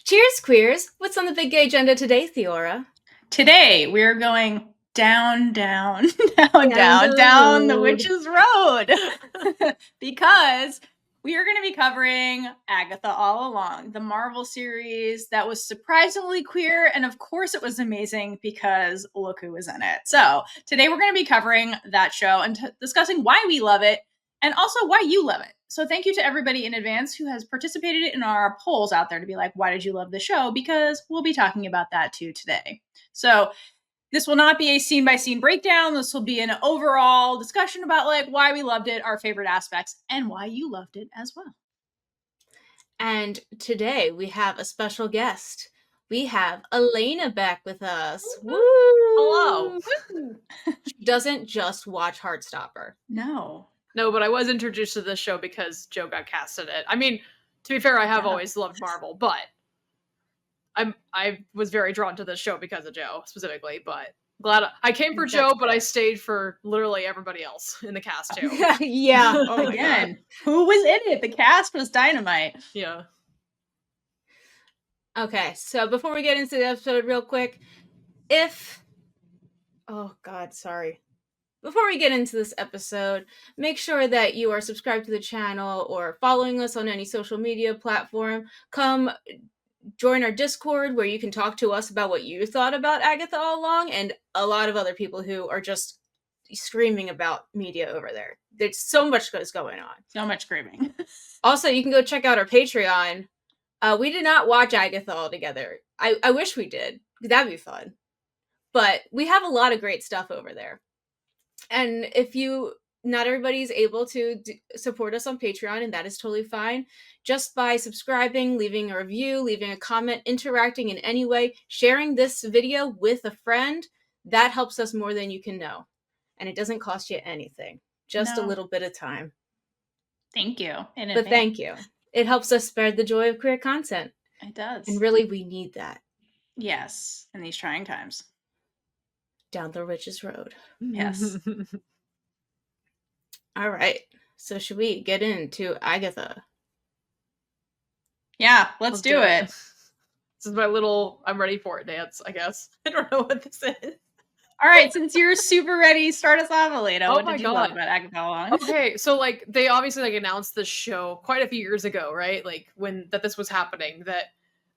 Cheers, queers! What's on the big gay agenda today, Theora? Today, we're going down Down the the road. witch's road. Because we are going to be covering Agatha All Along, the Marvel series that was surprisingly queer. And of course, it was amazing because look who was in it. So today, we're going to be covering that show and discussing why we love it and also why you love it. So thank you to everybody in advance who has participated in our polls out there to be like, why did you love the show? Because we'll be talking about that too today. So this will not be a scene by scene breakdown. This will be an overall discussion about like why we loved it, our favorite aspects, and why you loved it as well. And today we have a special guest. We have Alayna back with us. Woo! Hello. She doesn't just watch Heartstopper. No, but I was introduced to this show because Joe got cast in it. I mean, to be fair, I have always loved Marvel, but I was very drawn to this show because of Joe specifically. But glad I came for Joe, but I stayed for literally everybody else in the cast too. Yeah. Oh again, who was in it? The cast was dynamite. Yeah. Okay, so before we get into the episode real quick, Before we get into this episode, make sure that you are subscribed to the channel or following us on any social media platform. Come join our Discord where you can talk to us about what you thought about Agatha All Along and a lot of other people who are just screaming about media over there. There's so much that's going on. So much screaming. Also, you can go check out our Patreon. We did not watch Agatha all together. I wish we did. That'd be fun. But we have a lot of great stuff over there. And if not everybody's able to support us on Patreon, and that is totally fine. Just by subscribing, leaving a review, leaving a comment, interacting in any way, sharing this video with a friend, that helps us more than you can know. And it doesn't cost you anything. Just a little bit of time. Thank you. But thank you. It helps us spread the joy of queer content. It does. And really, we need that. Yes, in these trying times. Down the richest road. Yes. All right. So should we get into Agatha? Yeah, let's do it. This is my little I'm ready for it dance, I guess. I don't know what this is. All right, since you're super ready, start us off, Alayna. Oh what my did you love about Agatha All Along? Okay, so like they obviously announced this show quite a few years ago, right? Like that this was happening, that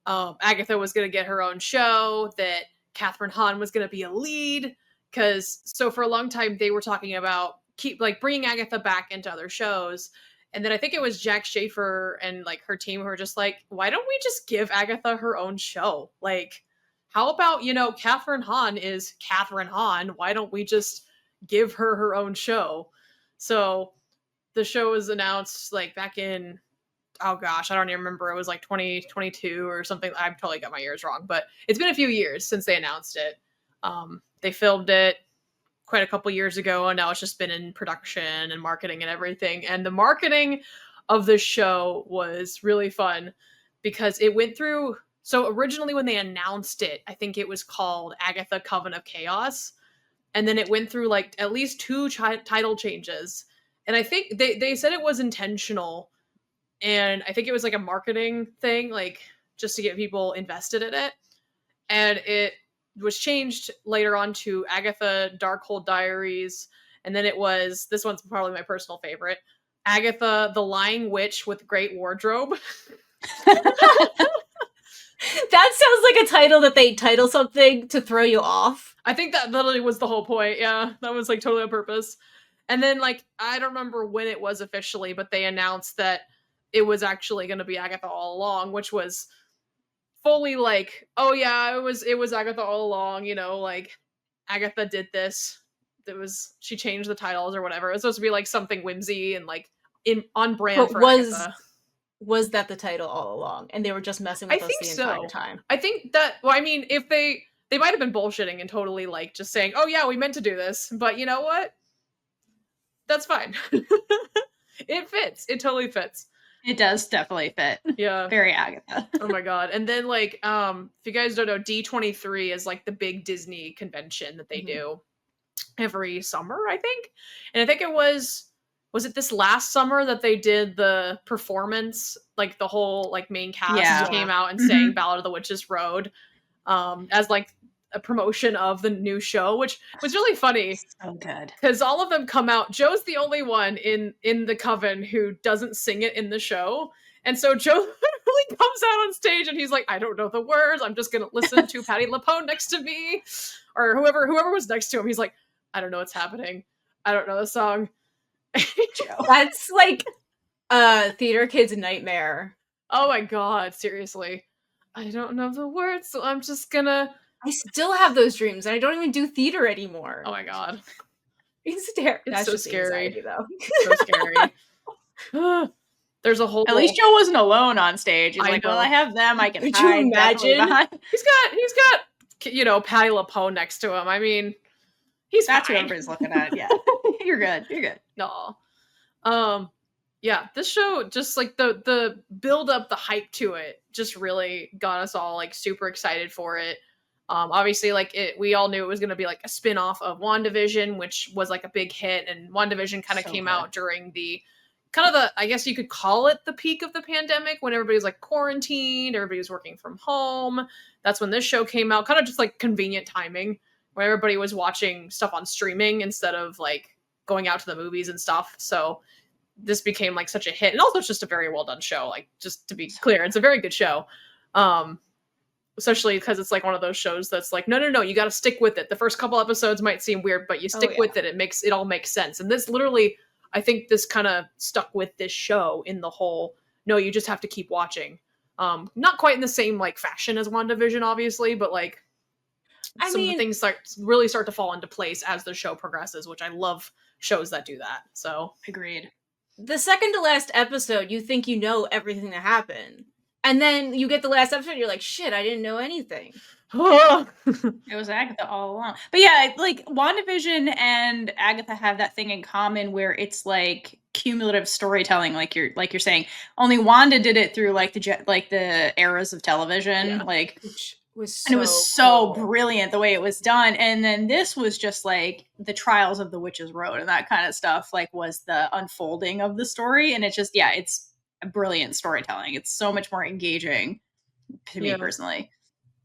Agatha was going to get her own show, that Kathryn Hahn was going to be a lead, because so for a long time they were talking about bringing Agatha back into other shows. And then I think it was Jack Schaefer and like her team who were just like, why don't we just give Agatha her own show? Like, how about, Kathryn Hahn is Kathryn Hahn. Why don't we just give her own show? So the show was announced like back in, oh gosh, I don't even remember. It was like 2022 or something. I've totally got my years wrong, but it's been a few years since they announced it. They filmed it quite a couple years ago, and now it's just been in production and marketing and everything. And the marketing of the show was really fun because it went through. So originally when they announced it, I think it was called Agatha Coven of Chaos. And then it went through like at least 2 title changes. And I think they said it was intentional. And I think it was like a marketing thing, like just to get people invested in it. And it was changed later on to Agatha Darkhold Diaries. And then it was, this one's probably my personal favorite, Agatha the Lying Witch with Great Wardrobe. That sounds like a title that they title something to throw you off. I think that literally was the whole point. Yeah, that was like totally on purpose. And then like, I don't remember when it was officially, but they announced that it was actually going to be Agatha All Along, which was fully like, oh yeah, it was Agatha All Along, like Agatha did this. She changed the titles or whatever. It was supposed to be like something whimsy and like on brand for Agatha. Was that the title all along? And they were just messing with us the entire time? I think that, well, I mean, if they might have been bullshitting and totally like just saying, oh yeah, we meant to do this. But you know what? That's fine. It fits. It totally fits. It does definitely fit. Yeah. Very Agatha. Oh my god. And then like, if you guys don't know, D23 is like the big Disney convention that they do every summer, I think. And I think it was was it this last summer that they did the performance, like the whole like main cast came out and sang Ballad of the Witches Road as like a promotion of the new show, which was really funny. So good. Because all of them come out. Joe's the only one in the coven who doesn't sing it in the show. And so Joe literally comes out on stage and he's like, I don't know the words. I'm just going to listen to Patti Lupone next to me. Or whoever was next to him. He's like, I don't know what's happening. I don't know the song. That's like a theater kid's nightmare. Oh my God, seriously. I don't know the words, so I'm just gonna... I still have those dreams, and I don't even do theater anymore. Oh my God. It's That's so scary. Anxiety, though. So scary. There's a whole... At least Joe wasn't alone on stage. He's like, well, I have them. I can Could hide. you imagine? He's got, you know, Patti Lupone next to him. I mean, That's fine. what everybody's looking at. Yeah. You're good. You're good. No. Yeah, this show, just like the build up, the hype to it just really got us all like super excited for it. Obviously, like we all knew it was going to be like a spin-off of WandaVision, which was like a big hit, and WandaVision kind of came out during the I guess you could call it the peak of the pandemic, when everybody was like quarantined, everybody was working from home. That's when this show came out, kind of just like convenient timing, where everybody was watching stuff on streaming instead of like going out to the movies and stuff. So this became like such a hit, and also it's just a very well done show. Like, just to be clear, it's a very good show. Especially because it's like one of those shows that's like, no, you got to stick with it. The first couple episodes might seem weird, but you stick with it. It all makes sense. And this literally, I think this kind of stuck with this show in the whole, no, you just have to keep watching. Not quite in the same like fashion as WandaVision, obviously, but like things really start to fall into place as the show progresses, which I love shows that do that. So agreed. The second to last episode, you think you know everything that happened. And then you get the last episode, you're like, shit, I didn't know anything. It was Agatha all along. But yeah, like WandaVision and Agatha have that thing in common where it's like cumulative storytelling, like you're saying. Only Wanda did it through like the eras of television, Which was and it was so brilliant the way it was done. And then this was just like the trials of the Witches Road and that kind of stuff, like was the unfolding of the story. And it's just, it's a brilliant storytelling. It's so much more engaging to me personally.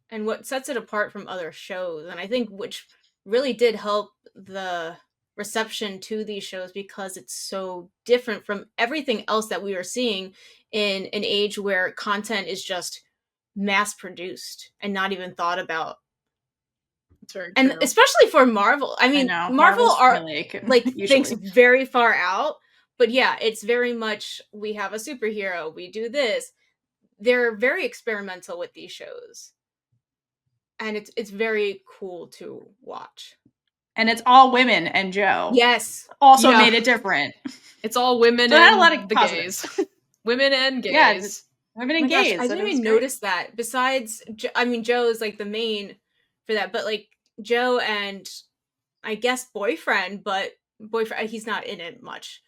And what sets it apart from other shows, and I think which really did help the reception to these shows, because it's so different from everything else that we are seeing in an age where content is just mass produced and not even thought about. And especially for Marvel. I mean, Marvel are really like thinks very far out, but yeah, it's very much, we have a superhero, we do this. They're very experimental with these shows. And it's very cool to watch. And it's all women and Joe. Yes. Also made it different. It's all women so and a lot of the gays. Women and gays. Yeah, women and gays. Gosh, I didn't even notice that. Besides, I mean, Joe is like the main for that, but like Joe and I guess boyfriend, he's not in it much.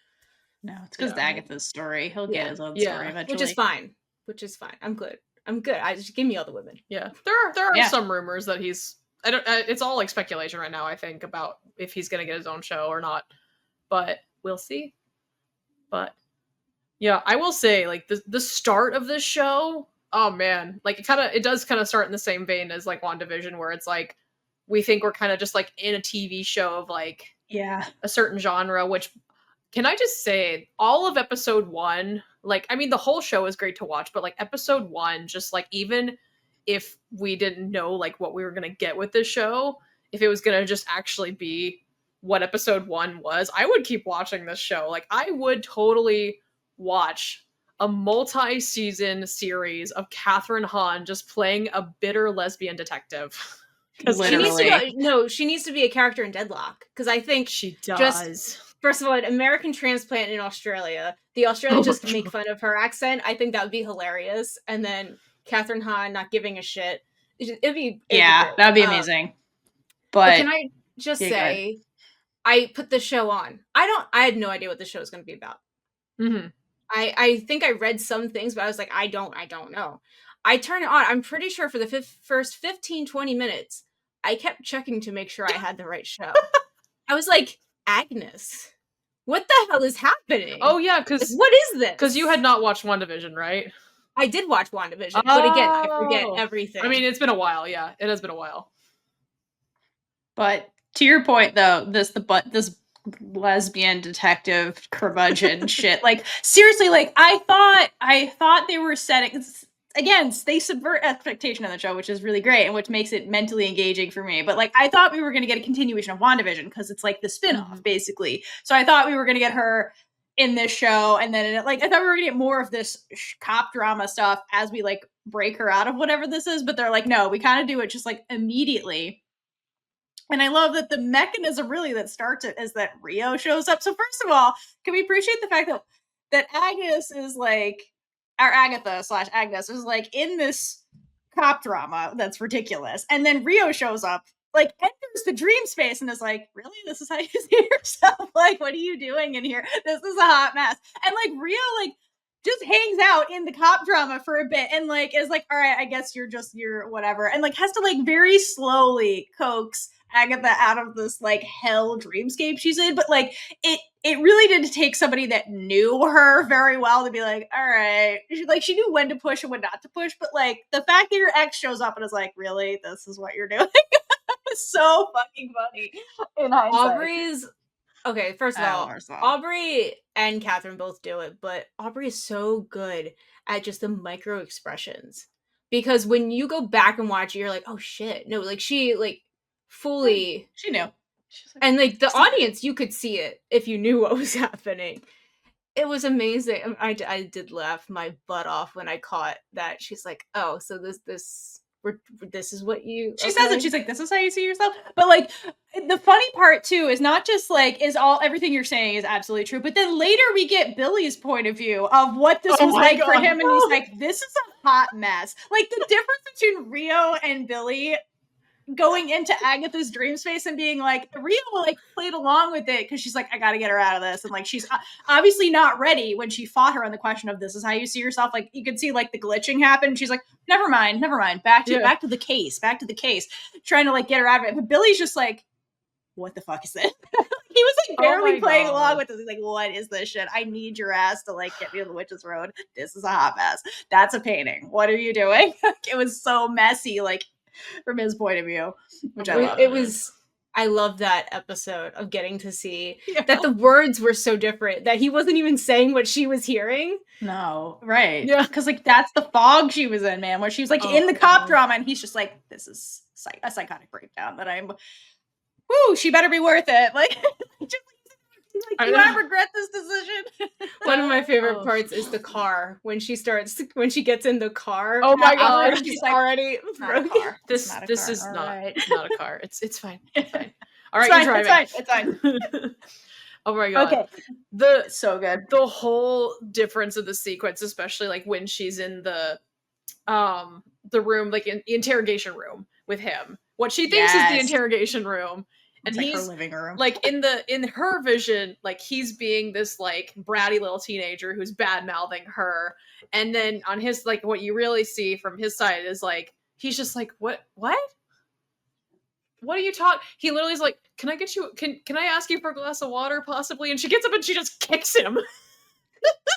No, it's because Agatha's story. He'll get his own story eventually. Which is fine. I'm good. I just give me all the women. Yeah. There are some rumors that it's all like speculation right now, I think, about if he's going to get his own show or not, but we'll see. But yeah, I will say, like, the start of this show, oh man, like it does kind of start in the same vein as like WandaVision, where it's like we think we're kind of just like in a TV show of like a certain genre, which, can I just say, all of episode 1, like, I mean, the whole show is great to watch, but like episode 1, just like, even if we didn't know like what we were going to get with this show, if it was going to just actually be what episode 1 was, I would keep watching this show. Like, I would totally watch a multi-season series of Kathryn Hahn just playing a bitter lesbian detective. She needs to be a character in Deadlock, because I think she does. First of all, an American transplant in Australia. The Australians just make fun of her accent. I think that would be hilarious. And then Kathryn Hahn not giving a shit. It'd be that'd be amazing. But can I just say, I put the show on. I had no idea what the show was going to be about. Mm-hmm. I think I read some things, but I was like, I don't know. I turn it on. I'm pretty sure for the first 15, 20 minutes, I kept checking to make sure I had the right show. I was like, Agnes, what the hell is happening? Oh yeah, Like, what is this? because you had not watched WandaVision, right? I did watch WandaVision, but again, I forget Oh. everything. I mean, it's been a while. Yeah, it has been a while. But to your point, though, this lesbian detective curmudgeon shit. Like, seriously, like I thought they were setting. Again, they subvert expectation on the show, which is really great and which makes it mentally engaging for me. But like, I thought we were going to get a continuation of WandaVision because it's like the spin-off, basically. So I thought we were going to get her in this show, and then I thought we were going to get more of this cop drama stuff as we like break her out of whatever this is. But they're like, no, we kind of do it just like immediately. And I love that the mechanism really that starts it is that Rio shows up. So first of all, can we appreciate the fact that Agnes is like, or Agatha/Agnes is like in this cop drama that's ridiculous. And then Rio shows up, like enters the dream space and is like, really? This is how you see yourself? Like, what are you doing in here? This is a hot mess. And like Rio like just hangs out in the cop drama for a bit and like is like, all right, I guess you're whatever. And like has to like very slowly coax Agatha out of this like hell dreamscape she's in. But like it really did take somebody that knew her very well to be like, all right, she knew when to push and when not to push. But like the fact that your ex shows up and is like, really, this is what you're doing, is so fucking funny in hindsight. Okay, first of all, Aubrey and Kathryn both do it, but Aubrey is so good at just the micro expressions. Because when you go back and watch it, you're like, oh shit. No, like she like fully she knew. And like the audience, you could see it if you knew what was happening. It was amazing. I did laugh my butt off when I caught that. She's like, oh, so this is what you she says it, she's like, this is how you see yourself. But like the funny part too is not just like everything you're saying is absolutely true, but then later we get Billy's point of view of what this was like for him, and he's like, this is a hot mess. Like the difference between Rio and Billy going into Agatha's dream space and being like, Rio like played along with it because she's like, I gotta get her out of this, and like she's obviously not ready when she fought her on the question of this is how you see yourself. Like you could see like the glitching happen. She's like, never mind, back to the case, trying to like get her out of it. But Billy's just like, what the fuck is this? He was like barely playing along with this. He's like, what is this shit? I need your ass to like get me on the witch's road. This is a hot mess. That's a painting. What are you doing? It was so messy, like from his point of view, which I love. I love that episode of getting to see that the words were so different that he wasn't even saying what she was hearing. No, right. Yeah. Because like that's the fog she was in, man, where she was like in the cop drama and he's just like, this is a psychotic breakdown that I'm she better be worth it. Like, do I regret this decision? One of my favorite parts is the car when she gets in the car. Oh my god, she's like, already broken. This is not a car. It's fine. It's fine. All right, you're driving. It's fine. Oh my god. Okay. So good. The whole difference of the sequence, especially like when she's in the room, like in the interrogation room with him. What she thinks is the interrogation room. And it's he's like her living room. Like in her vision, like he's being this like bratty little teenager who's bad mouthing her. And then on his, like what you really see from his side is like, he's just like, what are you talking? He literally is like, can I get you, can I ask you for a glass of water possibly? And she gets up and she just kicks him.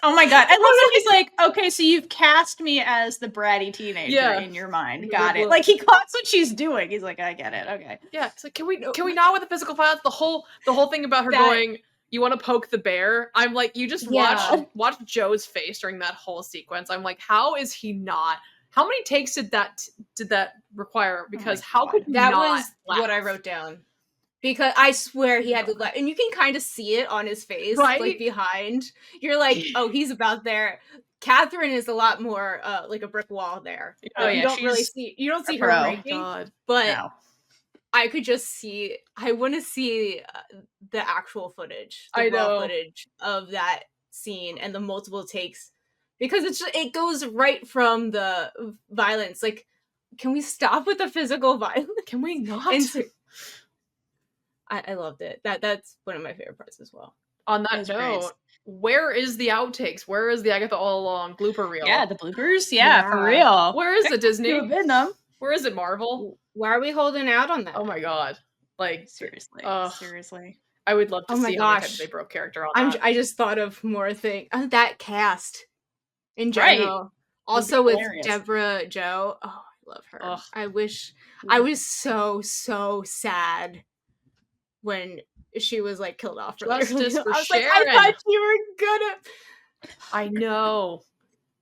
Oh my god. I love that he's like, okay, so you've cast me as the bratty teenager in your mind. Got it. Like he caught what she's doing. He's like, I get it. Okay. Yeah. It's like, can we not with the physical violence? The whole thing about her going, you want to poke the bear? I'm like, you just watch Joe's face during that whole sequence. I'm like, how is he not? How many takes did that require? Because how could that was what I wrote down. Because I swear he had to laugh. And you can kind of see it on his face, right? Like behind. You're like, oh, he's about there. Kathryn is a lot more like a brick wall there. Oh, you don't really see her breaking. But no. I could just see, I want to see the actual footage. The raw footage of that scene and the multiple takes. Because it goes right from the violence. Like, can we stop with the physical violence? Can we not? I loved it. That's one of my favorite parts as well. On that note, where is the outtakes? Where is the Agatha All Along blooper reel? Yeah, the bloopers. Yeah, for real. Where is it, Disney? You've been them. Where is it, Marvel? Why are we holding out on that? Oh my god! Like seriously. I would love to Oh my see how many gosh. times they broke character on I'm that. I just thought of more things. That cast in Right. general. Would be Also with hilarious. Deborah Joe. Oh, I love her. Ugh. I was so sad when she was like killed off really early. Justice for I was like, I Sharon. thought you were gonna. I know.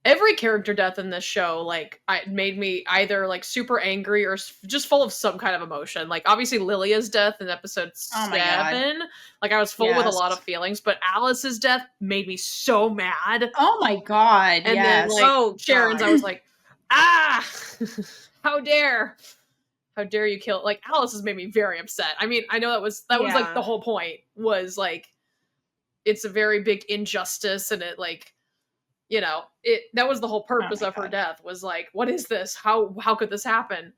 Every character death in this show, like, made me either like super angry or just full of some kind of emotion. Like, obviously Lilia's death in episode Oh my God. 7, like I was full with a Yes. lot of feelings, but Alice's death made me so mad. Oh my God. And yes. then like Oh, Sharon's, God. I was like, ah, how dare you kill? Like, Alice has made me very upset. I mean, I know that was like Yeah. the whole point, was like, it's a very big injustice, and it like, you know, that was the whole purpose my of her God. death, was like, what is this? How could this happen?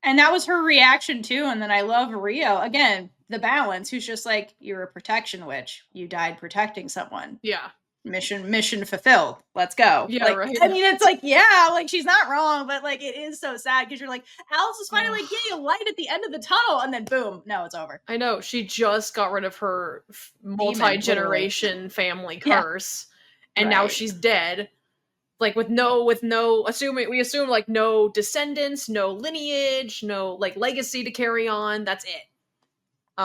And that was her reaction too. And then I love Rio again, the balance, who's just like, you're a protection witch. You died protecting someone. Yeah. Mission fulfilled. Let's go. Yeah, like, right. I mean, it's like, yeah, like she's not wrong, but like it is so sad because you're like, Alice is finally like, yeah, you light at the end of the tunnel, and then boom, no, it's over. I know, she just got rid of her multi-generation family Yeah. curse, and now Right. she's dead. Like, with no we assume like no descendants, no lineage, no like legacy to carry on. That's it.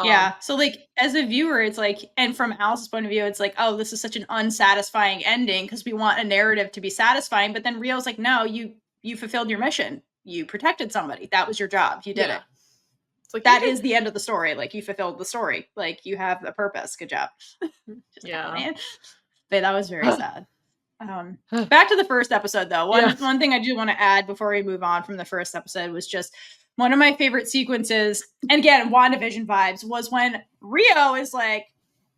Yeah. So like as a viewer, it's like, and from Alice's point of view, it's like, oh, this is such an unsatisfying ending because we want a narrative to be satisfying. But then Rio's like, no, you fulfilled your mission. You protected somebody. That was your job. You did Yeah. it. It's like, That is the end of the story. Like, you fulfilled the story. Like, you have a purpose. Good job. Just Yeah. man. But that was very sad. Back to the first episode though. One thing I do want to add before we move on from the first episode was just one of my favorite sequences, and again, WandaVision vibes, was when Rio is like,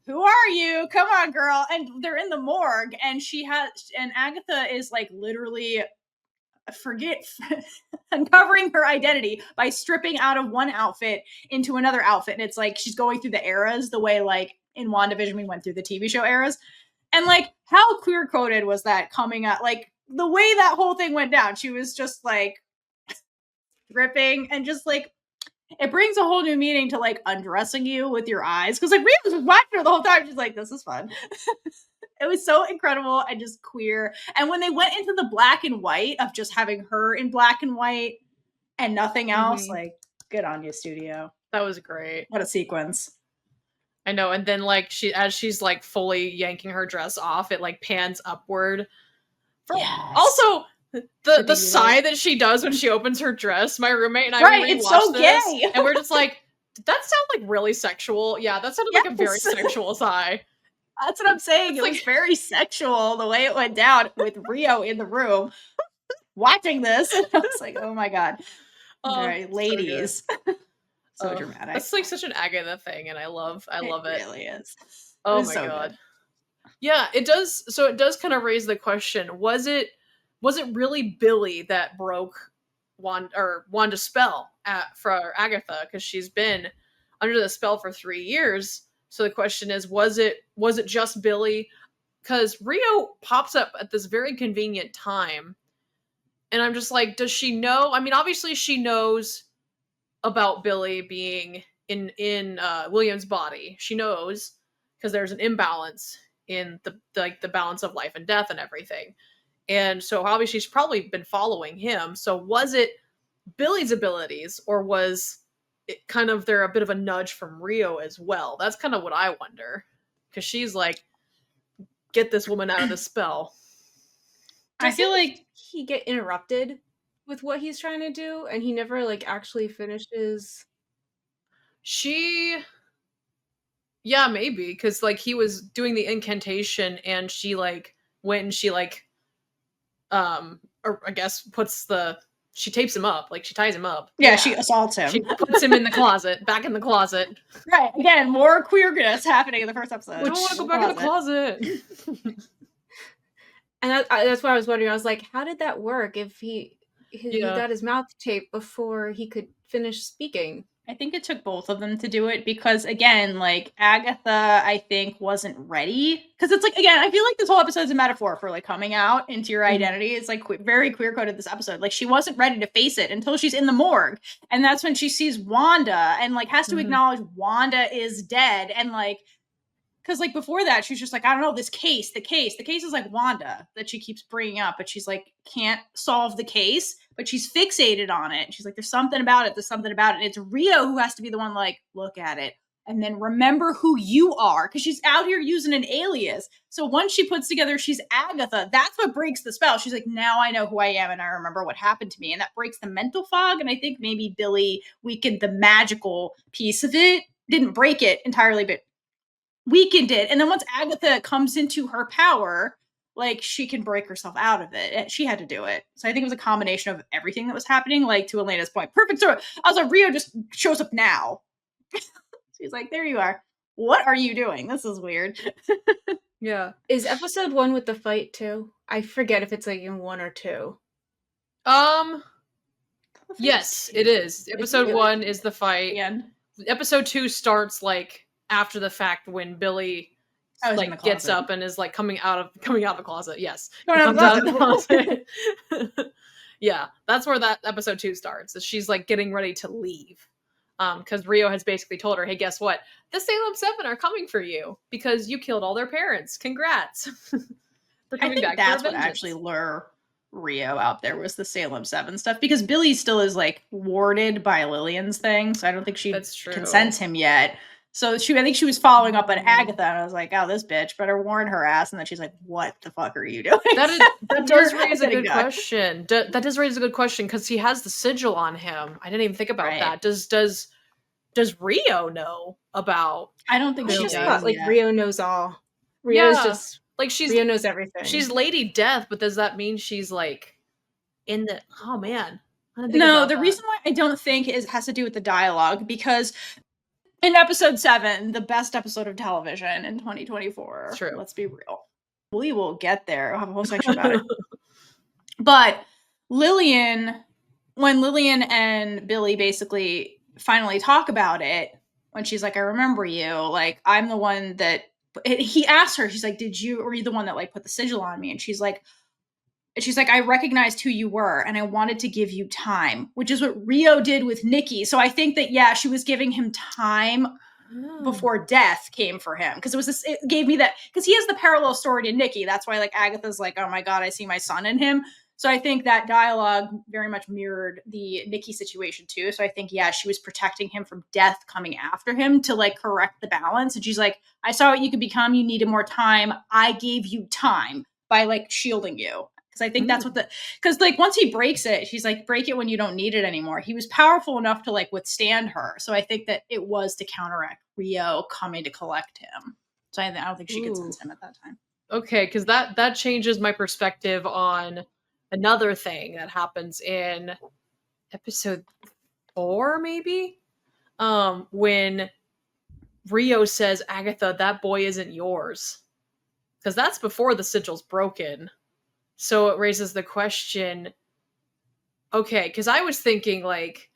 who are you? Come on, girl. And they're in the morgue, and Agatha is like literally uncovering her identity by stripping out of one outfit into another outfit. And it's like she's going through the eras the way like in WandaVision we went through the TV show eras. And like, how queer coded was that coming out? Like, the way that whole thing went down, she was just like dripping, and just like, it brings a whole new meaning to like undressing you with your eyes. Because like Rhea was watching her the whole time. She's like, this is fun. It was so incredible and just queer. And when they went into the black and white of just having her in black and white and nothing else, like, good on you, studio. That was great. What a sequence. I know. And then like as she's like fully yanking her dress off, it like pans upward. Yes. Also, the sigh that she does when she opens her dress, my roommate and I Right, it's so this, gay. and we're just like, did that sound like really sexual? Yeah, that sounded like a very sexual sigh. That's what I'm saying. It was very sexual the way it went down with Rio in the room watching this. And I was like, oh my God. All right, ladies. So dramatic. It's like such an Agatha thing, and I love it. It really is. Oh my God. Good. Yeah, it does. So it does kind of raise the question: was it really Billy that broke Wanda's spell for Agatha? Because she's been under the spell for 3 years. So the question is, was it just Billy? Because Rio pops up at this very convenient time, and I'm just like, does she know? I mean, obviously she knows about Billy being in William's body. She knows because there's an imbalance in the balance of life and death and everything. And so obviously she's probably been following him. So was it Billy's abilities, or was it kind of there a bit of a nudge from Rio as well? That's kind of what I wonder. Because she's like, get this woman out of the spell. I feel like he get interrupted with what he's trying to do, and he never like actually finishes. Yeah, maybe, because like he was doing the incantation, and she like went and she like or I guess she tapes him up, like she ties him up. Yeah, she assaults him. She puts him in the closet, back in the closet. Right, again, more queerness happening in the first episode. I don't want to go back in the closet. And that's what I was wondering. I was like, how did that work if he got his mouth taped before he could finish speaking? I think it took both of them to do it because, again, like, Agatha, I think, wasn't ready. Because it's like, again, I feel like this whole episode is a metaphor for, like, coming out into your identity. It's, like, very queer-coded, this episode. Like, she wasn't ready to face it until she's in the morgue. And that's when she sees Wanda and, like, has to acknowledge Wanda is dead. And, like, Because, like, before that, she's just like, I don't know, the case is like Wanda that she keeps bringing up, but she's like, can't solve the case, but she's fixated on it. She's like, there's something about it. And it's Rio who has to be the one, like, look at it and then remember who you are. Because she's out here using an alias. So once she puts together she's Agatha, that's what breaks the spell. She's like, now I know who I am and I remember what happened to me. And that breaks the mental fog. And I think maybe Billy weakened the magical piece of it. Didn't break it entirely, but weakened it. And then once Agatha comes into her power, like, she can break herself out of it. She had to do it. So I think it was a combination of everything that was happening, like, to Alayna's point. Perfect story. Also, Rio just shows up now. She's like, there you are. What are you doing? This is weird. Yeah. Is episode 1 with the fight too? I forget if it's like in 1 or 2. Yes, it is. Episode 1 is the fight. Episode 2 starts like after the fact when Billy like gets up and is like coming out of the closet. Yes. Comes out of the closet. Yeah, that's where that episode 2 starts. Is she's like getting ready to leave. Because Rio has basically told her, hey, guess what? The Salem 7 are coming for you because you killed all their parents. Congrats. They're coming back. That's what actually lure Rio out there was the Salem 7 stuff, because Billy still is like warded by Lillian's thing, so I don't think she can sense him yet. So I think she was following up on Agatha, and I was like, oh, this bitch better warn her ass. And then she's like, what the fuck are you doing? That does raise a good question. That does raise a good question, because he has the sigil on him. I didn't even think about that. Does Rio know about? I don't think she does. Like, Rio knows all. Rio's just like, Rio knows everything. She's Lady Death, but does that mean she's like in the? Oh man, no. The reason why I don't think has to do with the dialogue, because in episode 7, the best episode of television in 2024. True. Let's be real. We will get there. I'll have a whole section about it. But when Lillian and Billy basically finally talk about it, when she's like, I remember you, like, I'm the one that he asked her, she's like, were you the one that like put the sigil on me? And she's like, I recognized who you were and I wanted to give you time, which is what Rio did with Nicky. So I think that, yeah, she was giving him time before death came for him. Because it gave me that, because he has the parallel story to Nicky. That's why, like, Agatha's like, oh my God, I see my son in him. So I think that dialogue very much mirrored the Nicky situation too. So I think, yeah, she was protecting him from death coming after him to like correct the balance. And she's like, I saw what you could become. You needed more time. I gave you time by like shielding you. Because I think that's what because like once he breaks it, she's like, break it when you don't need it anymore. He was powerful enough to like withstand her. So I think that it was to counteract Rio coming to collect him. So I don't think she could sense him at that time. Okay, because that changes my perspective on another thing that happens in episode 4, maybe? When Rio says, Agatha, that boy isn't yours. Because that's before the sigil's broken. So it raises the question, okay, because I was thinking, like,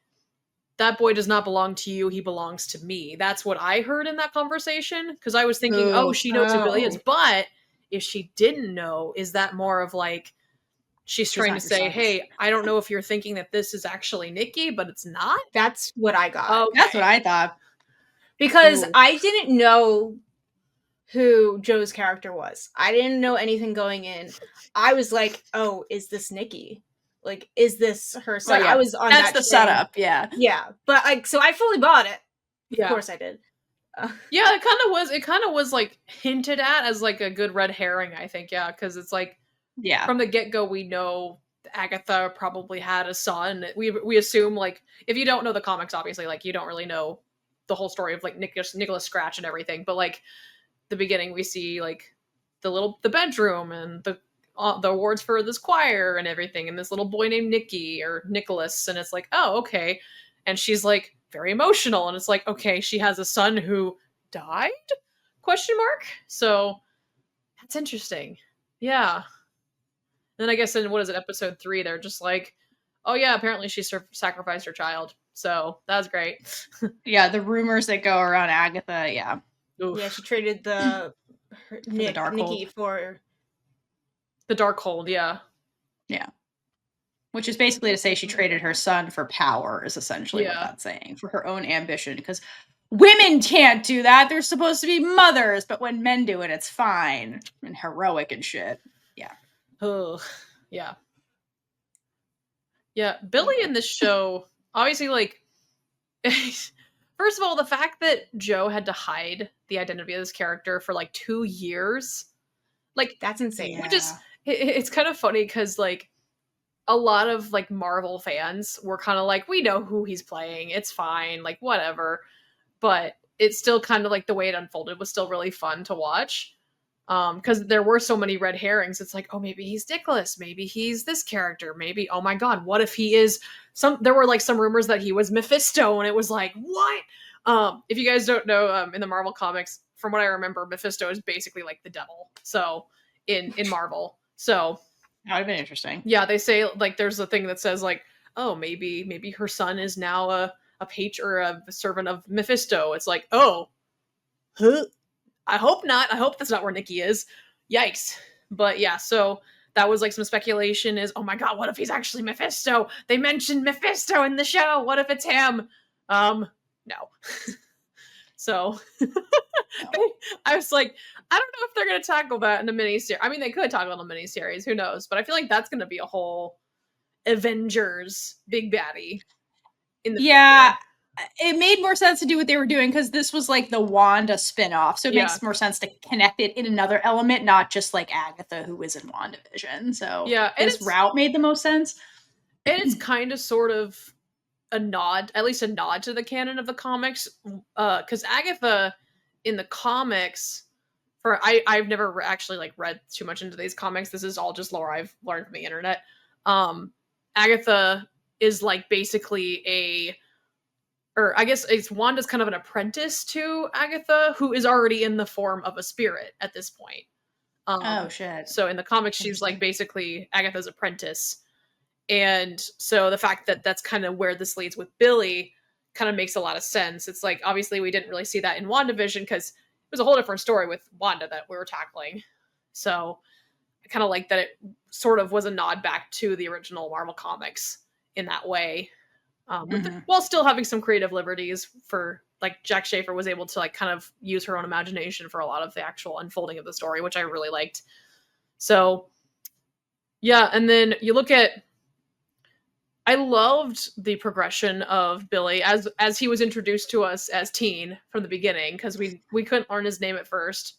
that boy does not belong to you, he belongs to me. That's what I heard in that conversation. Because I was thinking, she knows who Billy is. But if she didn't know, is that more of like, she's trying to say, hey, I don't know if you're thinking that this is actually Nicky, but it's not? That's what I got. Okay. That's what I thought. Because I didn't know who Joe's character was. I didn't know anything going in. I was like, oh, is this Nicky? Like, is this her son? I was on that's the setup, yeah. Yeah. But so I fully bought it. Of course I did. Yeah, it kind of was like hinted at as like a good red herring, I think, yeah, because it's like, yeah, from the get-go we know Agatha probably had a son. We assume, like, if you don't know the comics, obviously, like, you don't really know the whole story of like Nicholas Scratch and everything, but like the beginning we see like the bedroom and the awards for this choir and everything, and this little boy named Nicky or Nicholas, and it's like, oh, okay. And she's like very emotional, and it's like, okay, she has a son who died? ? So that's interesting. Yeah. Then I guess in, what is it, episode 3, they're just like, oh yeah, apparently she sacrificed her child. So that's great. Yeah, the rumors that go around Agatha, yeah. Oof. Yeah, she traded Nicky for the Darkhold, yeah. Yeah. Which is basically to say she traded her son for power, is essentially what that's saying, for her own ambition. Because women can't do that. They're supposed to be mothers, but when men do it, it's fine and heroic and shit. Yeah. Oh, yeah. Yeah, Billy in this show, obviously, like, first of all, the fact that Joe had to hide the identity of this character for like 2 years, like, That's insane. Yeah. which is, it's kind of funny because, like, a lot of like Marvel fans were kind of like, we know who he's playing, it's fine, like, whatever. But it's still kind of like the way it unfolded was still really fun to watch. Because there were so many red herrings. It's like, oh, maybe he's Dickless, maybe he's this character, maybe, oh my god, what if he is there were like some rumors that he was Mephisto, and it was like, what? If you guys don't know, in the Marvel comics, from what I remember, Mephisto is basically like the devil. So in Marvel. So that would have been interesting. Yeah, they say like there's a thing that says like, oh, maybe her son is now a page or a servant of Mephisto. It's like, oh, huh? I hope not. I hope that's not where Nicky is. Yikes. But yeah, so that was like some speculation is, oh my god, what if he's actually Mephisto? They mentioned Mephisto in the show. What if it's him? No. So I was like, I don't know if they're going to tackle that in a miniseries. I mean, they could tackle it in a miniseries. Who knows? But I feel like that's going to be a whole Avengers big baddie. In the future. It made more sense to do what they were doing because this was like the Wanda spinoff. So it makes more sense to connect it in another element, not just like Agatha, who was in WandaVision. So yeah, this route made the most sense. And it's kind of sort of a nod, at least a nod to the canon of the comics. Because Agatha in the comics, I've never actually like read too much into these comics. This is all just lore I've learned from the internet. Agatha is like basically or I guess it's Wanda's kind of an apprentice to Agatha, who is already in the form of a spirit at this point. Oh shit! So in the comics, she's like basically Agatha's apprentice, and so the fact that that's kind of where this leads with Billy kind of makes a lot of sense. It's like obviously we didn't really see that in WandaVision because it was a whole different story with Wanda that we were tackling. So I kind of like that it sort of was a nod back to the original Marvel comics in that way. While still having some creative liberties for like Jack Schaefer was able to like kind of use her own imagination for a lot of the actual unfolding of the story, which I really liked. So yeah, and then you look at I loved the progression of Billy as he was introduced to us as teen from the beginning because we couldn't learn his name at first.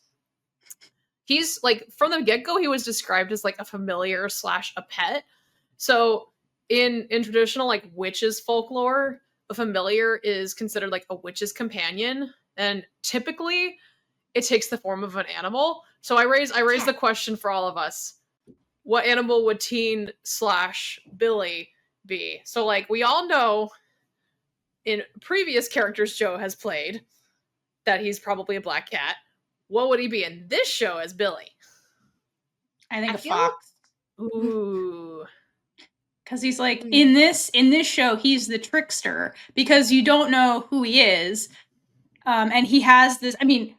He's like from the get-go he was described as like a familiar / a pet. So in traditional like witches folklore, a familiar is considered like a witch's companion, and typically it takes the form of an animal. So I raise the question for all of us: what animal would teen / Billy be? So like we all know in previous characters Joe has played that he's probably a black cat. What would he be in this show as Billy? I think a fox. Ooh. Because he's like in this show he's the trickster because you don't know who he is, and he has this. I mean,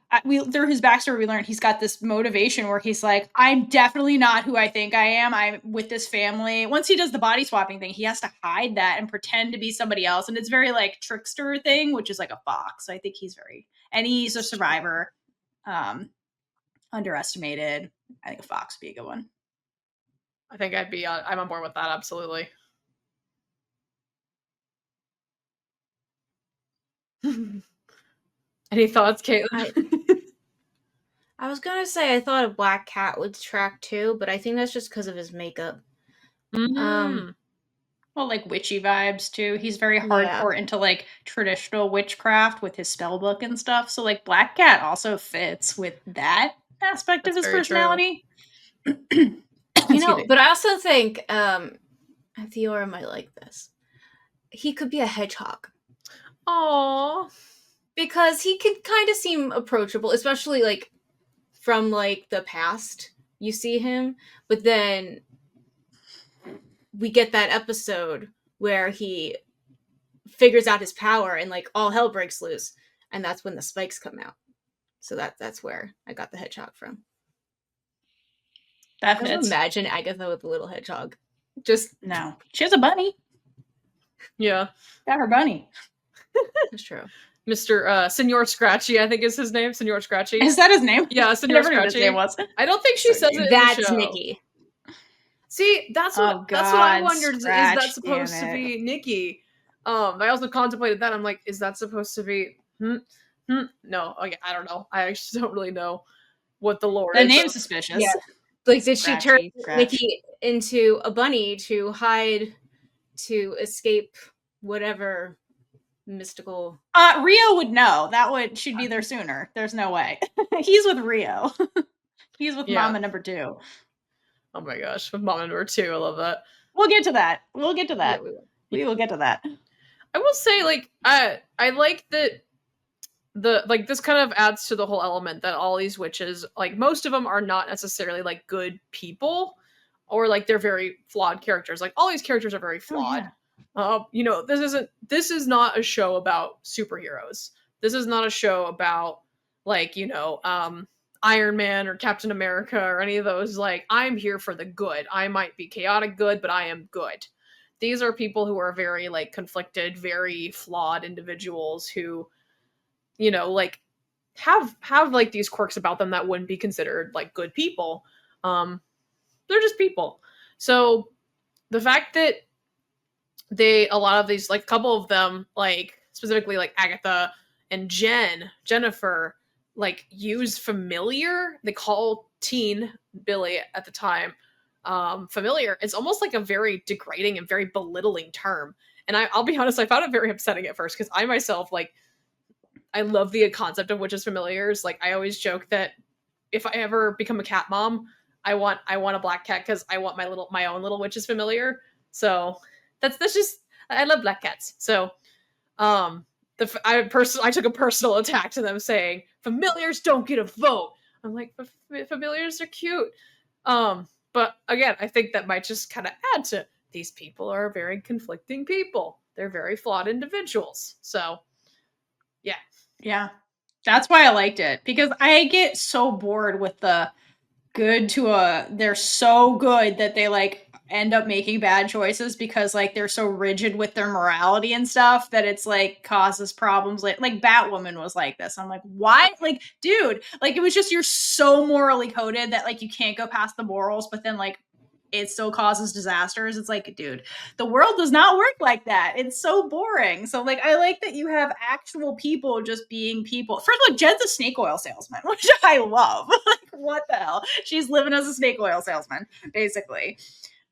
through his backstory we learned he's got this motivation where he's like, I'm definitely not who I think I am. I'm with this family. Once he does the body swapping thing, he has to hide that and pretend to be somebody else, and it's very like trickster thing, which is like a fox. So I think he's a survivor, underestimated. I think a fox would be a good one. I think I'm on board with that, absolutely. Any thoughts, Caitlin? I was gonna say I thought a black cat would track too, but I think that's just because of his makeup. Well, like witchy vibes too. He's very hardcore into like traditional witchcraft with his spell book and stuff. So like Black Cat also fits with that aspect of his personality. But I also think Theora might like this. He could be a hedgehog. Aww. Because he can kind of seem approachable, especially like from like the past. You see him, but then we get that episode where he figures out his power and like all hell breaks loose, and that's when the spikes come out. So that's where I got the hedgehog from. That fits. Imagine Agatha with a little hedgehog. Just no. She has a bunny. Yeah. Got her bunny. That's true. Mr. Senor Scratchy, I think is his name. Senor Scratchy. Is that his name? Yeah, I Senor never knew what his Scratchy. name was. I don't think she So says cute. it in That's the show. Nicky. See, that's what Oh, that's what I God, wondered. Is Scratch, that supposed to damn it. be Nicky? I also contemplated that. I'm like, is that supposed to be? No, okay, I don't know. I actually don't really know what the lore The is. name's suspicious. Yeah. Like, did she turn Scratchy, Scratch. Nicky into a bunny to hide, to escape whatever mystical? Rio would know. She'd be there sooner. There's no way. He's with Rio. He's with Yeah. Mama number 2. Oh my gosh, with Mama number 2, I love that. We'll get to that. Yeah, We will get to that. I will say, like, I like that this kind of adds to the whole element that all these witches, like, most of them are not necessarily like good people, or like they're very flawed characters. Like, all these characters are very flawed. You know, this is not a show about superheroes. This is not a show about, like, you know, Iron Man or Captain America or any of those. Like, I'm here for the good. I might be chaotic good, but I am good. These are people who are very, like, conflicted, very flawed individuals who, you know, like, have like these quirks about them that wouldn't be considered like good people. They're just people. So the fact that a lot of these, like, couple of them, like, specifically like Agatha and Jennifer, like, use familiar. They call teen Billy at the time familiar. It's almost like a very degrading and very belittling term. And I'll be honest, I found it very upsetting at first, because I myself, like, I love the concept of witches familiars. Like, I always joke that if I ever become a cat mom, I want a black cat, because I want my own little witches familiar. So that's just, I love black cats. So I took a personal attack to them saying familiars don't get a vote. I'm like, familiars are cute. But again, I think that might just kind of add to, these people are very conflicting people. They're very flawed individuals. So yeah. That's why I liked it, because I get so bored with the good to they're so good that they, like, end up making bad choices because, like, they're so rigid with their morality and stuff that it's, like, causes problems. Like Batwoman was like this. I'm like, why? Like, dude, like, it was just, you're so morally coded that, like, you can't go past the morals, but then, like, it still causes disasters. It's like, dude, the world does not work like that. It's so boring. So, like, I like that you have actual people just being people. First of all, Jed's a snake oil salesman, which I love. Like, what the hell? She's living as a snake oil salesman, basically.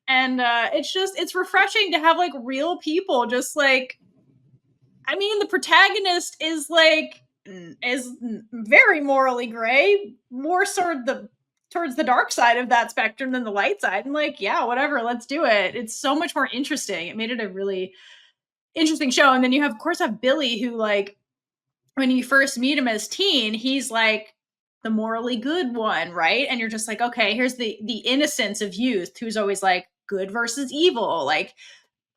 And it's refreshing to have, like, real people just, like, I mean, the protagonist is, like, is very morally gray, more sort of towards the dark side of that spectrum than the light side. And, like, yeah, whatever, let's do it. It's so much more interesting. It made it a really interesting show. And then you of course have Billy, who, like, when you first meet him as teen, he's like the morally good one, right? And you're just like, okay, here's the innocence of youth, who's always like good versus evil, like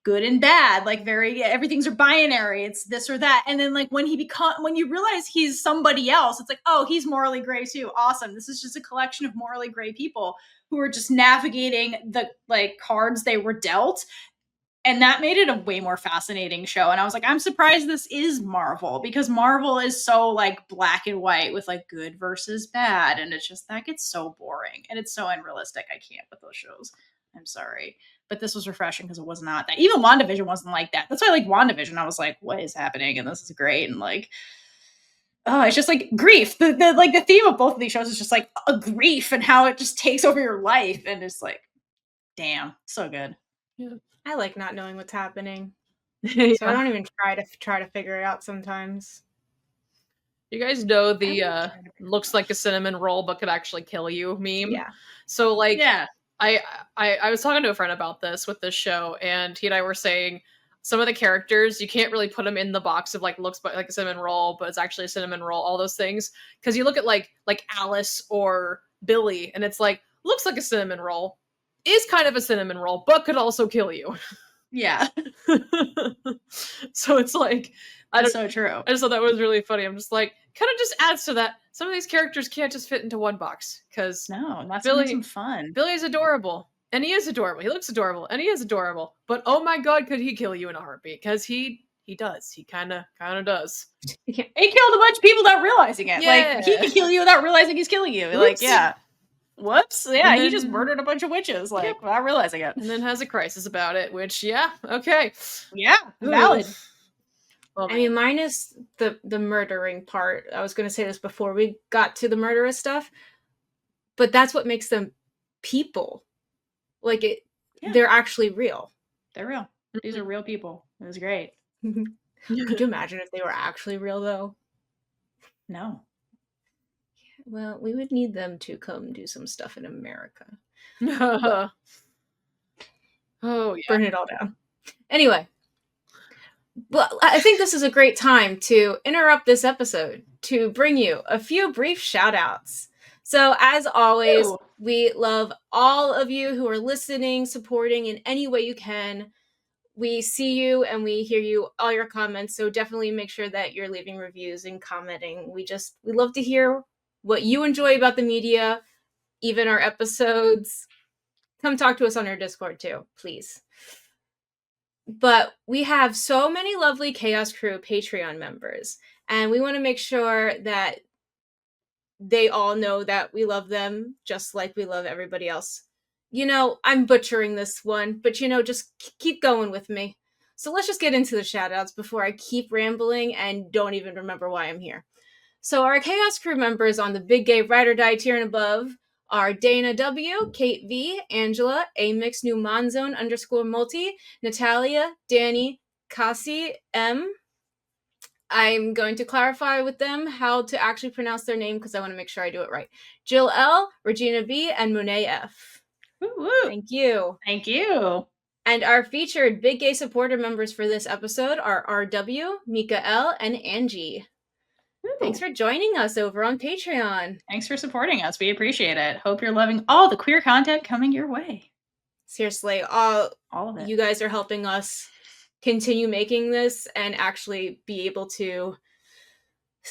good and bad, like everything's a binary, it's this or that. And then, like, when you realize he's somebody else, it's like, oh, he's morally gray too. Awesome. This is just a collection of morally gray people who are just navigating the, like, cards they were dealt. And that made it a way more fascinating show. And I was like, I'm surprised this is Marvel, because Marvel is so, like, black and white with, like, good versus bad. And it's just, that gets so boring and it's so unrealistic. I can't with those shows. I'm sorry. But this was refreshing because it was not that. Even WandaVision wasn't like that. That's why I like WandaVision. I was like, what is happening? And this is great. And, like, oh, it's just like grief. The theme of both of these shows is just, like, a grief and how it just takes over your life. And it's like, damn, so good. Yeah. I like not knowing what's happening, Yeah. so I don't even try to figure it out sometimes. You guys know the looks like a cinnamon roll but could actually kill you meme? Yeah. So, like, Yeah. I was talking to a friend about this with this show, and he and I were saying some of the characters, you can't really put them in the box of, like, looks like a cinnamon roll, but it's actually a cinnamon roll, all those things. Because you look at, like Alice or Billy, and it's like, looks like a cinnamon roll, is kind of a cinnamon roll, but could also kill you. Yeah. So it's like, That's so true. I just thought that was really funny. I'm just like, kind of just adds to that. Some of these characters can't just fit into one box, because No, that's Billy- some fun. Billy's adorable, and he is adorable. He looks adorable, and he is adorable. But oh my god, could he kill you in a heartbeat? Because he he does. He kind of does. He killed a bunch of people without realizing it. Yeah. Like, he can kill you without realizing he's killing you. Like, Whoops. yeah. Whoops. Yeah, And he just then- murdered a bunch of witches, like, without realizing it. And then has a crisis about it, which, yeah, okay. Yeah, valid. Well, I mean, minus the murdering part. I was going to say this before we got to the murderous stuff, but that's what makes them people. Like, they're actually real. They're real. These are real people. It was great. Could you imagine if they were actually real, though? No. Well, we would need them to come do some stuff in America. Oh, yeah. Burn it all down. Anyway. Well, I think this is a great time to interrupt this episode to bring you a few brief shout-outs. So, as always, we love all of you who are listening, supporting in any way you can. We see you and we hear you, all your comments, so definitely make sure that you're leaving reviews and commenting. We love to hear what you enjoy about the media, even our episodes. Come talk to us on our Discord too, please. But we have so many lovely Chaos Crew Patreon members, and we want to make sure that they all know that we love them just like we love everybody else. You know, I'm butchering this one, but just keep going with me. So let's just get into the shoutouts before I keep rambling and don't even remember why I'm here. So our Chaos Crew members on the Big Gay Ride or Die tier and above are Dana W, Kate V, Angela, A Mix New Monzone _multi, Natalia, Danny, Cassie M. I'm going to clarify with them how to actually pronounce their name because I want to make sure I do it right. Jill L, Regina B, and Monet F. Woo-woo. Thank you. Thank you. And our featured Big Gay supporter members for this episode are RW, Mika L, and Angie. Thanks for joining us over on Patreon. Thanks for supporting us. We appreciate it. Hope you're loving all the queer content coming your way. Seriously, all of it. You guys are helping us continue making this and actually be able to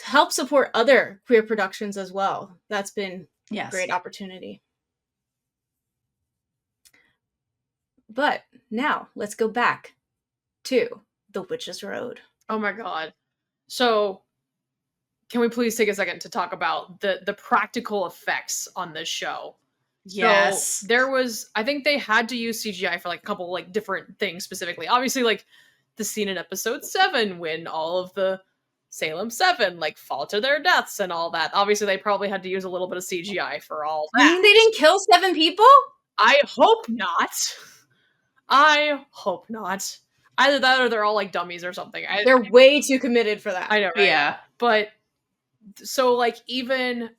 help support other queer productions as well. That's been a great opportunity. But now let's go back to The Witch's Road. Oh my god. So can we please take a second to talk about the practical effects on this show? Yes. So there was, I think they had to use CGI for like a couple like different things specifically. Obviously, like the scene in episode 7 when all of the Salem 7 like fall to their deaths and all that. Obviously, they probably had to use a little bit of CGI for all that. You mean they didn't kill 7 people? I hope not. I hope not. Either that or they're all like dummies or something. They're way too committed for that. I know, right? Yeah. But so like even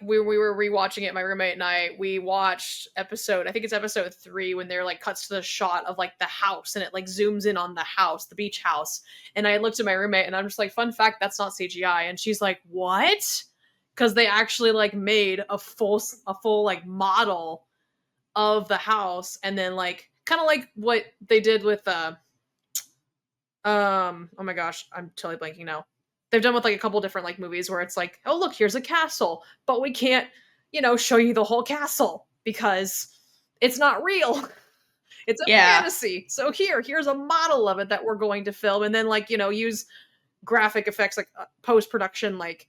we were rewatching it, my roommate and we watched I think it's episode 3 when they're like cuts to the shot of like the house and it like zooms in on the house, the beach house. And I looked at my roommate and I'm just like, fun fact, that's not CGI. And she's like, what? Because they actually like made a full like model of the house and then like kind of like what they did with oh my gosh, I'm totally blanking now. They've done with like a couple different like movies where it's like, oh look, here's a castle, but we can't, show you the whole castle because it's not real. It's a fantasy. So here's a model of it that we're going to film and then like, use graphic effects like post-production like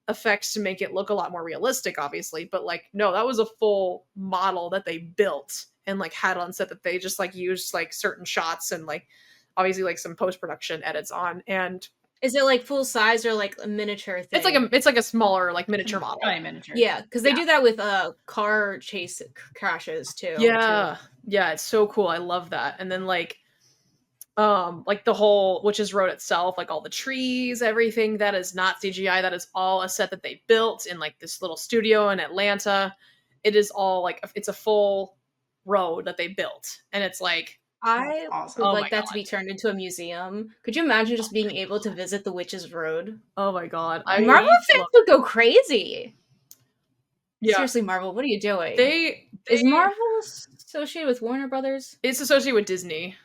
effects to make it look a lot more realistic, obviously. But like, no, that was a full model that they built and like had on set that they just like used like certain shots and like obviously like some post-production edits on. And is it like full size or like a miniature thing? It's like a smaller like miniature model. Miniature. Yeah, because they do that with car chase crashes too. Yeah, yeah, it's so cool. I love that. And then like the whole Witch's Road itself, like all the trees, everything that is not CGI, that is all a set that they built in like this little studio in Atlanta. It is all like it's a full road that they built, and it's like I awesome. would like that to be turned into a museum. Could you imagine just being able to visit the Witch's Road? Oh my god. Marvel fans would go crazy. Yeah. Seriously, Marvel, what are you doing? Is Marvel associated with Warner Brothers? It's associated with Disney.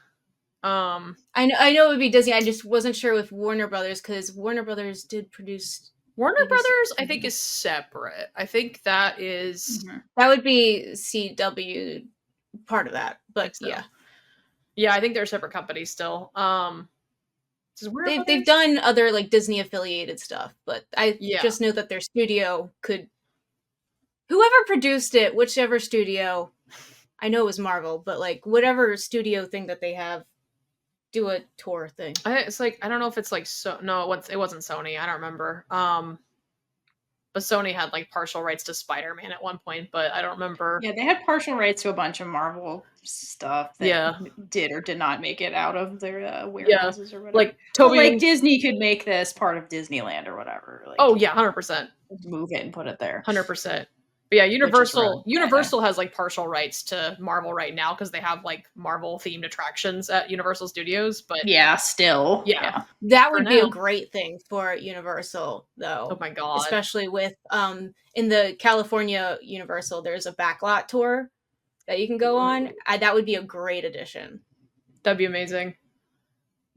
I know it would be Disney. I just wasn't sure with Warner Brothers because Warner Brothers did produce. Warner Brothers, I think, is separate. I think that is that would be CW part of that, but yeah. Yeah, I think they're separate companies still. They've done other like Disney affiliated stuff, but I just know that their studio could, whoever produced it, whichever studio, I know it was Marvel, but like whatever studio thing that they have, do a tour thing. It's like, I don't know if it's like, no, it wasn't Sony. I don't remember. But Sony had like partial rights to Spider-Man at one point, but I don't remember. Yeah, they had partial rights to a bunch of Marvel stuff that did or did not make it out of their warehouses or whatever. Like Toby, like Disney could make this part of Disneyland or whatever. Like, 100%. Move it and put it there. 100%. But yeah, Universal has like partial rights to Marvel right now because they have like Marvel themed attractions at Universal Studios. But still, that would be a great thing for Universal, though. Oh my god! Especially with in the California Universal, there's a backlot tour that you can go on. That would be a great addition. That'd be amazing.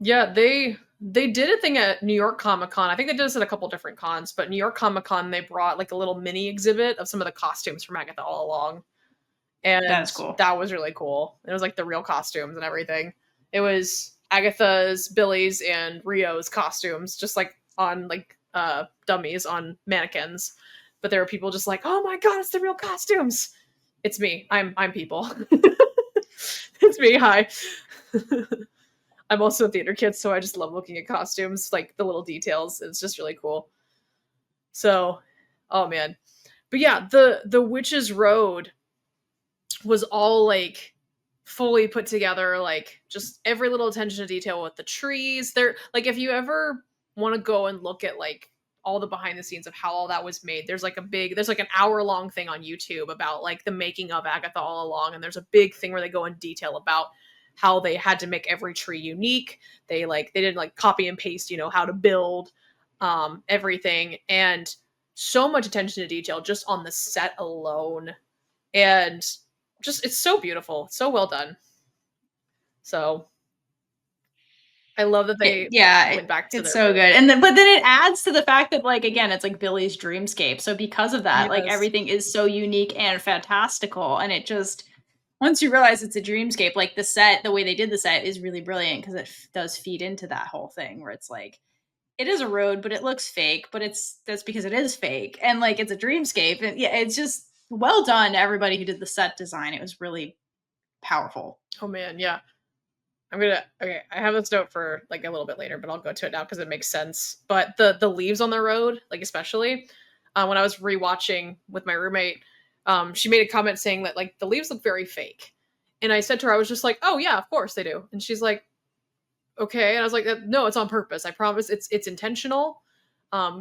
Yeah, they did a thing at New York Comic Con. I think they did this at a couple different cons, but New York Comic Con, they brought like a little mini exhibit of some of the costumes from Agatha All Along. And that's cool. That was really cool. It was like the real costumes and everything. It was Agatha's, Billy's, and Rio's costumes, just like on like dummies on mannequins. But there were people just like, oh my god, it's the real costumes. It's me. I'm people. It's me. Hi. I'm also a theater kid, so I just love looking at costumes, like the little details. It's just really cool. So, oh man. But yeah, the Witch's Road was all like fully put together, like just every little attention to detail with the trees. There, like if you ever want to go and look at like all the behind the scenes of how all that was made, there's like an hour-long thing on YouTube about like the making of Agatha All Along, and there's a big thing where they go in detail about how they had to make every tree unique. They didn't like copy and paste, how to build everything, and so much attention to detail just on the set alone. And just, it's so beautiful. It's so well done. So I love that they went back to it's so good. But then it adds to the fact that like, again, it's like Billy's dreamscape. So because of that, like everything is so unique and fantastical. And it just, once you realize it's a dreamscape, like the way they did the set is really brilliant because it does feed into that whole thing where it's like, it is a road, but it looks fake, but that's because it is fake. And like, it's a dreamscape. And yeah, it's just well done to everybody who did the set design. It was really powerful. Oh man. Yeah. I have this note for like a little bit later, but I'll go to it now because it makes sense. But the leaves on the road, like especially when I was rewatching with my roommate, she made a comment saying that like the leaves look very fake. And I said to her, I was just like, oh yeah, of course they do. And she's like, okay. And I was like, no, it's on purpose. I promise it's intentional.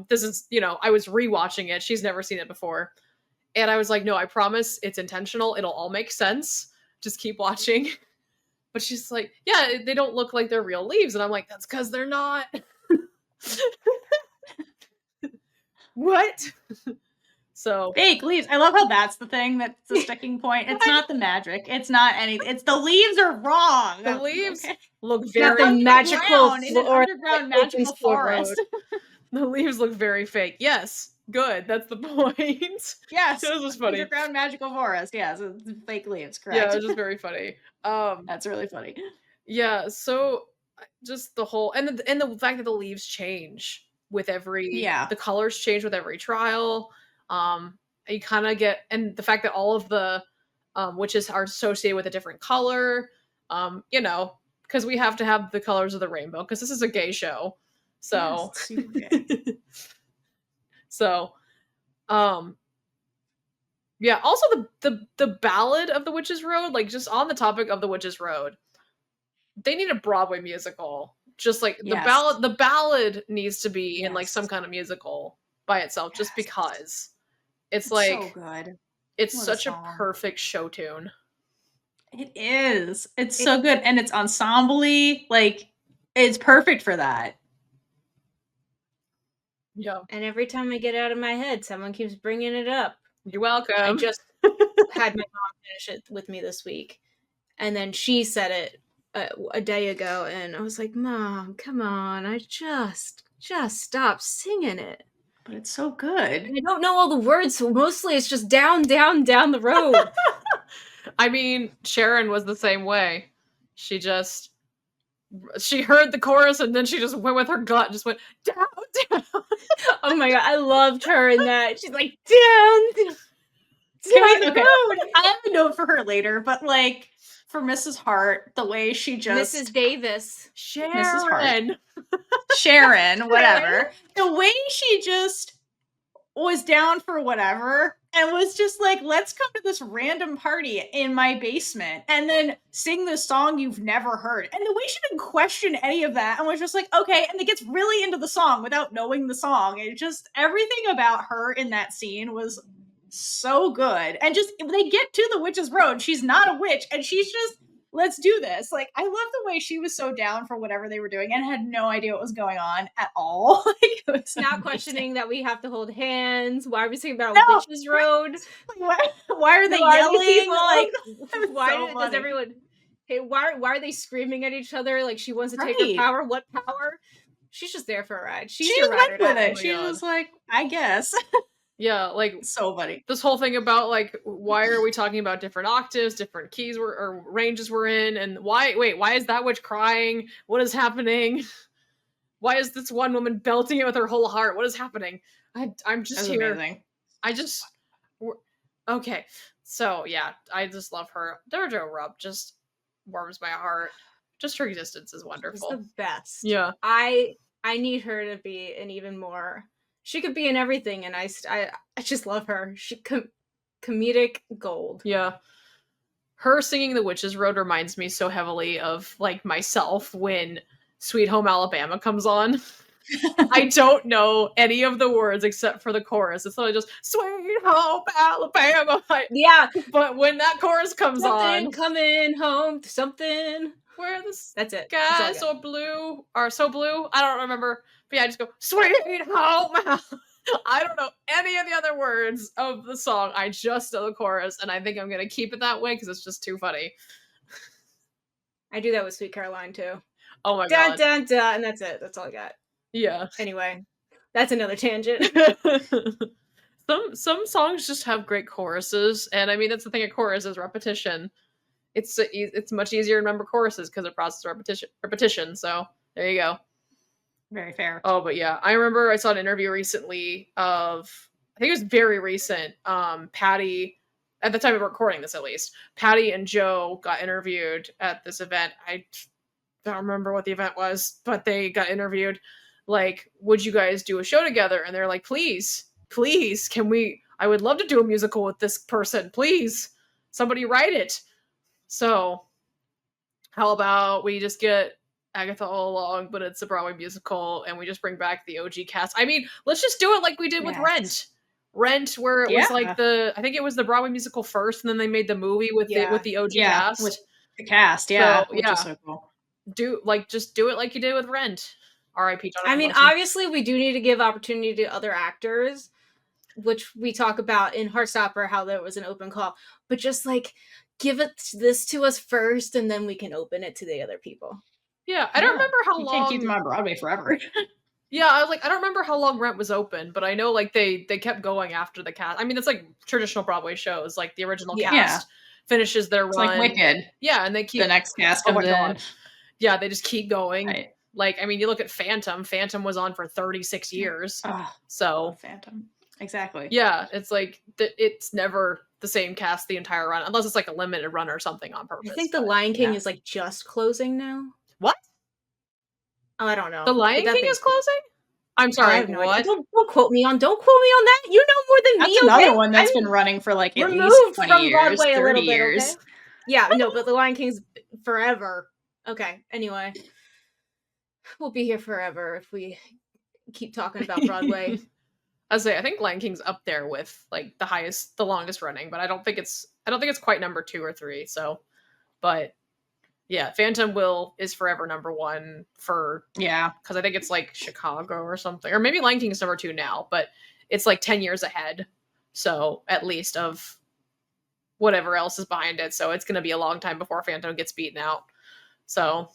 This is, I was rewatching it. She's never seen it before. And I was like, no, I promise it's intentional. It'll all make sense. Just keep watching. But she's like, yeah, they don't look like they're real leaves. And I'm like, that's because they're not. What? So fake leaves. I love how that's the thing that's the sticking point. It's not the magic. It's not anything. It's the leaves are wrong. The leaves look very magical in an underground magical forest. The leaves look very fake. Yes. Good. That's the point. Yes. This was funny. Underground magical forest. Yes. Yeah, so fake leaves. Correct. Yeah, it was just very funny. That's really funny. Yeah. So just the whole and the fact that the leaves change with every the colors change with every trial. You kind of get, and the fact that all of the witches are associated with a different color. Because we have to have the colors of the rainbow because this is a gay show. So. Yes, super gay. So, yeah, also the Ballad of the Witch's Road, like just on the topic of the Witch's Road, they need a Broadway musical. Just like the ballad needs to be in like some kind of musical by itself, just because it's like so good. It's such a perfect show tune. It is. It's so good, and it's ensemble-y. Like it's perfect for that. Yeah. And every time I get out of my head, someone keeps bringing it up. You're welcome. I just had my mom finish it with me this week. And then she said it a day ago. And I was like, Mom, come on. I just stop singing it. But it's so good. And I don't know all the words. So mostly it's just down, down, down the road. I mean, Sharon was the same way. She just she heard the chorus and then she just went with her gut and just went down, down. Oh my god, I loved her in that. She's like, down. Okay, I have a note for her later, but like for Mrs. Hart, the way she just Mrs. Davis. Mrs. Hart. Sharon. Sharon, whatever. The way she just was down for whatever and was just like, let's come to this random party in my basement and then sing the song you've never heard. And the way she didn't question any of that and was just like, okay, and it gets really into the song without knowing the song. It just, everything about her in that scene was so good. And just, they get to the witch's road. She's not a witch and she's just, let's do this. Like, I love the way she was so down for whatever they were doing and had no idea what was going on at all. Like, it was Not amazing. questioning that we have to hold hands. Why are we singing about No, Witch's Road? Like, why are they Who are these yelling? people? Like, Why so does funny. everyone? Hey, why are they screaming at each other like she wants to take her Right. power? What power? She's just there for a ride. She's She your just ride went or with die. it. Oh my She God. was like, I guess. Yeah, like So funny. this whole thing about like why are we talking about different octaves, different keys or ranges we're in, and why is that witch crying? What is happening? Why is this one woman belting it with her whole heart? What is happening? I'm just That was here. amazing. Okay. So yeah, I just love her. Dojo Rub just warms my heart. Just her existence is She's wonderful. the best. Yeah. I need her to be an even more. She could be in everything, and I just love her. She comedic gold. Yeah. Her singing The Witch's Road reminds me so heavily of like myself when Sweet Home Alabama comes on. I don't know any of the words except for the chorus. It's literally just Sweet Home Alabama. Yeah, But when that chorus comes something on, coming home, something. where the That's it. That's all I skies got. are so blue. I don't remember. But yeah, I just go Sweet Home. I don't know any of the other words of the song. I just know the chorus, and I think I'm gonna keep it that way because it's just too funny. I do that with Sweet Caroline too. Oh my Dun god. dun dun, and that's it. That's all I got. Yeah. Anyway, that's another tangent. Some songs just have great choruses, and I mean that's the thing. A chorus is repetition. It's much easier to remember choruses because it processes repetition. So there you go. Very fair. Oh, but yeah, I remember I saw an interview recently of, I think it was very recent. Patti, at the time of recording this at least, Patti and Joe got interviewed at this event. I don't remember what the event was, but they got interviewed. Like, would you guys do a show together? And they're like, please, can we? I would love to do a musical with this person. Please, somebody write it. So, how about we just get Agatha All Along, but it's a Broadway musical, and we just bring back the OG cast. I mean, let's just do it like we did with Yes. Rent, where it was Yeah. like I think it was the Broadway musical first, and then they made the movie with the OG Yeah, cast. with the cast, yeah, So, which yeah. is so cool. Just do it like you did with Rent. R.I.P. Jonathan I mean, Larson. obviously, we do need to give opportunity to other actors, which we talk about in Heartstopper, how there was an open call. But just like, give this to us first, and then we can open it to the other people. Yeah, I don't remember how You long. can't keep them on Broadway forever. Yeah, I was like, I don't remember how long Rent was open, but I know like they kept going after the cast. I mean, it's like traditional Broadway shows, like the original Yeah. cast finishes their It's run. like Wicked. Yeah, and they keep The next cast Oh comes my in. God. Yeah, they just keep going. Right. Like, I mean, you look at Phantom. Phantom was on for 36 years. Oh, So Phantom. Exactly. yeah, it's like it's never the same cast the entire run, unless it's like a limited run or something on purpose. I think The but- Lion King yeah. is like just closing now. What? Oh, I don't know. The Lion But that King thing's- is closing? I'm I sorry, have no what? idea. Don't quote me on that. You know more than That's me. another Okay? one that's I'm been running for like at removed least 20 from years, Broadway 30 a little bit. years. Okay. Yeah, no, but The Lion King's forever. Okay. Anyway, we'll be here forever if we keep talking about Broadway. I think Lion King's up there with like the longest running, but I don't think it's quite number 2 or 3. So, but yeah, Phantom is forever number 1 for Yeah. because I think it's like Chicago or something, or maybe Lion King is number 2 now, but it's like 10 years ahead. So at least of whatever else is behind it. So it's going to be a long time before Phantom gets beaten out. So,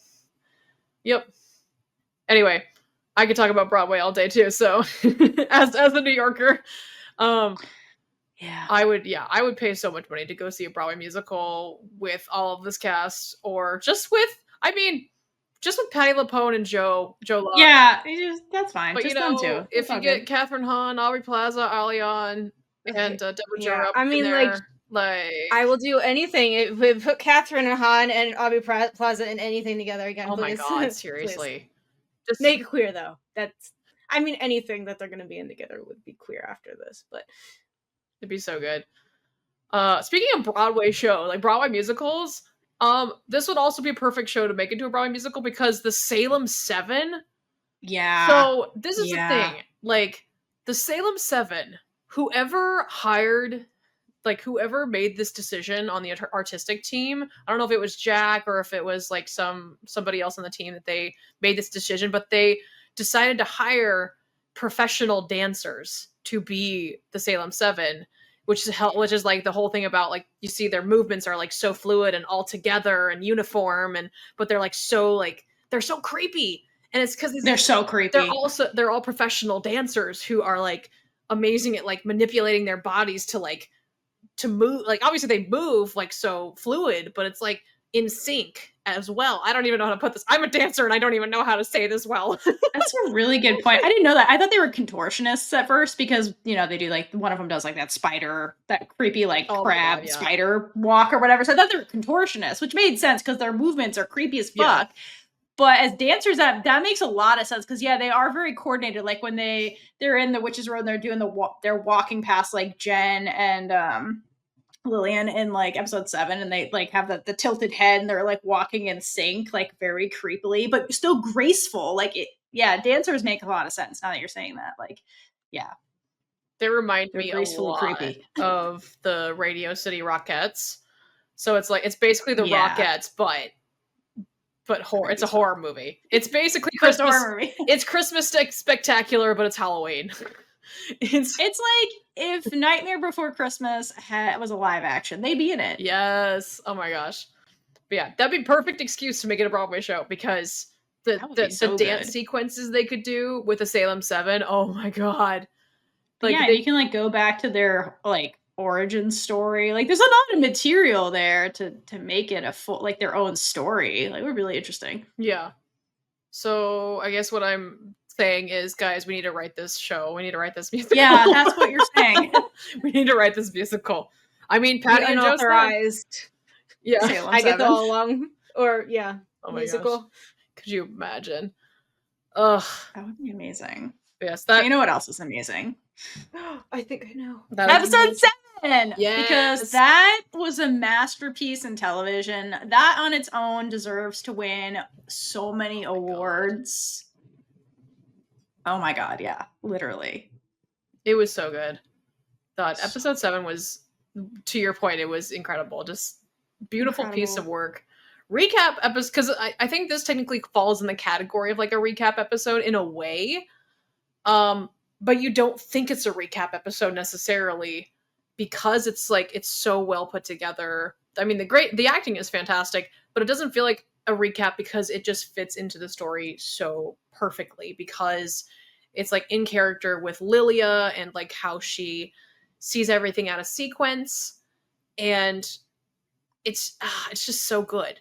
yep. Anyway, I could talk about Broadway all day too. So as a New Yorker, Yeah. I would pay so much money to go see a Broadway musical with all of this cast, or just with, I mean, just with Patti Lupone and Joe Locke. Yeah, that's fine. But just you know, them too. if you get Kathryn Hahn, Aubrey Plaza, Alayna, and Deborah Yeah, Joe I mean, like, I will do anything. If put Kathryn Hahn and Aubrey Plaza in anything together again, oh my please. god, Please. seriously. Just Make it queer though. That's, I mean, anything that they're going to be in together would be queer after this, but it'd be so good. Speaking of Broadway show, like Broadway musicals, this would also be a perfect show to make into a Broadway musical because the Salem 7. Yeah. So this is the thing. Like the Salem 7, whoever made this decision on the artistic team, I don't know if it was Jack or if it was like somebody else on the team that they made this decision, but they decided to hire professional dancers to be the Salem 7, which is like the whole thing about like you see their movements are like so fluid and all together and uniform, but they're like they're so creepy, and it's because they're so creepy. They're all professional dancers who are like amazing at like manipulating their bodies to move. Like obviously they move like so fluid, but it's like in sync as well. I don't even know how to put this. I'm a dancer and I don't even know how to say this well. That's a really good point. I didn't know that. I thought they were contortionists at first because, you know, they do like one of them does like that spider, that creepy like crab spider walk or whatever. So I thought they were contortionists, which made sense because their movements are creepy as fuck. Yeah. But as dancers, that makes a lot of sense because they are very coordinated. Like when they're in the Witches Road and they're doing they're walking past like Jen and Lillian in like episode 7, and they like have the tilted head and they're like walking in sync, like very creepily, but still graceful. Like it, dancers make a lot of sense now that you're saying that. Like, yeah, they remind me a lot creepy of the Radio City Rockettes. So it's basically the Rockettes, but horror. It's a horror movie. It's basically Christmas. Horror movie. It's Christmas Spectacular, but it's Halloween. It's like if Nightmare Before Christmas was a live action, they'd be in it. Yes. Oh my gosh. But yeah, that'd be perfect excuse to make it a Broadway show because the dance sequences they could do with the Salem 7. Oh my god. Like you can like go back to their like origin story. Like there's a lot of material there to make it a full like their own story. Like, we're really interesting. Yeah. So I guess what I'm saying is, guys, we need to write this show. We need to write this musical. Yeah, that's what you're saying. We need to write this musical. I mean, Patti and unauthorized. Yeah, Agatha All Along, or musical. Gosh. Could you imagine? Ugh, that would be amazing. Yes, you know what else is amazing? I think I know. Episode 7. Yeah, because that was a masterpiece in television. That on its own deserves to win so many awards. Oh my god, yeah, literally. It was so good. That episode 7 was, to your point, it was incredible. Just beautiful piece of work. Recap episode, because I think this technically falls in the category of like a recap episode in a way. But you don't think it's a recap episode necessarily because it's like it's so well put together. I mean, the acting is fantastic, but it doesn't feel like a recap because it just fits into the story so perfectly because it's like in character with Lilia and like how she sees everything out of sequence, and it's just so good.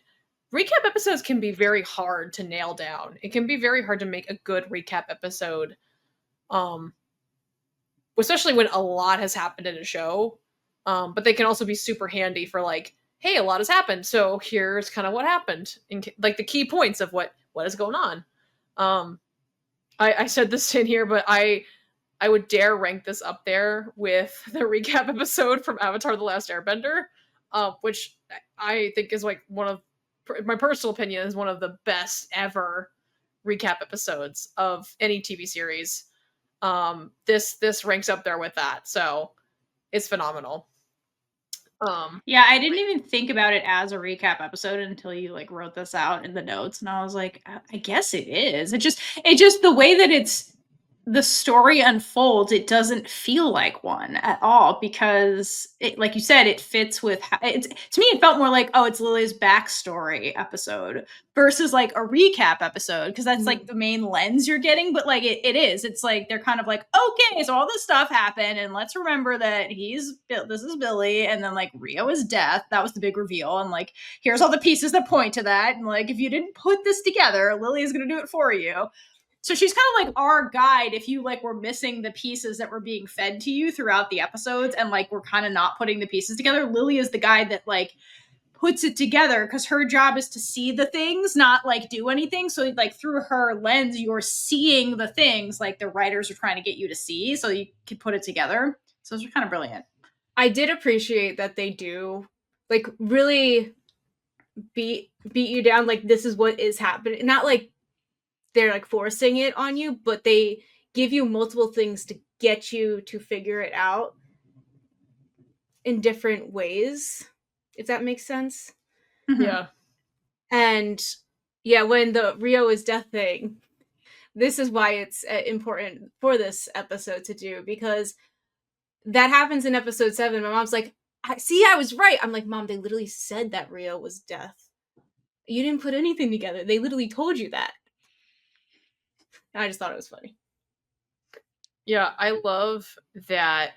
Recap episodes can be very hard to nail down. It can be very hard to make a good recap episode. Especially when a lot has happened in a show. But they can also be super handy for like, hey, a lot has happened, so here's kind of what happened, like the key points of what is going on. I said this in here, but I would dare rank this up there with the recap episode from Avatar: The Last Airbender, which I think is like my personal opinion is one of the best ever recap episodes of any TV series. This ranks up there with that, so it's phenomenal. I didn't even think about it as a recap episode until you like wrote this out in the notes, and I was like, I guess it is. It just the way that it's the story unfolds, it doesn't feel like one at all because, it, like you said, it fits with. To me, it felt more like, oh, it's Lilia's backstory episode versus like a recap episode because that's like the main lens you're getting. But like it is, it's like they're kind of like, okay, so all this stuff happened, and let's remember that this is Billy, and then like Rio is Death. That was the big reveal, and like here's all the pieces that point to that, and like if you didn't put this together, Lily is gonna do it for you. So she's kind of like our guide if you like were missing the pieces that were being fed to you throughout the episodes and like we're kind of not putting the pieces together. Lily is the guide that like puts it together because her job is to see the things, not like do anything. So like through her lens, you're seeing the things like the writers are trying to get you to see so you can put it together. So those are kind of brilliant. I did appreciate that they do like really beat you down like this is what is happening. Not like they're like forcing it on you, but they give you multiple things to get you to figure it out in different ways, if that makes sense. Yeah. And yeah, when the Rio is Death thing, this is why it's important for this episode to do, because that happens in episode 7. My mom's like, I was right. I'm like, Mom, they literally said that Rio was Death. You didn't put anything together. They literally told you that. And I just thought it was funny. Yeah, I love that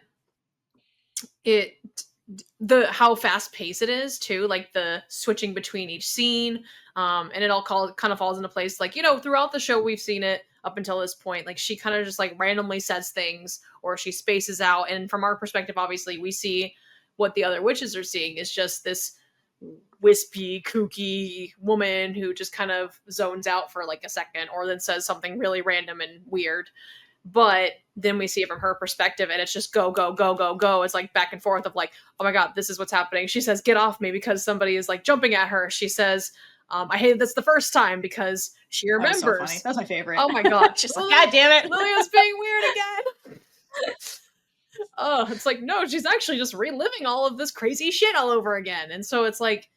how fast paced it is too, like the switching between each scene, and it all kind of falls into place. Like, throughout the show we've seen it up until this point. Like she kind of just like randomly says things or she spaces out, and from our perspective, obviously, we see what the other witches are seeing is just this wispy, kooky woman who just kind of zones out for like a second or then says something really random and weird. But then we see it from her perspective and it's just go, go, go, go, go. It's like back and forth of like, oh my God, this is what's happening. She says, get off me because somebody is like jumping at her. She says, I hated this the first time because she remembers. That was so funny. That was my favorite. Oh my God. She's like, God damn it. Lilia's being weird again. Oh, it's like, no, she's actually just reliving all of this crazy shit all over again. And so it's like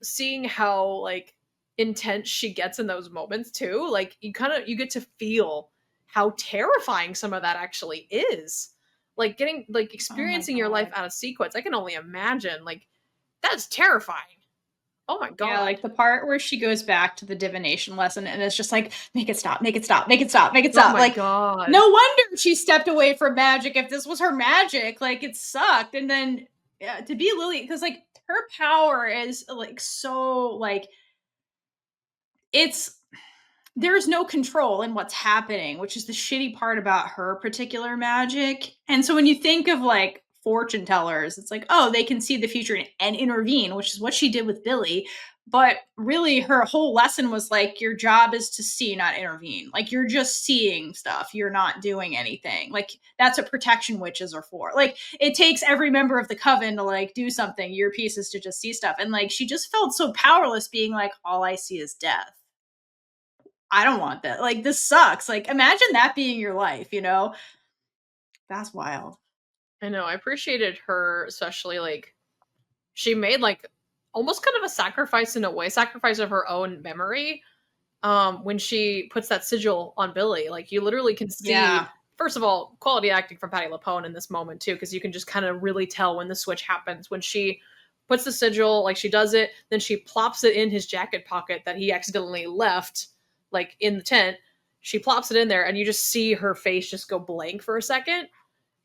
seeing how like intense she gets in those moments too. Like you get to feel how terrifying some of that actually is. Like getting like experiencing your life out of sequence. I can only imagine. Like that's terrifying. Oh my God. Yeah, like the part where she goes back to the divination lesson and it's just like, make it stop, make it stop, make it stop, make it stop. Oh my like, God. No wonder she stepped away from magic. If this was her magic, like it sucked. And then to be Lily, because like her power is like so like there's no control in what's happening, which is the shitty part about her particular magic. And so when you think of like fortune tellers, it's like, oh, they can see the future and intervene, which is what she did with Billy. But really her whole lesson was like, your job is to see, not intervene. Like you're just seeing stuff. You're not doing anything. Like that's what protection witches are for. Like it takes every member of the coven to like do something. Your piece is to just see stuff. And like, she just felt so powerless being like, all I see is death. I don't want that. Like, this sucks. Like, imagine that being your life, That's wild. I know. I appreciated her, especially like she made like almost kind of a sacrifice in a way, sacrifice of her own memory. When she puts that sigil on Billy, like you literally can see. Yeah. First of all, quality acting from Patti Lupone in this moment too, because you can just kind of really tell when the switch happens when she puts the sigil, like she does it, then she plops it in his jacket pocket that he accidentally left. Like in the tent, she plops it in there and you just see her face just go blank for a second.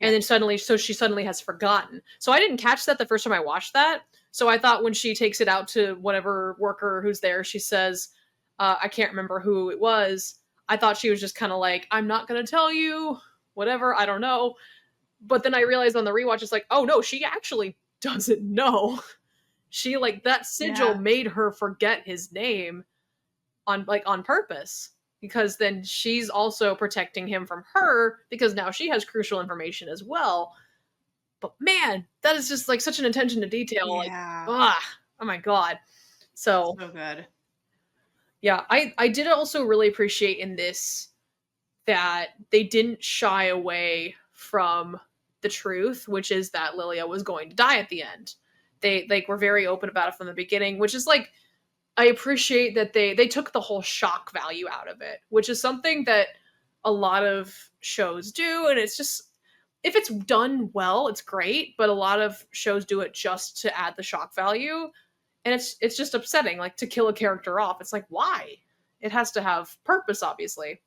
And then she suddenly has forgotten. So I didn't catch that the first time I watched that. So I thought when she takes it out to whatever worker who's there, she says, I can't remember who it was. I thought she was just kind of like, I'm not going to tell you, whatever, I don't know. But then I realized on the rewatch, it's like, oh no, she actually doesn't know. She like, that sigil made her forget his name on purpose, because then she's also protecting him from her because now she has crucial information as well. But man, that is just like such an attention to detail. Yeah. Like, oh my God. So good. Yeah, I did also really appreciate in this that they didn't shy away from the truth, which is that Lilia was going to die at the end. They like were very open about it from the beginning, which is like, I appreciate that they took the whole shock value out of it, which is something that a lot of shows do, and it's just, if it's done well, it's great, but a lot of shows do it just to add the shock value, and it's just upsetting, like, to kill a character off. It's like, why? It has to have purpose, obviously.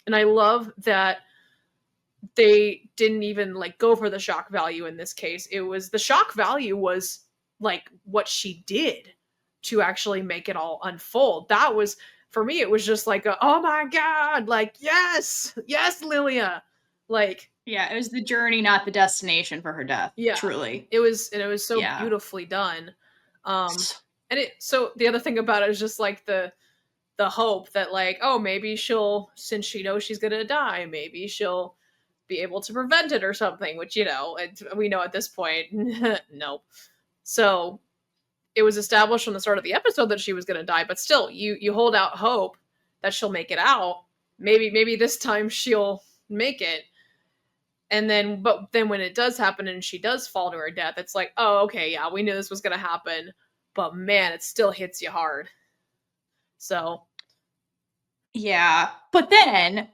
And I love that they didn't even like go for the shock value in this case. It was, the shock value was like what she did to actually make it all unfold. That was, for me, it was just like a, oh my god, like, yes, Lilia, like, Yeah, it was the journey, not the destination for her death. yeah, truly. it was, and it was so Yeah. beautifully done. And it, so the other thing about it is just like the hope that, like, oh, maybe she'll, since she knows she's gonna die, maybe she'll be able to prevent it or something, which, you know, we know at this point, nope. So it was established from the start of the episode that she was going to die, but still, you hold out hope that she'll make it out. Maybe this time she'll make it. And then, but then when it does happen and she does fall to her death, it's like, oh, okay, yeah, we knew this was going to happen, but man, it still hits you hard. So, yeah, but then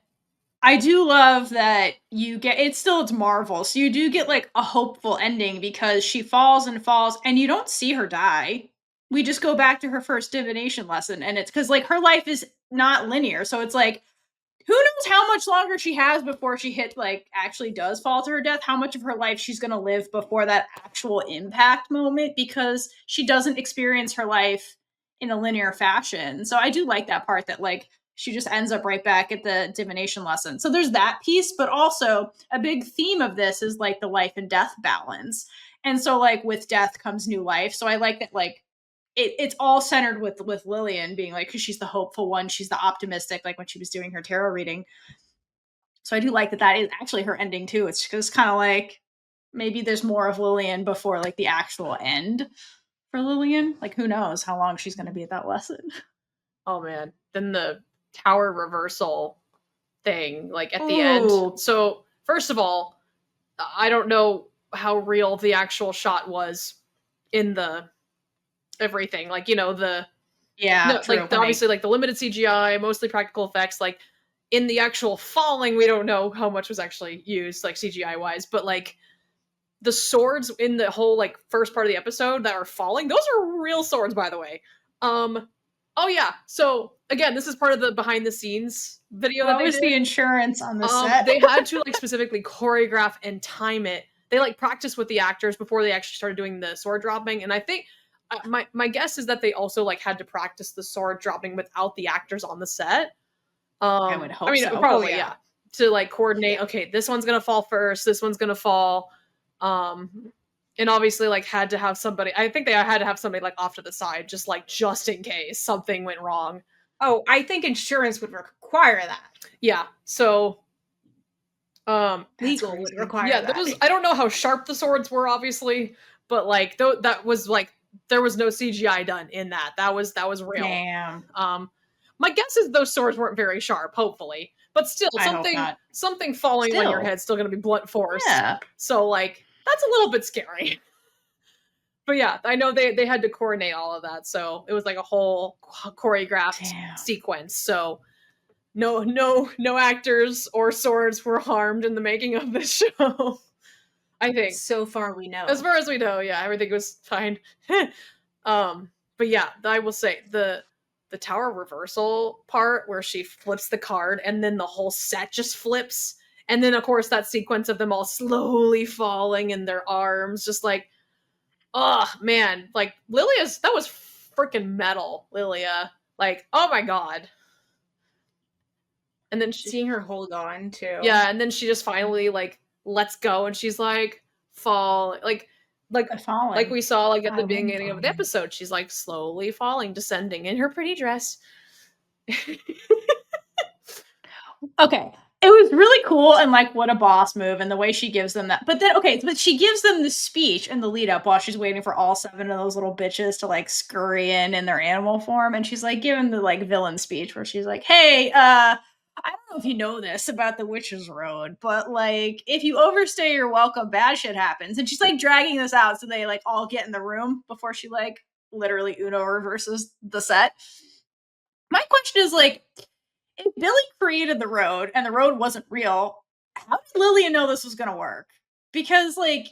I do love that you get, it's Marvel, so you do get like a hopeful ending because she falls and falls and you don't see her die. We just go back to her first divination lesson, and it's because like her life is not linear, so it's like, who knows how much longer she has before she actually does fall to her death, how much of her life she's going to live before that actual impact moment, because she doesn't experience her life in a linear fashion. So I do like that part that like she just ends up right back at the divination lesson. So there's that piece, but also a big theme of this is like the life and death balance. And so like with death comes new life. So I like that, like, it's all centered with Lillian being like, because she's the hopeful one, she's the optimistic, like when she was doing her tarot reading. So I do like that is actually her ending too. It's just kind of like, maybe there's more of Lillian before like the actual end for Lillian. Like, who knows how long she's going to be at that lesson. oh man, then the tower reversal thing, like at the end. So first of all, I don't know how real the actual shot was in the everything, like, you know, the, yeah, no, like, obviously like the limited CGI, mostly practical effects, like in the actual falling, we don't know how much was actually used, like CGI wise, but like the swords in the whole like first part of the episode that are falling, those are real swords, by the way. Oh yeah, so again, this is part of the behind the scenes video that they did. The insurance on the set? They had to like specifically choreograph and time it. They like practiced with the actors before they actually started doing the sword dropping, and I think my guess is that they also like had to practice the sword dropping without the actors on the set. I would hope so. Probably, yeah. To like coordinate, okay, this one's gonna fall first, this one's gonna fall. And obviously like had to have somebody, I think they had to have somebody like off to the side, just in case something went wrong. Oh, I think insurance would require that. Yeah. So legal would require that. Those, I don't know how sharp the swords were, obviously, but like that was like, there was no CGI done in that. That was real. Damn. My guess is those swords weren't very sharp, hopefully. But still, something falling on your head's still going to be blunt force. Yeah. So, like, that's a little bit scary. But yeah, I know they had to coordinate all of that. So it was like a whole choreographed sequence. So no actors or swords were harmed in the making of this show. I think. So far we know. As far as we know, yeah, everything was fine. But yeah, I will say the tower reversal part where she flips the card and then the whole set just flips. And then of course that sequence of them all slowly falling in their arms, just like, oh man, like Lilia's, that was freaking metal, Lilia. Like, oh my god. And then seeing her hold on too. Yeah, and then she just finally like lets go and she's like fall, like falling. Like we saw like at the beginning of the episode, she's like slowly falling, descending in her pretty dress. Okay. It was really cool, and like what a boss move, and the way she gives them that. But then but she gives them the speech and the lead up while she's waiting for all 7 of those little bitches to like scurry in their animal form, and she's like giving the like villain speech where she's like, hey, I don't know if you know this about the Witch's Road, but like if you overstay your welcome, bad shit happens. And she's like dragging this out so they like all get in the room before she like literally Uno reverses the set. My question is like, if Billy created the road and the road wasn't real, how did Lilia know this was going to work? Because, like,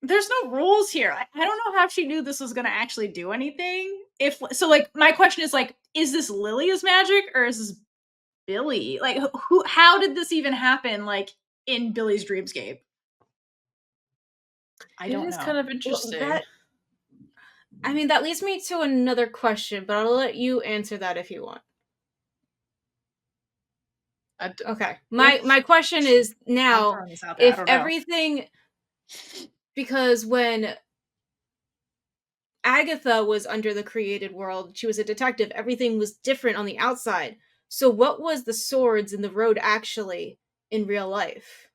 there's no rules here. I don't know how she knew this was going to actually do anything. If so, like, my question is, like, is this Lilia's magic or is this Billy? Like, who? How did this even happen? Like, in Billy's dreamscape? I don't know. It is kind of interesting. That leads me to another question, but I'll let you answer that if you want. Okay. My question is now, if everything, because when Agatha was under the created world, she was a detective, everything was different on the outside. So what was the swords in the road actually in real life?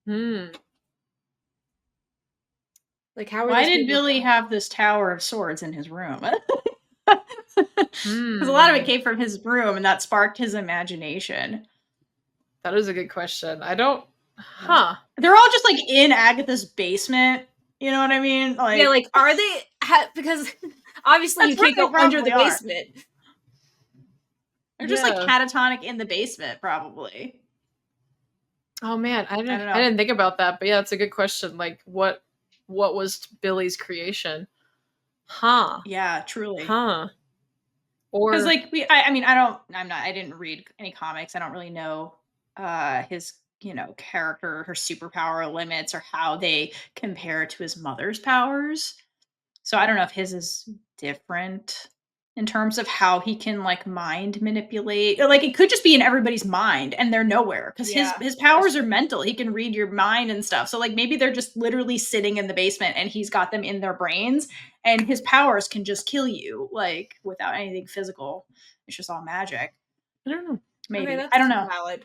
Like, how? Why did Billy have this tower of swords in his room? Because a lot of it came from his room, and that sparked his imagination. That is a good question. I don't. They're all just like in Agatha's basement. You know what I mean? Like, yeah, like, are they? Because obviously you can't go under the basement. They're just like catatonic in the basement, probably. Oh man, I didn't think about that, but yeah, that's a good question. Like, what was Billy's creation? Yeah, truly. Or because like I didn't read any comics. I don't really know his character, her superpower limits, or how they compare to his mother's powers. So I don't know if his is different in terms of how he can like mind manipulate. Or, like, it could just be in everybody's mind and they're nowhere because his powers are mental. He can read your mind and stuff. So like maybe they're just literally sitting in the basement and he's got them in their brains, and his powers can just kill you like without anything physical. It's just all magic. I don't know. Maybe. Okay, that's I don't know. valid.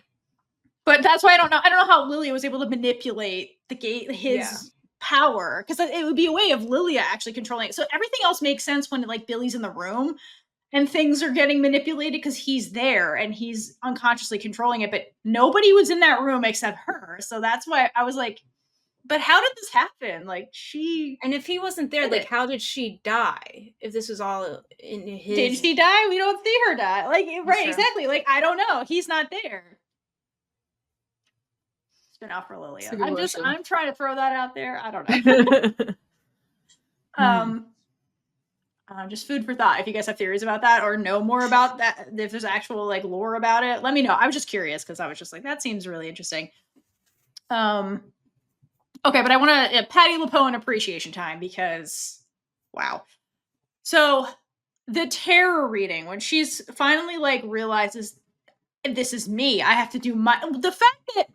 But that's why I don't know. I don't know how Lilia was able to manipulate his power, because it would be a way of Lilia actually controlling it. So everything else makes sense when like Billy's in the room and things are getting manipulated because he's there and he's unconsciously controlling it. But nobody was in that room except her. So that's why I was like, but how did this happen? Like, and if he wasn't there, like, how did she die? If this was all in his... Did she die? We don't see her die. Like, right, exactly. Like, I don't know. He's not there. Been out for Lilia. I'm trying to throw that out there. I don't know. Just food for thought. If you guys have theories about that or know more about that, if there's actual like lore about it, let me know. I was just curious because I was just like, that seems really interesting. Okay, but I want to Patti Lupone appreciation time because wow. So the tarot reading, when she's finally like realizes this is me, I have to do the fact that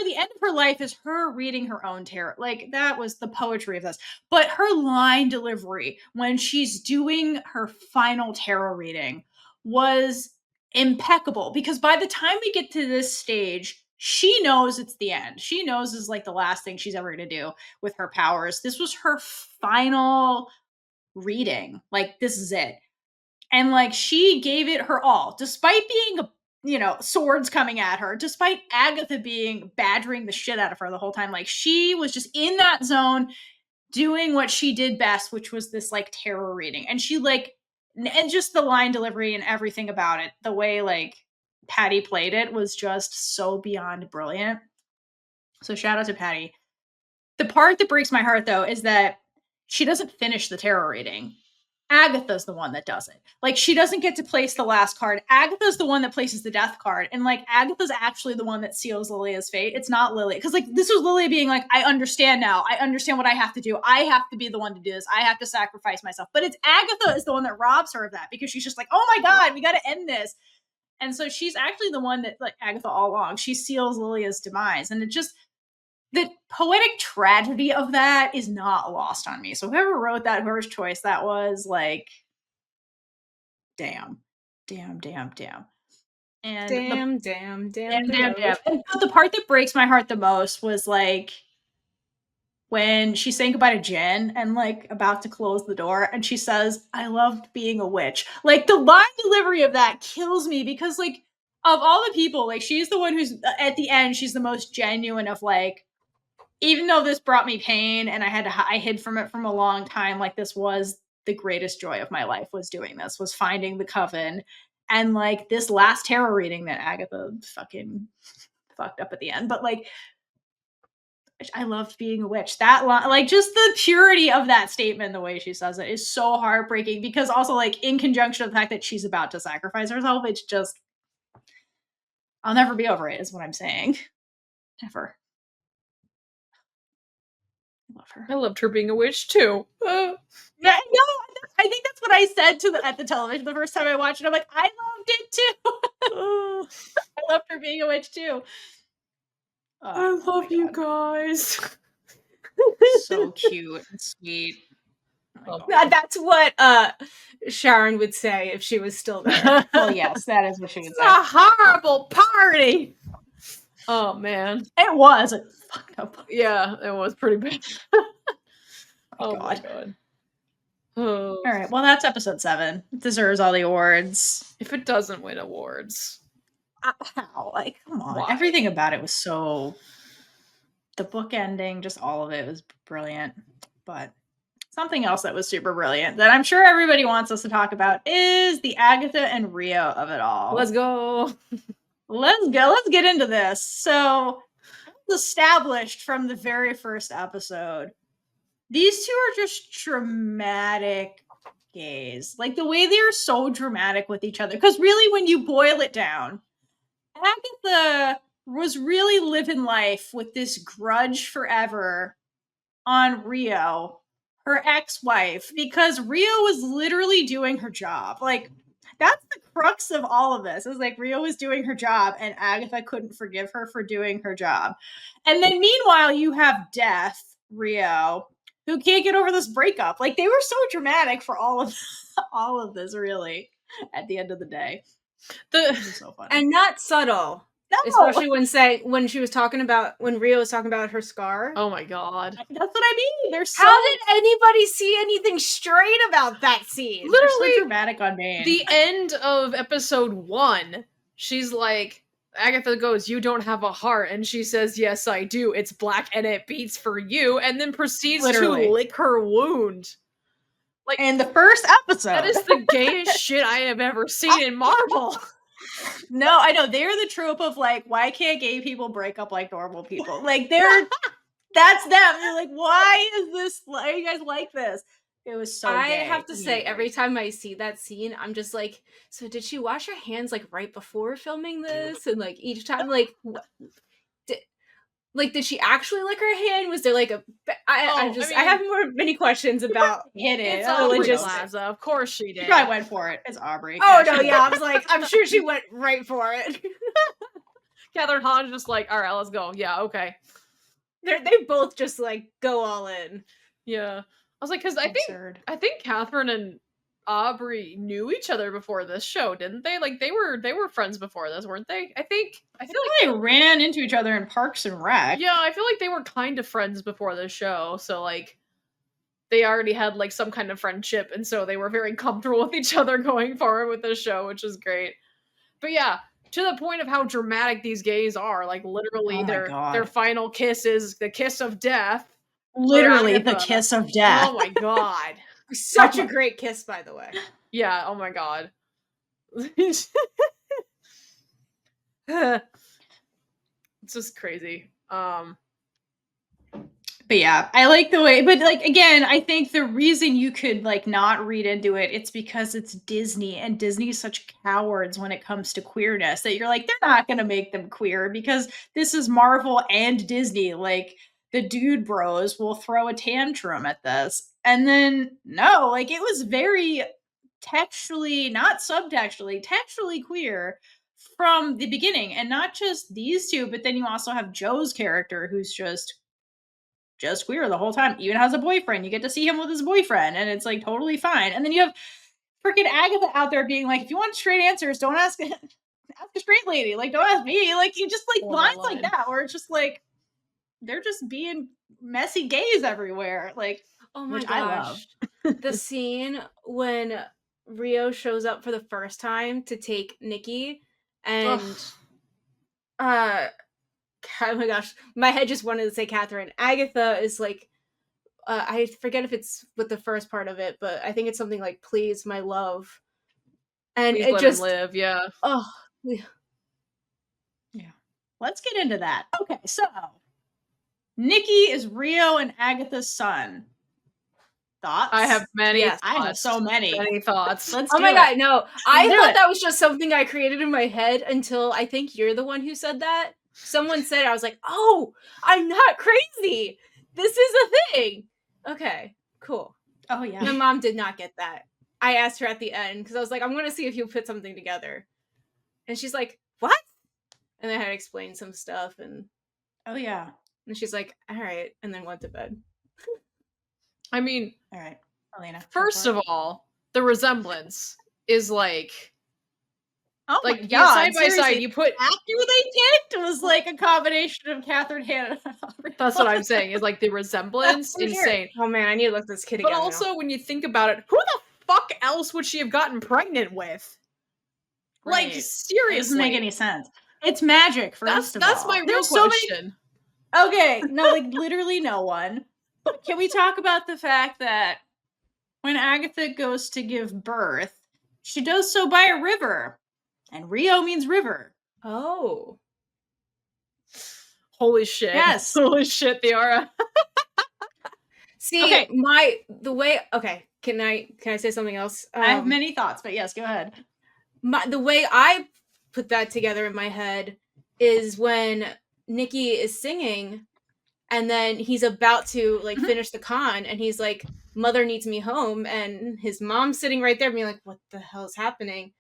the end of her life is her reading her own tarot. Like, that was the poetry of this. But her line delivery when she's doing her final tarot reading was impeccable, because by the time we get to this stage, she knows it's the end. She knows it's like the last thing she's ever going to do with her powers. This was her final reading. Like, this is it. And like, she gave it her all, despite being swords coming at her, despite Agatha being badgering the shit out of her the whole time. Like, she was just in that zone doing what she did best, which was this like tarot reading. And she like, and just the line delivery and everything about it, the way like Patti played it was just so beyond brilliant. So shout out to Patti. The part that breaks my heart though is that she doesn't finish the tarot reading. Agatha's the one that does it. Like, she doesn't get to place the last card. Agatha's the one that places the death card. And like, Agatha's actually the one that seals Lilia's fate. It's not Lilia. Because like, this was Lilia being like, I understand now. I understand what I have to do. I have to be the one to do this. I have to sacrifice myself. But it's Agatha is the one that robs her of that, because she's just like, oh my God, we got to end this. And so she's actually the one that, like, Agatha all along, she seals Lilia's demise. And it just, the poetic tragedy of that is not lost on me. So whoever wrote that, whoever's choice that was, like, damn. And damn. And the part that breaks my heart the most was like when she's saying goodbye to Jen and like about to close the door, and she says, I loved being a witch. Like, the line delivery of that kills me, because like, of all the people, like, she's the one who's at the end, she's the most genuine of like, even though this brought me pain and I hid from it from a long time, like, this was the greatest joy of my life, was doing this, was finding the coven And like this last tarot reading that Agatha fucking fucked up at the end, but like I loved being a witch. That line, like just the purity of that statement, the way she says it is so heartbreaking, because also like in conjunction with the fact that she's about to sacrifice herself, it's just, I'll never be over it is what I'm saying. Never. I love her. I loved her being a witch too. Yeah, no, I think that's what I said at the television the first time I watched it. I'm like, I loved it too. I loved her being a witch too. I love you guys. So cute and sweet. Oh That's what Sharon would say if she was still there. Well, yes, that is what she would It's say. a horrible party. Oh man, It was a fucked up. yeah, it was pretty bad. Oh, my God. god. Oh. All right, well, that's episode 7. It deserves all the awards. If it doesn't win awards, How? Like, come on. Why? Everything about it was so. The book ending, just all of it was brilliant. But something else that was super brilliant that I'm sure everybody wants us to talk about is the Agatha and Rio of it all. let's go. Let's go. Let's get into this. So, established from the very first episode, these two are just dramatic gays. Like the way they're so dramatic with each other. Because really, when you boil it down, Agatha was really living life with this grudge forever on Rio, her ex-wife, because Rio was literally doing her job. Like, that's the crux of all of this. Is like Rio was doing her job and Agatha couldn't forgive her for doing her job. And then meanwhile, you have Death, Rio, who can't get over this breakup. Like, they were so dramatic for all of this, really, at the end of the day. It was so funny. And not subtle. No! Especially when Rio was talking about her scar. Oh my god. That's what I mean. They're so. How did anybody see anything straight about that scene? They're Literally, so dramatic on Maine. the end of episode 1, she's like, Agatha goes, "You don't have a heart," and she says, "Yes, I do. It's black and it beats for you," and then proceeds Literally. to lick her wound. Like, in the first episode. that is the gayest shit I have ever seen in Marvel. No, I know. They're the trope of like, why can't gay people break up like normal people? Like, that's them. They're like, why is this? Why are you guys like this? It was so I gay. have to say, every time I see that scene, I'm just like, so did she wash her hands like right before filming this? And like each time, like, did she actually lick her hand? Was there like a? I have many questions about. Hit it. It's Oh, Aubrey just- Plaza. Of course she She did. probably went for it. It's Aubrey. Oh Yeah, no, she- yeah, I was like, I'm sure she went right for it. Kathryn Hahn just like, all right, let's go. Yeah, okay. They both just like go all in. Yeah. I was like, because I think Kathryn and Aubrey knew each other before this show, didn't they? Like they were friends before this, weren't they? I feel like they ran into each other in Parks and Rec. yeah, I feel like they were kind of friends before this show, so like they already had like some kind of friendship, and so they were very comfortable with each other going forward with this show, which is great. But yeah, to the point of how dramatic these gays are, like literally their final kiss is the kiss of death. Literally the kiss of death. Oh my god. Such a great kiss, by the way. Yeah, oh my god. It's just crazy. But yeah, I like the way, but like, again, I think the reason you could like not read into it, it's because it's Disney, and Disney's such cowards when it comes to queerness that you're like, they're not going to make them queer because this is Marvel and Disney. Like, the dude bros will throw a tantrum at this. And then, no, like, it was very textually, not subtextually, textually queer from the beginning. And not just these two, but then you also have Joe's character who's just queer the whole time, even has a boyfriend. You get to see him with his boyfriend, and it's like totally fine. And then you have freaking Agatha out there being like, if you want straight answers, don't ask a straight lady. Like, don't ask me. Like, you just like lines like that where it's just like they're just being messy gays everywhere. Like, oh my which gosh. I love. The scene when Rio shows up for the first time to take Nicky, and oh my gosh, my head just wanted to say Kathryn. Agatha is like, I forget if it's with the first part of it, but I think it's something like, please, my love. And Please it let just him live, yeah. oh Yeah. Let's get into that. Okay, so Nicky is Rio and Agatha's son. Thoughts? I have many Yes. thoughts. I have so many. Many thoughts. Let's oh do my it. god, no. I do thought it. that was just something I created in my head until I think you're the one who said that. Someone said it, I was like, oh, I'm not crazy. This is a thing. Okay, cool. Oh yeah. My mom did not get that. I asked her at the end because I was like, I'm going to see if you put something together. And she's like, what? And then I had to explain some stuff. And Oh yeah. she's like, all right. And then went to bed. I mean, All right, Alayna. first of all, the resemblance is like oh my like god, side by side. seriously. You put Actor they picked was like a combination of Kathryn Hahn. that's what I'm saying is like the resemblance For sure. insane. Oh man, I need to look this kid But again. also when you think about it, who the fuck else would she have gotten pregnant with? Like Right. seriously, It doesn't make any sense. It's magic. First of that's all, my real There's so many- question. Okay, no, like literally no one. But can we talk about the fact that when Agatha goes to give birth, she does so by a river, and Rio means river. Oh. Holy shit! Yes. Holy shit, Theora. See, Okay. Can I say something else? I have many thoughts, but yes, go ahead. The way I put that together in my head is when Nicky is singing and then he's about to like finish the con and he's like, mother needs me home, and his mom's sitting right there being like, what the hell is happening?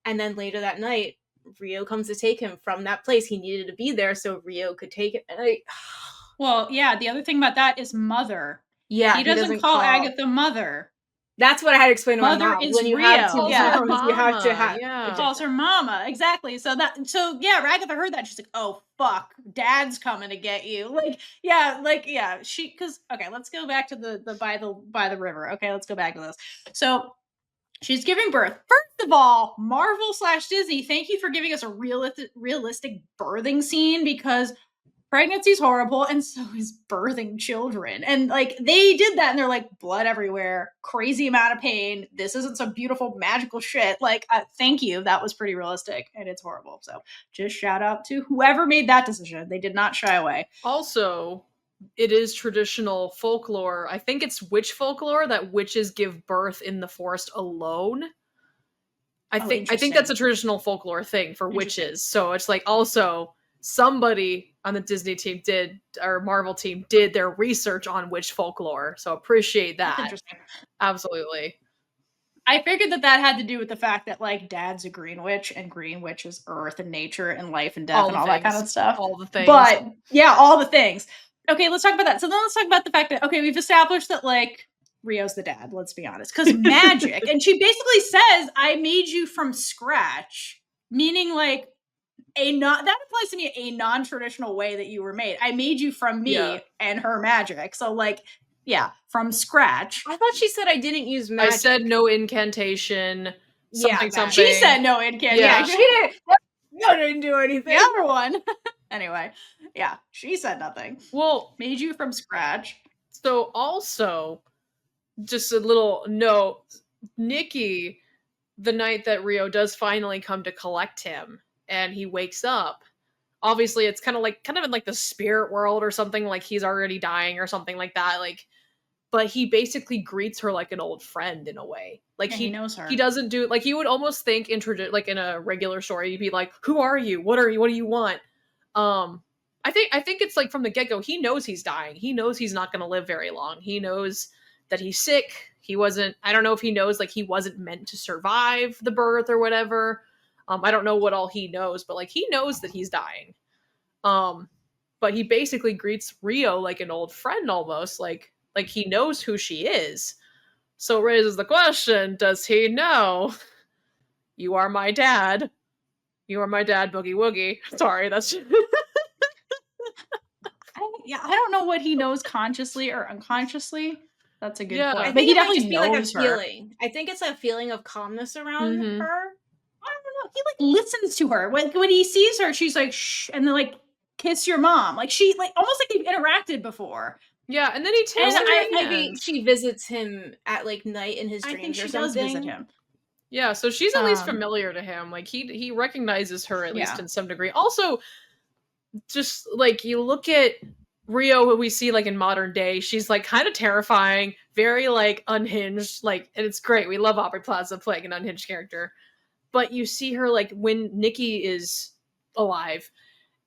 And then later that night Rio comes to take him from that place. He needed to be there so Rio could take it. And Well, yeah, the other thing about that is mother. yeah, He doesn't call Agatha mother. That's what I had to explain to my Mother mom. is When you Rio. have two Yeah. moms, you have to have Yeah. He calls her mama. Exactly. So yeah, Agatha heard that. She's like, oh fuck, dad's coming to get you. Okay, let's go back to the by the river. Okay, let's go back to this. So she's giving birth. First of all, Marvel / Disney, thank you for giving us a realistic birthing scene, because pregnancy's horrible and so is birthing children. And like they did that and they're like, blood everywhere, crazy amount of pain. This isn't some beautiful magical shit. Like, thank you. That was pretty realistic and it's horrible. So just shout out to whoever made that decision. They did not shy away. Also, it is traditional folklore. I think it's witch folklore that witches give birth in the forest alone. I think that's a traditional folklore thing for witches. So it's like also somebody on the Disney team or Marvel team did their research on witch folklore. So appreciate that. That's interesting. Absolutely. I figured that had to do with the fact that like dad's a green witch and green witch is earth and nature and life and death and all that kind of stuff. All the things. But yeah, all the things. Okay, let's talk about that. So then let's talk about the fact that, okay, we've established that like Rio's the dad, let's be honest, because magic. And she basically says, I made you from scratch, meaning like that applies to me a non-traditional way that you were made. I made you from me and her magic. So like, yeah, from scratch. I thought she said I didn't use magic. I said no incantation. Something. She said no incantation. Yeah, she didn't. No, didn't do anything. The other one. Anyway, yeah, she said nothing. Well, made you from scratch. So also, just a little note, Nicky, the night that Rio does finally come to collect him and he wakes up, obviously it's kind of in like the spirit world or something, like he's already dying or something like that, like, but he basically greets her like an old friend in a way. Like he knows her. He doesn't do, like, you would almost think like in a regular story, you'd be like, who are you? What do you want? I think it's like from the get-go, he knows he's dying. He knows he's not going to live very long. He knows that he's sick. I don't know if he knows like he wasn't meant to survive the birth or whatever. I don't know what all he knows, but like he knows that he's dying. But he basically greets Rio like an old friend almost, like he knows who she is. So it raises the question, does he know? You are my dad. You are my dad, Boogie Woogie. Sorry, that's I don't know what he knows consciously or unconsciously. That's a good point. But he definitely knows like a feeling. I think it's a feeling of calmness around her. I don't know. He like listens to her. When he sees her, she's like, shh, and then like kiss your mom. Like she like almost like they've interacted before. Yeah, and then he takes her hand. Maybe she visits him at like night in his dreams. I think she or something. does visit him. Yeah, so she's at least familiar to him. Like he recognizes her at least in some degree. Also, just like you look at Rio, who we see like in modern day, she's like kind of terrifying, very like unhinged, like, and it's great. We love Aubrey Plaza playing an unhinged character. But you see her like when Nicky is alive,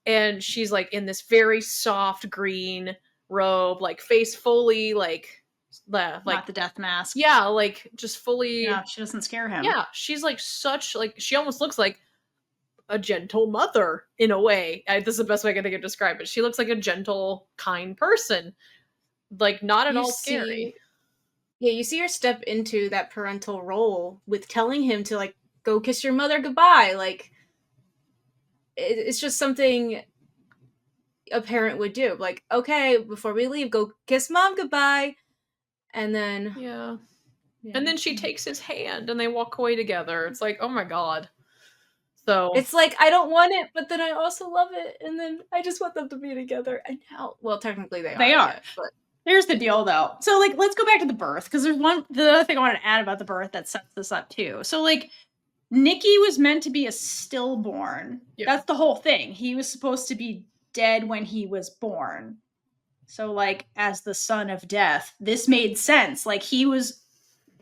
and she's like in this very soft green robe, like face fully like not the death mask. Yeah, like just fully. Yeah, she doesn't scare him. Yeah, she's like such like she almost looks like a gentle mother in a way. This is the best way I can think of describe it. She looks like a gentle, kind person, like not at all scary. Yeah, you see her step into that parental role with telling him to like go kiss your mother goodbye. Like it's just something a parent would do. Like, okay, before we leave, go kiss mom goodbye. And then yeah. And then she takes his hand and they walk away together. It's like, oh my god. So it's like, I don't want it, but then I also love it, and then I just want them to be together. And now, well, technically they are. Yet, but here's the deal, though. So, like, let's go back to the birth, because the other thing I want to add about the birth that sets this up too. So, like, Nicky was meant to be a stillborn. Yep. That's the whole thing. He was supposed to be dead when he was born. So, like, as the son of death, this made sense. Like, he was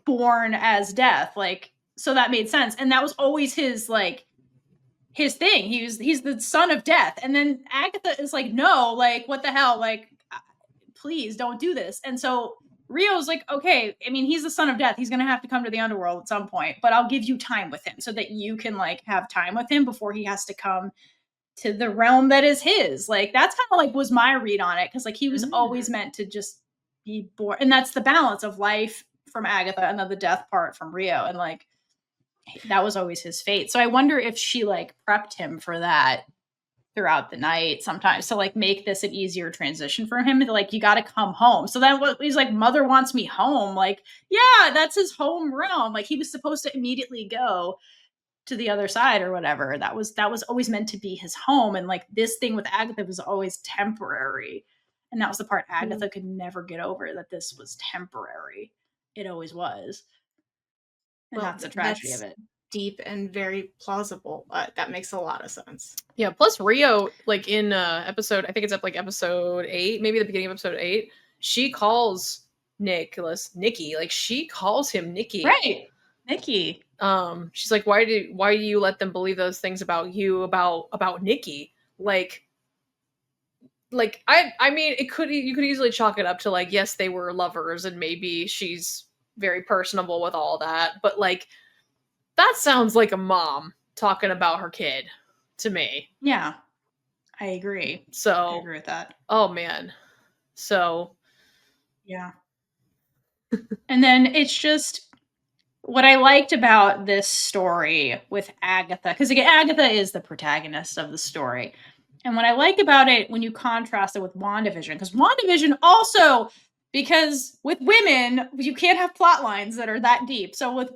born as death. Like, so that made sense. And that was always his, like, his thing. He's the son of death. And then Agatha is like, no, like, what the hell? Like, please don't do this. And so Rio's like, okay, I mean, he's the son of death. He's going to have to come to the underworld at some point, but I'll give you time with him so that you can like have time with him before he has to come to the realm that is his. Like, that's kind of like was my read on it. Cause like he was always meant to just be born. And that's the balance of life from Agatha and then the death part from Rio. And like, that was always his fate. So I wonder if she like prepped him for that throughout the night sometimes to like make this an easier transition for him. Like, you got to come home. So then he's like, mother wants me home. Like, yeah, that's his home realm. Like, he was supposed to immediately go to the other side or whatever. That was always meant to be his home. And like this thing with Agatha was always temporary. And that was the part Agatha could never get over, that this was temporary. It always was. And that's the tragedy of it. Deep and very plausible. That makes a lot of sense. Yeah, plus Rio, like in episode, I think it's up like episode 8, maybe the beginning of episode 8, she calls Nicky, like she calls him Nicky. Right. Nicky. She's like, why do you let them believe those things about you, about Nicky? Like I mean, you could easily chalk it up to like, yes, they were lovers and maybe she's very personable with all that, but like that sounds like a mom talking about her kid to me. Yeah, I agree. So I agree with that. Oh man. So yeah. And then it's just what I liked about this story with Agatha, because again, Agatha is the protagonist of the story. And what I like about it when you contrast it with WandaVision, because WandaVision also, because with women, you can't have plot lines that are that deep. So with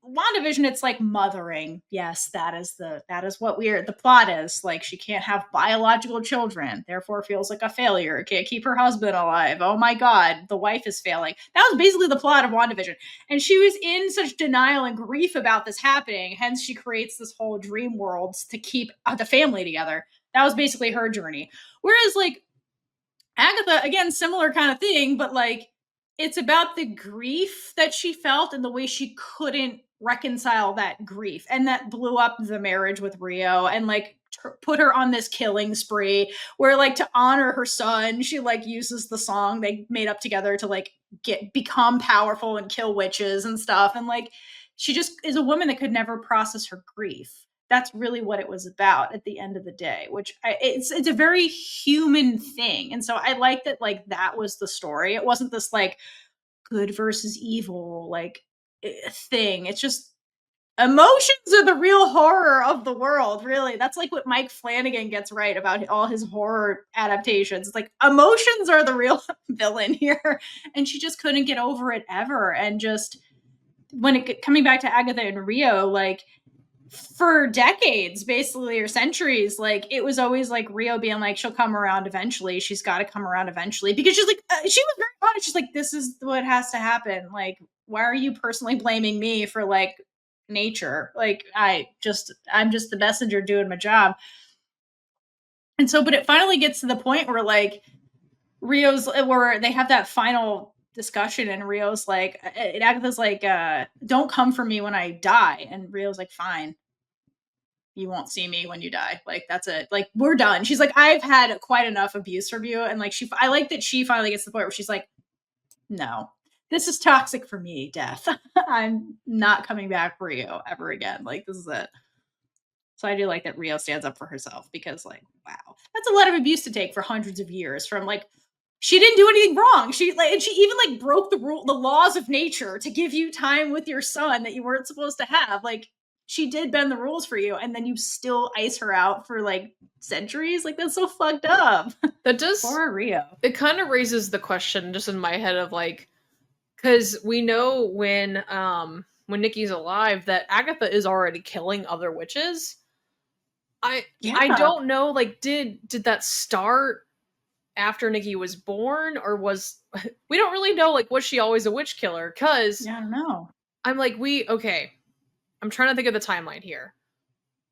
WandaVision, it's like mothering. Yes, that is what the plot is. Like, she can't have biological children, therefore feels like a failure. Can't keep her husband alive. Oh my god, the wife is failing. That was basically the plot of WandaVision. And she was in such denial and grief about this happening, hence she creates this whole dream world to keep the family together. That was basically her journey. Whereas, like, Agatha, again, similar kind of thing, but like, it's about the grief that she felt and the way she couldn't reconcile that grief. And that blew up the marriage with Rio and like put her on this killing spree where, like, to honor her son, she like uses the song they made up together to like become powerful and kill witches and stuff. And like, she just is a woman that could never process her grief. That's really what it was about at the end of the day, which it's a very human thing. And so I like that, like, that was the story. It wasn't this like good versus evil, like, thing. It's just emotions are the real horror of the world, really. That's like what Mike Flanagan gets right about all his horror adaptations. It's like, emotions are the real villain here. And she just couldn't get over it ever. And just coming back to Agatha and Rio, like, for decades, basically, or centuries, like, it was always like Rio being like, she'll come around eventually. She's got to come around eventually, because she's like, she was very honest. She's like, this is what has to happen. Like, why are you personally blaming me for like nature. Like, I'm just the messenger doing my job. And so, but it finally gets to the point where like where they have that final discussion, and Rio's like, Agatha's like, don't come for me when I die. And Rio's like, fine. You won't see me when you die. Like, that's it. Like, we're done. She's like, I've had quite enough abuse from you. And like, I like that she finally gets to the point where she's like, no, this is toxic for me, death. I'm not coming back for you ever again. Like, this is it. So I do like that Rio stands up for herself, because like, wow, that's a lot of abuse to take for hundreds of years from like, she didn't do anything wrong. She even like broke the laws of nature to give you time with your son that you weren't supposed to have. Like, she did bend the rules for you, and then you still ice her out for like centuries. Like, that's so fucked up. That does. Poor Rio. It kind of raises the question just in my head of like, because we know when Nicky's alive that Agatha is already killing other witches. I don't know, like, did that start after Nicky was born, or was we don't really know, like, was she always a witch killer? Because I don't know. I'm like, I'm trying to think of the timeline here.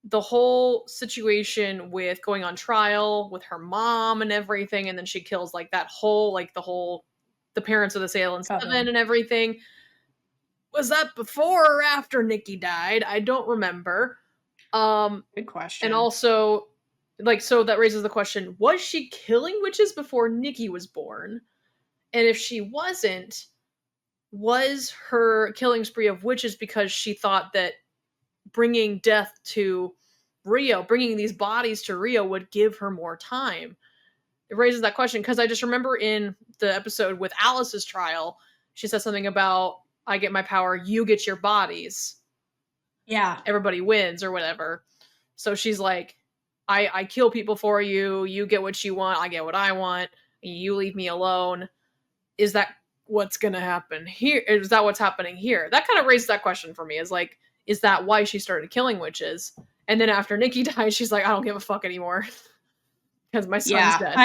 The whole situation with going on trial with her mom and everything, and then she kills like that whole, like the parents of the Salem 7 and everything. Was that before or after Nicky died? I don't remember. Good question. And also, like, so that raises the question, was she killing witches before Nicky was born? And if she wasn't, was her killing spree of witches because she thought that bringing death to Rio, bringing these bodies to Rio would give her more time? It raises that question, because I just remember in the episode with Alice's trial, she said something about, I get my power, you get your bodies. Yeah. Everybody wins or whatever. So she's like, I kill people for you, you get what you want, I get what I want, you leave me alone. Is that what's gonna happen here? Is that what's happening here? That kind of raises that question for me, is like, is that why she started killing witches? And then after Nicky died, she's like, I don't give a fuck anymore. Because my son's dead.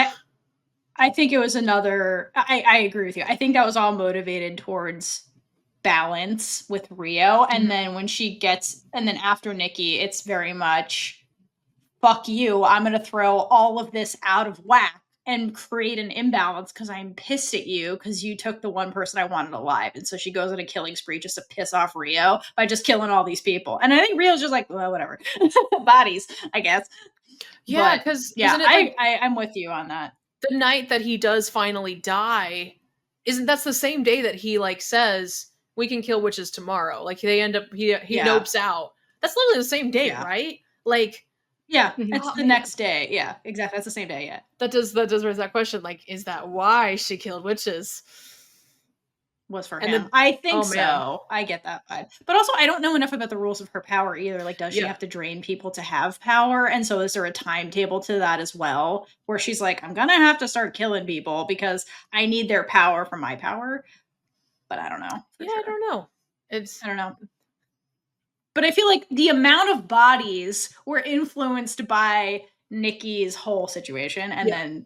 I think it was another, I agree with you. I think that was all motivated towards balance with Rio. And then when she gets, and then after Nicky, it's very much, fuck you, I'm going to throw all of this out of whack and create an imbalance because I'm pissed at you because you took the one person I wanted alive. And so she goes on a killing spree just to piss off Rio by just killing all these people. And I think Rio's just like, well, whatever. Bodies, I guess. Yeah, because I'm with you on that. The night that he does finally die, that's the same day that he like says, we can kill witches tomorrow. Like, they end up, he nopes out. That's literally the same day, right? Like, yeah, it's the next day. Yeah, exactly. That's the same day. Yeah, that does raise that question. Like, is that why she killed witches? Was for him. I think so. Man. I get that vibe. But also, I don't know enough about the rules of her power either. Like, does she have to drain people to have power? And so is there a timetable to that as well? Where she's like, I'm going to have to start killing people because I need their power for my power. But I don't know. I don't know. I don't know. But I feel like the amount of bodies were influenced by Nicky's whole situation and then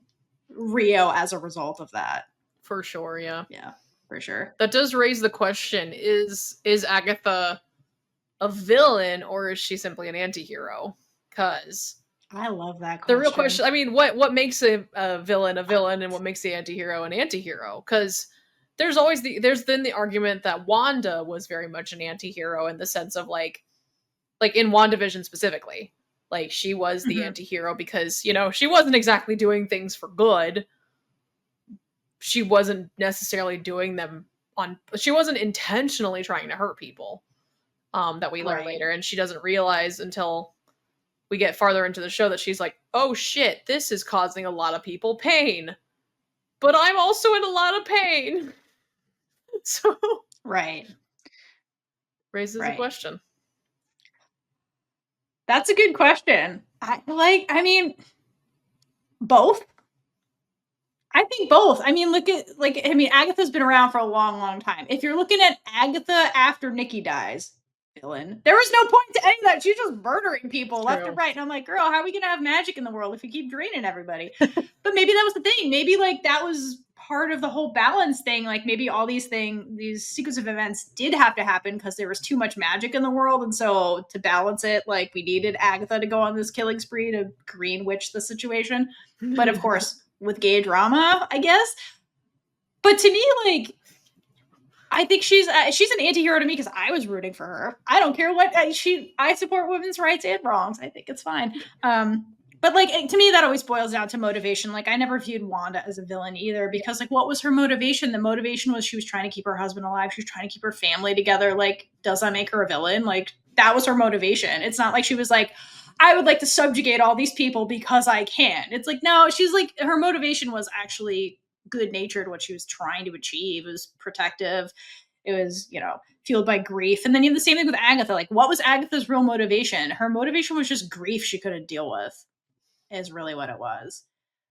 Rio as a result of that. For sure, yeah. Yeah, for sure. That does raise the question, is Agatha a villain or is she simply an anti-hero? Because I love that question. The real question, I mean, what makes a villain a villain and what makes the anti-hero an anti-hero? Because there's then the argument that Wanda was very much an anti-hero in the sense of like in WandaVision specifically. Like, she was the anti-hero because, she wasn't exactly doing things for good. She wasn't necessarily doing them she wasn't intentionally trying to hurt people. That we learn later. And she doesn't realize until we get farther into the show that she's like, oh shit, this is causing a lot of people pain. But I'm also in a lot of pain. So raises a question. That's a good question. Both. I think both. I mean, Agatha's been around for a long, long time. If you're looking at Agatha after Nicky dies, villain, there was no point to any of that. She's just murdering people left and right. And I'm like, girl, how are we going to have magic in the world if you keep draining everybody? But maybe that was the thing. Maybe that was part of the whole balance thing. Like maybe all these sequence of events did have to happen because there was too much magic in the world. And so to balance it, like we needed Agatha to go on this killing spree to green witch the situation. But of course, with gay drama, I guess. But to me, like, I think she's an anti-hero to me because I was rooting for her. I don't care what I support women's rights and wrongs. I think it's fine. But like to me, that always boils down to motivation. Like I never viewed Wanda as a villain either because like what was her motivation? The motivation was she was trying to keep her husband alive. She was trying to keep her family together. Like, does that make her a villain? Like that was her motivation. It's not like she was like, I would like to subjugate all these people because I can. It's like, no, she's like, her motivation was actually good-natured. What she was trying to achieve. It was protective. It was, fueled by grief. And then you have the same thing with Agatha. Like, what was Agatha's real motivation? Her motivation was just grief she couldn't deal with, is really what it was.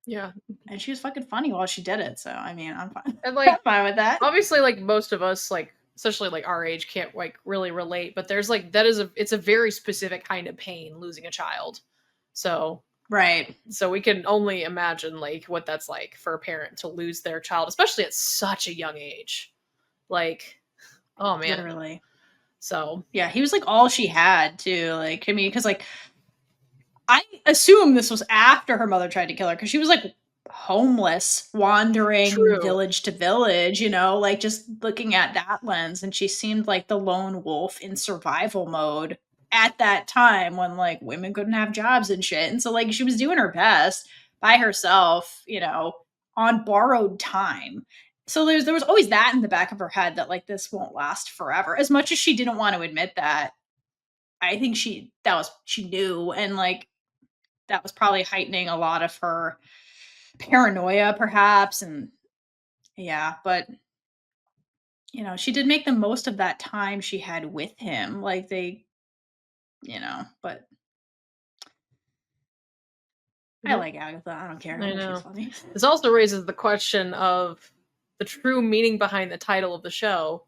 Yeah. And she was fucking funny while she did it. So, I mean, I'm fine. And like, I'm fine with that. Obviously, like most of us, like especially like our age, can't like really relate. But there's like it's a very specific kind of pain losing a child. So right. So we can only imagine like what that's like for a parent to lose their child, especially at such a young age. Like, oh man, literally. So yeah, he was like all she had too. Like, I mean, because like I assume this was after her mother tried to kill her because she was like homeless, wandering village to village, like just looking at that lens. And she seemed like the lone wolf in survival mode at that time when like women couldn't have jobs and shit. And so like she was doing her best by herself, on borrowed time. So there was always that in the back of her head that like this won't last forever. As much as she didn't want to admit that, I think she knew, and like that was probably heightening a lot of her paranoia perhaps. And yeah, but she did make the most of that time she had with him. Like they, but I like Agatha. I don't care. I know. She's funny. This also raises the question of the true meaning behind the title of the show.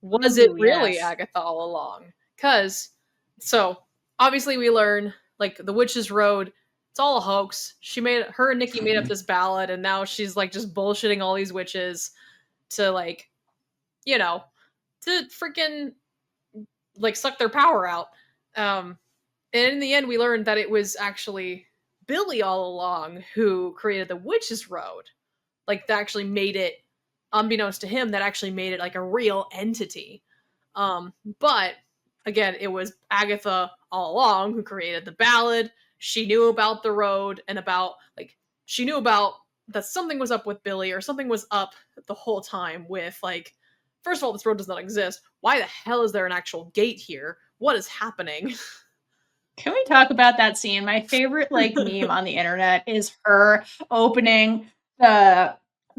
Was it really Agatha all along? Because, so, obviously we learn, like, the Witch's Road, it's all a hoax. Her and Nicky made up this ballad, and now she's, like, just bullshitting all these witches to, like, to freaking, like, suck their power out. And in the end, we learned that it was actually Billy all along who created the Witch's Road. Like, that actually made it, unbeknownst to him, that actually made it like a real entity. But again, it was Agatha all along who created the ballad. She knew about the road and she knew about that something was up with Billy, or something was up the whole time with, like, first of all, this road does not exist. Why the hell is there an actual gate here? What is happening? Can we talk about that scene? My favorite like meme on the internet is her opening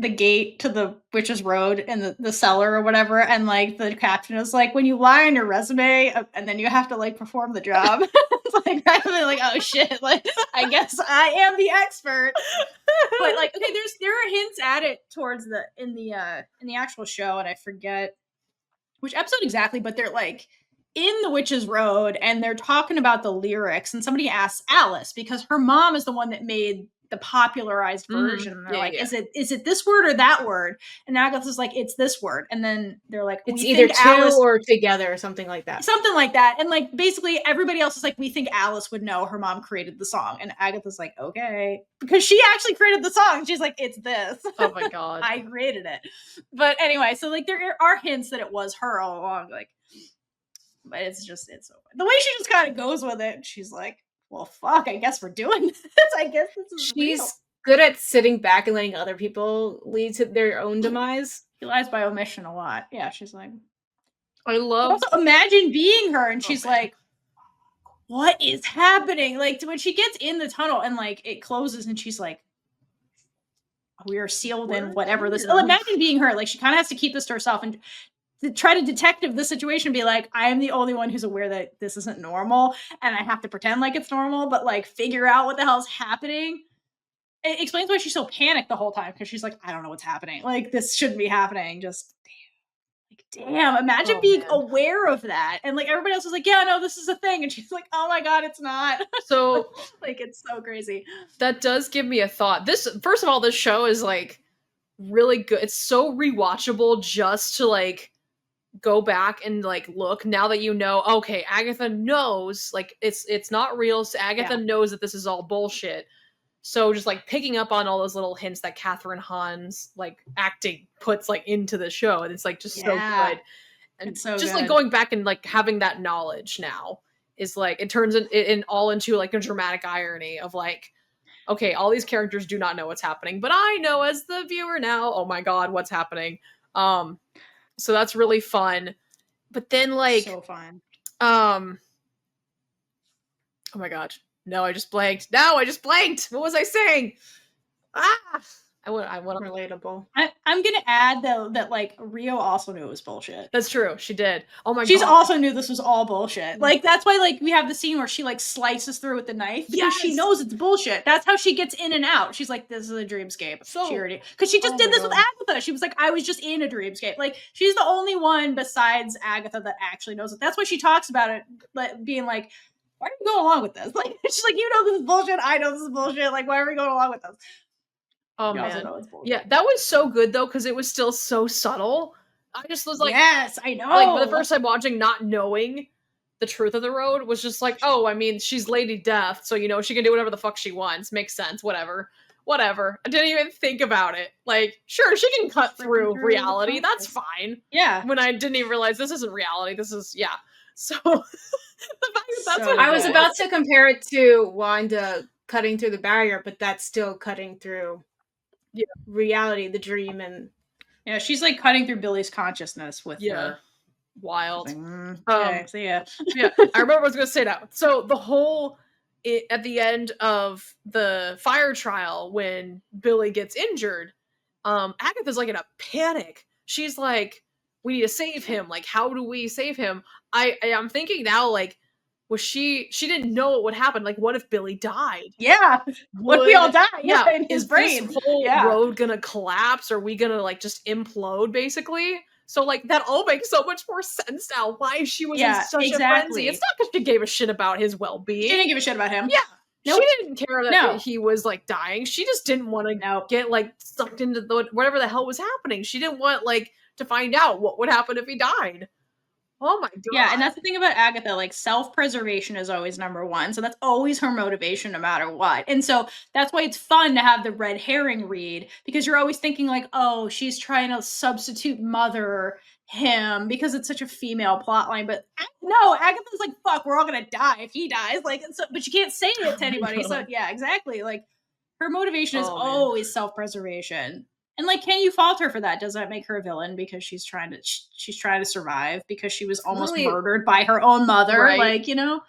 the gate to the Witch's Road in the cellar or whatever, and like the caption is like, when you lie on your resume and then you have to like perform the job. It's like rather like, oh shit, like I guess I am the expert. But like, okay, there are hints at it towards in the actual show, and I forget which episode exactly, but they're like in the Witch's Road and they're talking about the lyrics, and somebody asks Alice because her mom is the one that made the popularized version. And they're is it this word or that word? And Agatha's like, it's this word. And then they're like, it's either two or together or something like that. Something like that. And like basically everybody else is like, we think Alice would know, her mom created the song. And Agatha's like, okay. Because she actually created the song. She's like, it's this. Oh my God. I created it. But anyway, so like there are hints that it was her all along. Like, but it's so funny. The way she just kind of goes with it. She's like, well, fuck, I guess we're doing this. I guess this is She's real. Good at sitting back and letting other people lead to their own demise. She lies by omission a lot. Yeah, she's like, I love. Also, imagine being her, and she's like, what is happening? Like, when she gets in the tunnel and like it closes, and she's like, we are sealed in whatever this. Oh, imagine being her. Like, she kind of has to keep this to herself and to try to detective the situation, be like, I am the only one who's aware that this isn't normal, and I have to pretend like it's normal, but like figure out what the hell's happening. It explains why she's so panicked the whole time, because she's like, I don't know what's happening. Like, this shouldn't be happening. Just damn. Imagine being aware of that, and like everybody else is like, yeah, no, this is a thing, and she's like, oh my God, it's not. So like, it's so crazy. That does give me a thought. First of all, this show is like really good. It's so rewatchable just to like go back and like look now that you know, okay, Agatha knows like it's not real, so Agatha knows that this is all bullshit. So just like picking up on all those little hints that Kathryn Hahn's like acting puts like into the show, and it's like just so good. And it's so just good. like going back and like having that knowledge now is like it turns it all into like a dramatic irony of like, okay, all these characters do not know what's happening, but I know as the viewer now, oh my god, what's happening. So that's really fun. But then like so fun. Oh my god. No, I just blanked. What was I saying? I want relatable. I'm gonna add though that like Rio also knew it was bullshit. That's true. She did. Oh my god. She's also knew this was all bullshit. Like that's why like we have the scene where she like slices through with the knife because she knows it's bullshit. That's how she gets in and out. She's like, this is a dreamscape. So, she already because she just did this with Agatha. She was like, I was just in a dreamscape. Like she's the only one besides Agatha that actually knows it. That's why she talks about it, like being like, why are we going along with this? Like she's like, you know this is bullshit. I know this is bullshit. Like why are we going along with this? Oh man, yeah, that was so good though because it was still so subtle. I just was like, yes, I know. Like for the first time watching, not knowing the truth of the road was just like, oh, I mean, she's Lady Death, so you know she can do whatever the fuck she wants. Makes sense. Whatever. I didn't even think about it. Like, sure, she can cut through reality. That's fine. Yeah. When I didn't even realize this isn't reality. This is So that's what I was about to compare it to Wanda cutting through the barrier, but that's still cutting through. Reality, the dream, and she's like cutting through Billy's consciousness with her. Wild. Okay, so I remember what I was gonna say now. So the whole at the end of the fire trial when Billy gets injured, Agatha's like in a panic. She's like, we need to save him. Like, how do we save him? I'm thinking now, like, was she didn't know what would happen. Like, what if Billy died? Yeah. What if we all die? Yeah, in his brain. This whole road gonna collapse? Are we gonna like just implode basically? So like that all makes so much more sense now. Why she was in such a frenzy. It's not because she gave a shit about his well-being. She didn't give a shit about him. Yeah. Nope. She didn't care that he was like dying. She just didn't want to get like sucked into whatever the hell was happening. She didn't want like to find out what would happen if he died. Oh my god. Yeah, and that's the thing about Agatha, like self-preservation is always number one. So that's always her motivation no matter what. And so that's why it's fun to have the red herring read, because you're always thinking like, oh, she's trying to substitute mother him because it's such a female plotline. But no, Agatha's like, fuck, we're all gonna die if he dies. Like, so, but you can't say it to anybody. So yeah, exactly. Like her motivation is always self-preservation. And like, can you fault her for that? Does that make her a villain because she's trying to survive because she was almost murdered by her own mother? Right. Like, you know,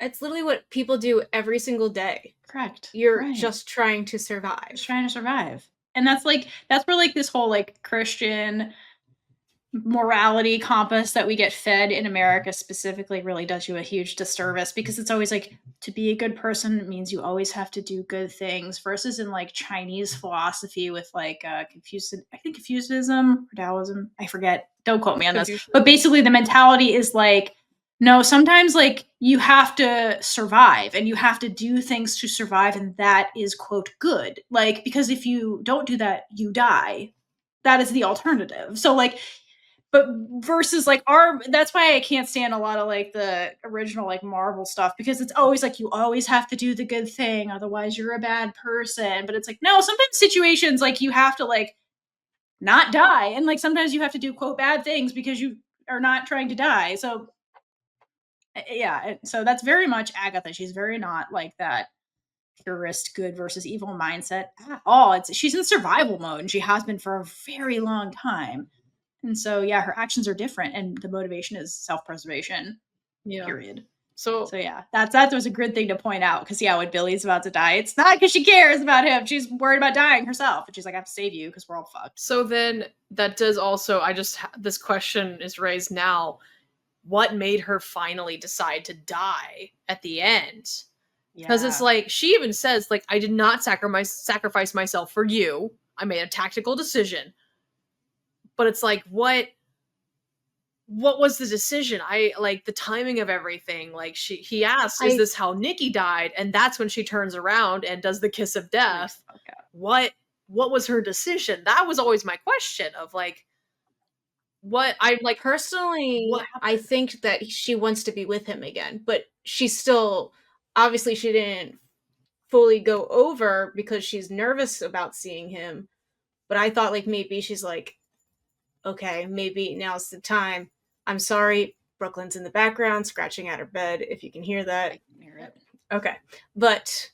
it's literally what people do every single day. Correct. You're just trying to survive. Just trying to survive. And that's where like this whole like Christian morality compass that we get fed in America specifically really does you a huge disservice, because it's always like, to be a good person means you always have to do good things, versus in like Chinese philosophy with like Confucianism or Taoism, I forget, don't quote me on this, but basically the mentality is like, no, sometimes like you have to survive and you have to do things to survive, and that is quote good, like, because if you don't do that you die. That is the alternative. So like, but versus like that's why I can't stand a lot of like the original like Marvel stuff, because it's always like you always have to do the good thing, otherwise you're a bad person. But it's like, no, sometimes situations like you have to like not die, and like sometimes you have to do quote bad things because you are not trying to die. So yeah, so that's very much Agatha. She's very not like that purist good versus evil mindset at all. She's in survival mode, and she has been for a very long time. And so, yeah, her actions are different, and the motivation is self-preservation. Yeah. Period. So yeah, that was a good thing to point out, because yeah, when Billy's about to die, it's not because she cares about him. She's worried about dying herself, and she's like, I have to save you because we're all fucked. So then that does also, this question is raised now. What made her finally decide to die at the end? Because it's like, she even says like, I did not sacrifice myself for you. I made a tactical decision. But it's like, what was the decision? I like the timing of everything. Like he asks, is this how Nicky died? And that's when she turns around and does the kiss of death. What what was her decision? That was always my question of like, what I like Personally, what I think that she wants to be with him again, but she's still, obviously she didn't fully go over because she's nervous about seeing him. But I thought like maybe she's like, okay, maybe now's the time. I'm sorry, Brooklyn's in the background scratching at her bed, if you can hear that. I can hear it. Okay. But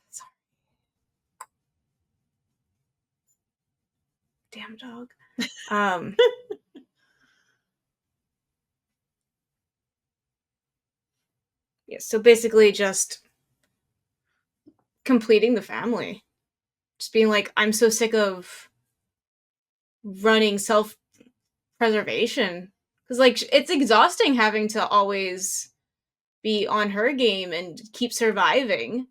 sorry. Damn dog. Yeah, so basically just completing the family. Just being like, I'm so sick of running self-preservation. Because, like, it's exhausting having to always be on her game and keep surviving.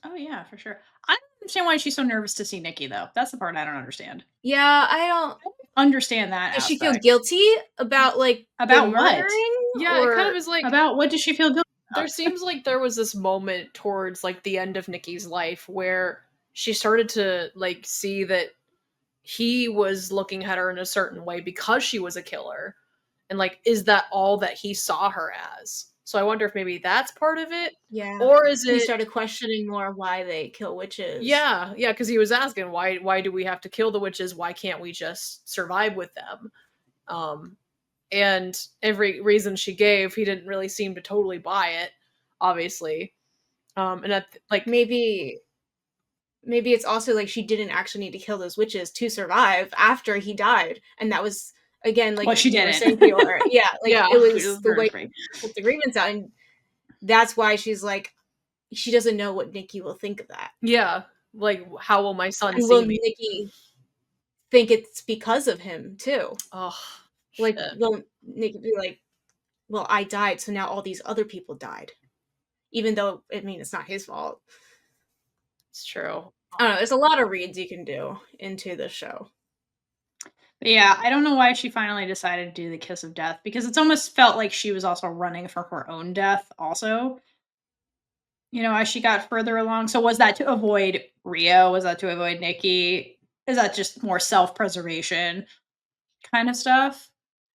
Oh yeah, for sure. I don't understand why she's so nervous to see Nicky though. That's the part I don't understand. Yeah, I don't Understand that. Does she feel aspect. guilty about, like, About the what? murdering? Yeah, it kind of is like About what does she feel guilty there about? seems like there was this moment towards like the end of Nikki's life where she started to like see that he was looking at her in a certain way because she was a killer. And like, is that all that he saw her as? So I wonder if maybe that's part of it. Yeah. Or is He it started questioning more why they kill witches. Yeah, because he was asking why do we have to kill the witches? Why can't we just survive with them? And every reason she gave, he didn't really seem to totally buy it, obviously. And that like Maybe it's also like she didn't actually need to kill those witches to survive after he died, and that was again like Well, she you were didn't. saying before. Yeah, like Yeah, it She was was the way free. she took the grievance out, and that's why she's like, she doesn't know what Nicky will think of that. yeah, like how will my son And see will me? Nicky think it's because of him too? Oh, Like, shit. will Nicky be like, well, I died, so now all these other people died, even though I mean it's not his fault. It's true. I don't know. There's a lot of reads you can do into the show. But yeah, I don't know why she finally decided to do the kiss of death because it's almost felt like she was also running from her own death also. You know, as she got further along. So was that to avoid Rio? Was that to avoid Nicky? Is that just more self-preservation kind of stuff?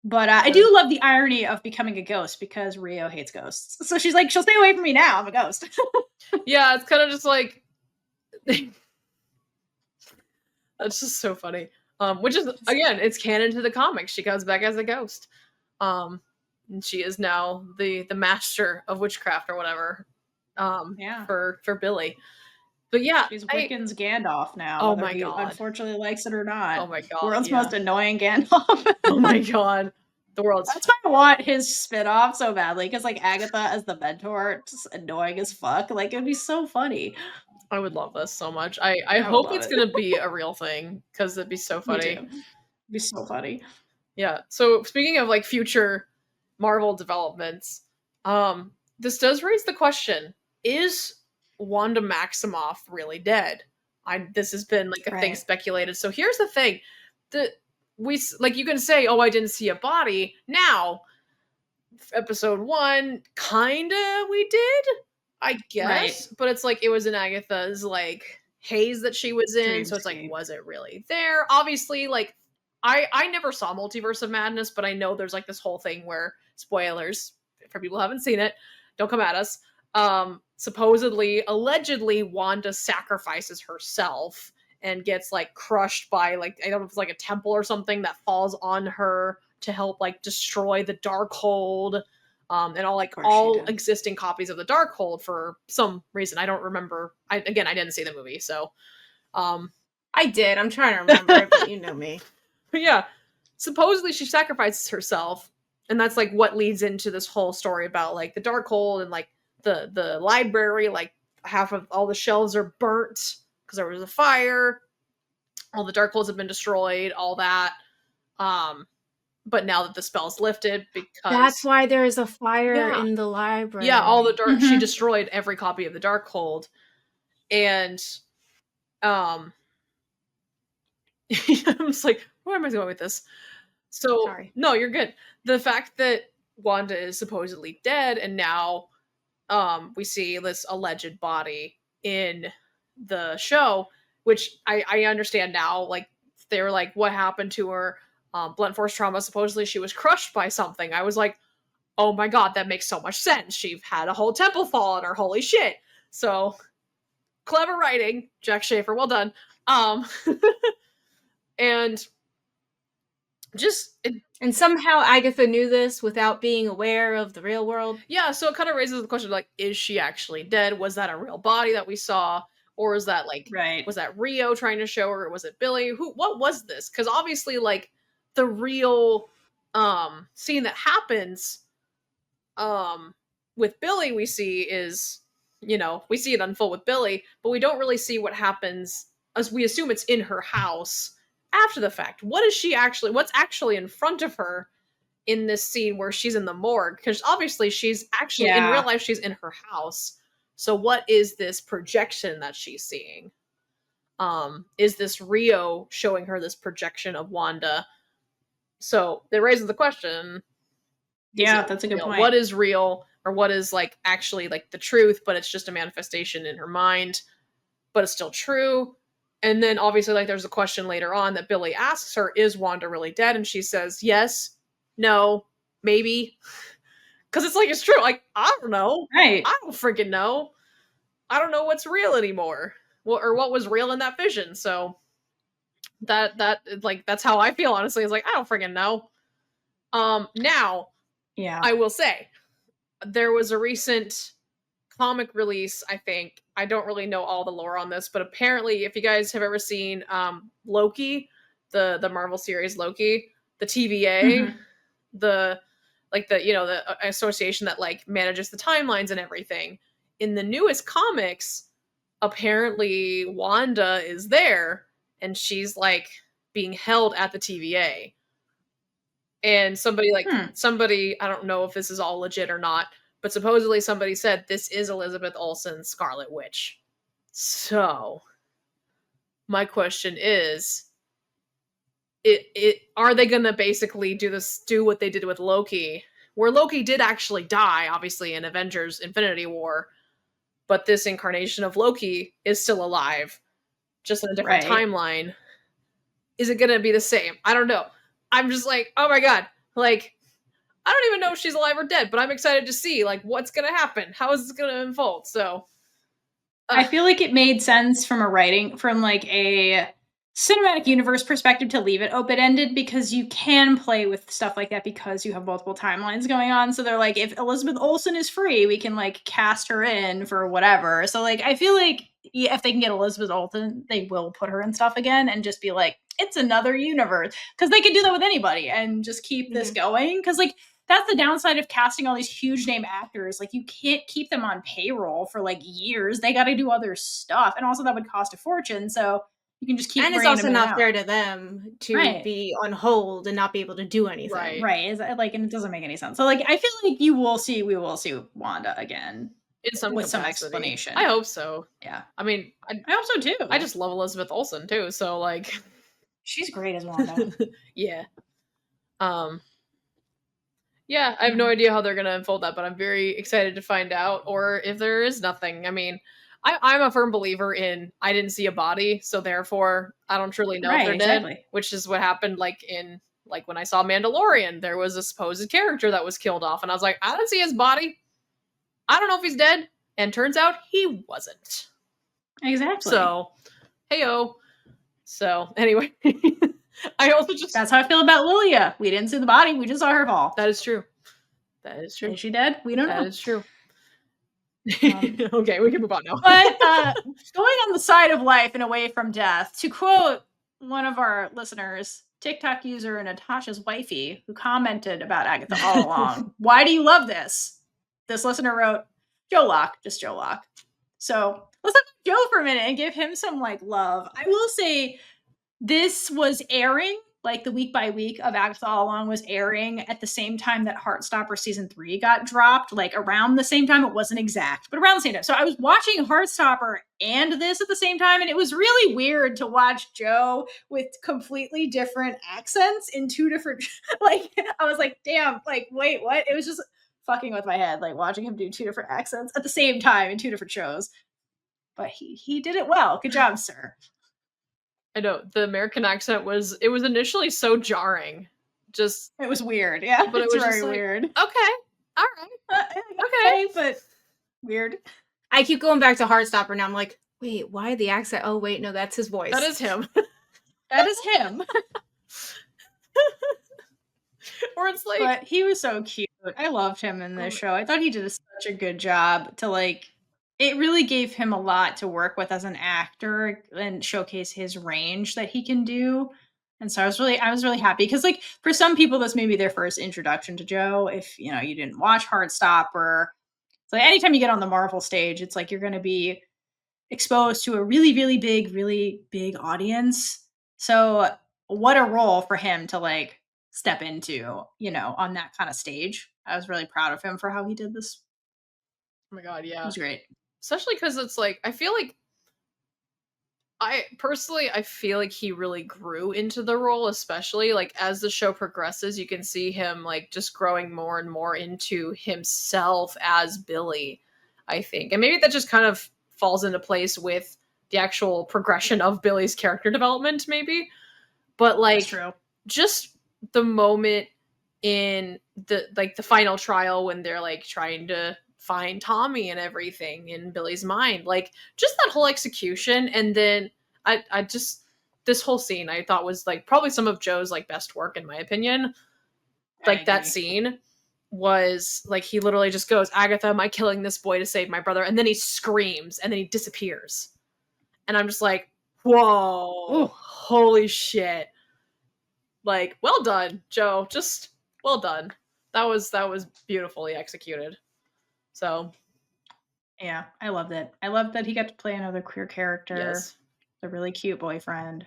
But I do love the irony of becoming a ghost because Rio hates ghosts. So she's like, she'll stay away from me now. I'm a ghost. Yeah, it's kind of just like that's just so funny. Which is again, it's canon to the comics. She comes back as a ghost. And she is now the master of witchcraft or whatever. Yeah. For Billy. But yeah, She's Wiccan's Gandalf now, Oh whether my he God. unfortunately likes it or not. Oh my God, World's yeah. most annoying Gandalf. Oh my God. The world's That's why I want his spin-off so badly, because like Agatha as the mentor, just annoying as fuck. Like it'd be so funny. I would love this so much. I would hope love it's it. gonna be a real thing because it'd be so Me funny. too. It'd be so funny. Yeah. So speaking of like future Marvel developments, this does raise the question: is Wanda Maximoff really dead? This has been like a thing Right. speculated. So here's the thing: like you can say, "Oh, I didn't see a body." Now, episode 1, kinda we did, I guess, Right. but it's like it was in Agatha's like haze that she was in, so it's like, Dreamscape. was it really there? Obviously, like I never saw Multiverse of Madness, but I know there's like this whole thing where spoilers for people who haven't seen it, don't come at us. Supposedly, allegedly, Wanda sacrifices herself and gets like crushed by like I don't know if it's like a temple or something that falls on her to help like destroy the Darkhold. And all did. existing copies of the Darkhold for some reason. I don't remember. I didn't see the movie, so I did. I'm trying to remember it, but you know me. but yeah, supposedly she sacrifices herself, and that's like what leads into this whole story about like the Darkhold and like the library. Like half of all the shelves are burnt because there was a fire. All the Darkholds have been destroyed. All that. But now that the spell's lifted, because That's why there is a fire Yeah. in the library. yeah, all the dark she Mhm. destroyed every copy of the Darkhold, and I'm just like, where am I going with this? So Sorry. no, you're good. The fact that Wanda is supposedly dead, and now we see this alleged body in the show, which I understand now. Like, they were like, what happened to her? Blunt force trauma. Supposedly she was crushed by something. I was like, oh my god, that makes so much sense. She had a whole temple fall on her. Holy shit. So clever writing, Jack Schaefer. Well done. And just and somehow Agatha knew this without being aware of the real world. Yeah, so it kind of raises the question, like, is she actually dead? Was that a real body that we saw? Or is that, like, was that Rio trying to show her? Was it Billy? What was this? Because obviously, like, the real scene that happens with Billy we see is, we see it unfold with Billy, but we don't really see what happens, as we assume it's in her house after the fact. What's actually in front of her in this scene where she's in the morgue? Because obviously she's actually, in real life, she's in her house. So what is this projection that she's seeing? Is this Rio showing her this projection of Wanda? So it raises the question. Yeah, that's a good point. What is real, or what is, like, actually, like, the truth, but it's just a manifestation in her mind, but it's still true? And then obviously, like, there's a question later on that Billy asks her, is Wanda really dead? And she says, yes, no, maybe. Because it's like, it's true. Like, I don't know. Right. I don't freaking know. I don't know what's real anymore. Or what was real in that vision. So that like, that's how I feel, honestly. It's like, I don't freaking know. Now, yeah, I will say, there was a recent comic release, I think. I don't really know all the lore on this, but apparently, if you guys have ever seen Loki, the Marvel series Loki, the TVA, the association that, like, manages the timelines and everything, in the newest comics, apparently Wanda is there, and she's, like, being held at the TVA. And somebody, I don't know if this is all legit or not, but supposedly somebody said this is Elizabeth Olsen's Scarlet Witch. So my question is, are they gonna basically do what they did with Loki, where Loki did actually die, obviously, in Avengers Infinity War, but this incarnation of Loki is still alive, just in a different timeline? Is it gonna be the same? I don't know. I'm just like, oh my god, like, I don't even know if she's alive or dead, but I'm excited to see, like, what's gonna happen. How is this gonna unfold? So I feel like it made sense from like a cinematic universe perspective to leave it open-ended, because you can play with stuff like that because you have multiple timelines going on. So they're like, if Elizabeth Olsen is free, we can, like, cast her in for whatever. So, like, I feel like if they can get Elizabeth Olsen, they will put her in stuff again and just be like, it's another universe, because they could do that with anybody and just keep this going. Because, like, that's the downside of casting all these huge name actors. Like, you can't keep them on payroll for, like, years. They got to do other stuff, and also that would cost a fortune. So you can just keep. And it's also not fair to them to be on hold and not be able to do anything. Right. Is like, and it doesn't make any sense. So, like, I feel like we will see Wanda again in some explanation. I hope so. Yeah. I mean, I hope so too. I just love Elizabeth Olsen too. So, like, she's great as Wanda. Yeah. Yeah, I have no idea how they're going to unfold that, but I'm very excited to find out, or if there is nothing. I mean, I'm a firm believer in, I didn't see a body, so therefore I don't truly know if they're dead, which is what happened, like, in, like, when I saw Mandalorian, there was a supposed character that was killed off, and I was like, I didn't see his body. I don't know if he's dead, and turns out he wasn't. Exactly. So, hey-o. So, anyway. I also just... That's how I feel about Lilia. We didn't see the body. We just saw her fall. That is true. That is true. Is she dead? We don't know. That is true. Okay, we can move on now. But going on the side of life and away from death, to quote one of our listeners, TikTok user Natasha's wifey, who commented about Agatha All Along, why do you love this? This listener wrote, Joe Locke, just Joe Locke. So let's talk about Joe for a minute and give him some, like, love. I will say, this was airing, like, the week by week of Agatha All Along was airing at the same time that Heartstopper season 3 got dropped, like, around the same time. It wasn't exact, but around the same time. So I was watching Heartstopper and this at the same time, and it was really weird to watch Joe with completely different accents in two different, like, I was like, damn, like, wait, what? It was just fucking with my head, like, watching him do two different accents at the same time in two different shows. but he did it well. Good job, sir. I know the American accent was initially so jarring. Just It was weird, yeah. but it It's was very just like, weird. okay, all right, Okay, but weird. I keep going back to Heartstopper now. I'm like, wait, why the accent? Oh, wait, no, that's his voice. that is him. That is him. Or it's like, But he was so cute. I loved him in this show. I thought he did such a good job to like. It really gave him a lot to work with as an actor and showcase his range that he can do. And so I was really happy because like for some people this may be their first introduction to Joe. If you know you didn't watch Heartstopper, so anytime you get on the Marvel stage, it's like you're going to be exposed to a really big audience. So what a role for him to like step into, you know, on that kind of stage. I was really proud of him for how he did this. oh my god, yeah, It was great. especially because it's like I feel like I feel like he really grew into the role, especially like as the show progresses, you can see him like just growing more and more into himself as Billy, I think. And maybe that just kind of falls into place with the actual progression of Billy's character development, maybe. But like That's true. just the moment in the final trial when they're like trying to find Tommy and everything in Billy's mind, like just that whole execution. And then I just this whole scene I thought was like probably some of Joe's like best work in my opinion. Like that scene was like he literally just goes, Agatha, am I killing this boy to save my brother? And then he screams and then he disappears. And I'm just like, whoa, Ooh. holy shit. Like, well done, Joe. Just well done. That was beautifully executed. So Yeah, I loved it. I loved that he got to play another queer character, yes. the really cute boyfriend.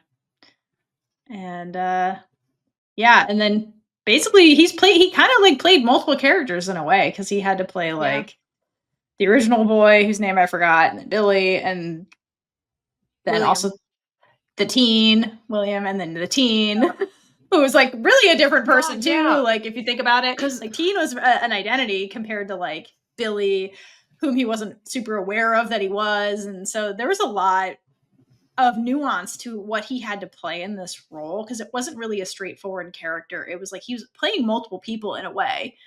And yeah, and then basically he kind of like played multiple characters in a way because he had to play like the original boy whose name I forgot, and then Billy, and then William. also the teen, William, and then the teen. Who was like really a different person too. Yeah. Like if you think about it, because like teen was an identity compared to like Billy, whom he wasn't super aware of that he was, and so there was a lot of nuance to what he had to play in this role because it wasn't really a straightforward character. It was like he was playing multiple people in a way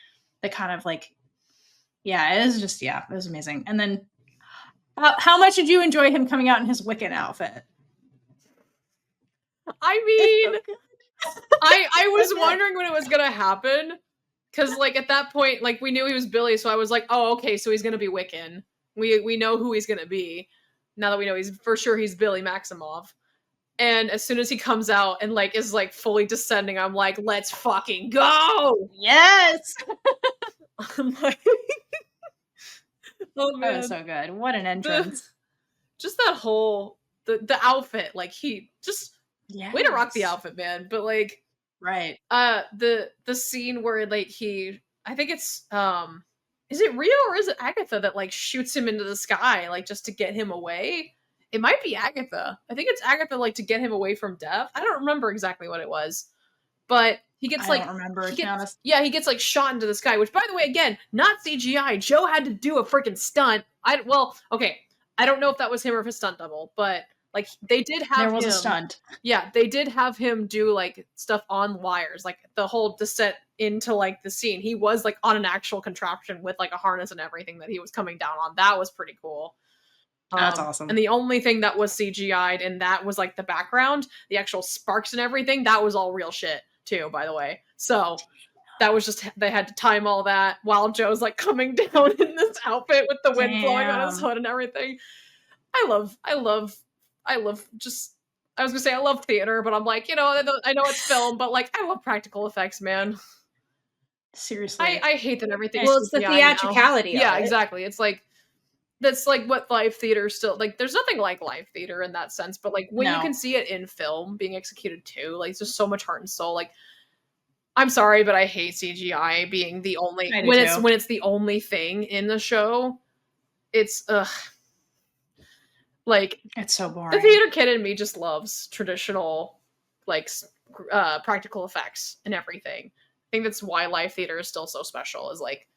that kind of like, yeah, it was just it was amazing. And then, how much did you enjoy him coming out in his Wiccan outfit? I mean, I was wondering when it was gonna happen. Cause like at that point, like we knew he was Billy, so I was like, oh, okay, so he's gonna be Wiccan. We know who he's gonna be. Now that we know he's for sure he's Billy Maximoff. And as soon as he comes out and like is like fully descending, I'm like, let's fucking go! Yes. I'm like, oh man, that was so good. What an entrance! Just that whole the outfit, like he just way to rock the outfit, man. But like, right, the scene where like he, I think it's is it Rio or is it Agatha that like shoots him into the sky like just to get him away? It might be Agatha. I think it's Agatha like to get him away from death. I don't remember exactly what it was. But he gets I don't remember, to be honest. Yeah, he gets like shot into the sky, which by the way, again, not CGI. Joe had to do a freaking stunt. I don't know if that was him or if a stunt double, but like they did have there was a stunt. Yeah, they did have him do like stuff on wires, like the whole descent into like the scene. He was like on an actual contraption with like a harness and everything that he was coming down on. That was pretty cool. That's awesome. And the only thing that was CGI'd and that was like the background, the actual sparks and everything, that was all real shit too, by the way. So that was just, they had to time all that while Joe's like coming down in this outfit with the wind blowing on his hood and everything. I love just, I was gonna say I love theater, but I'm like, you know, I know it's film, but like I love practical effects, man. Seriously. I hate that everything. Well, it's the theatricality now. Yeah, of it. exactly. It's like, that's like what live theater still like. There's nothing like live theater in that sense, but like when you can see it in film being executed too, like there's so much heart and soul. Like, I'm sorry, but I hate CGI being the only when it's the only thing in the show. It's like it's so boring. The theater kid in me just loves traditional like practical effects and everything. I think that's why live theater is still so special. Is like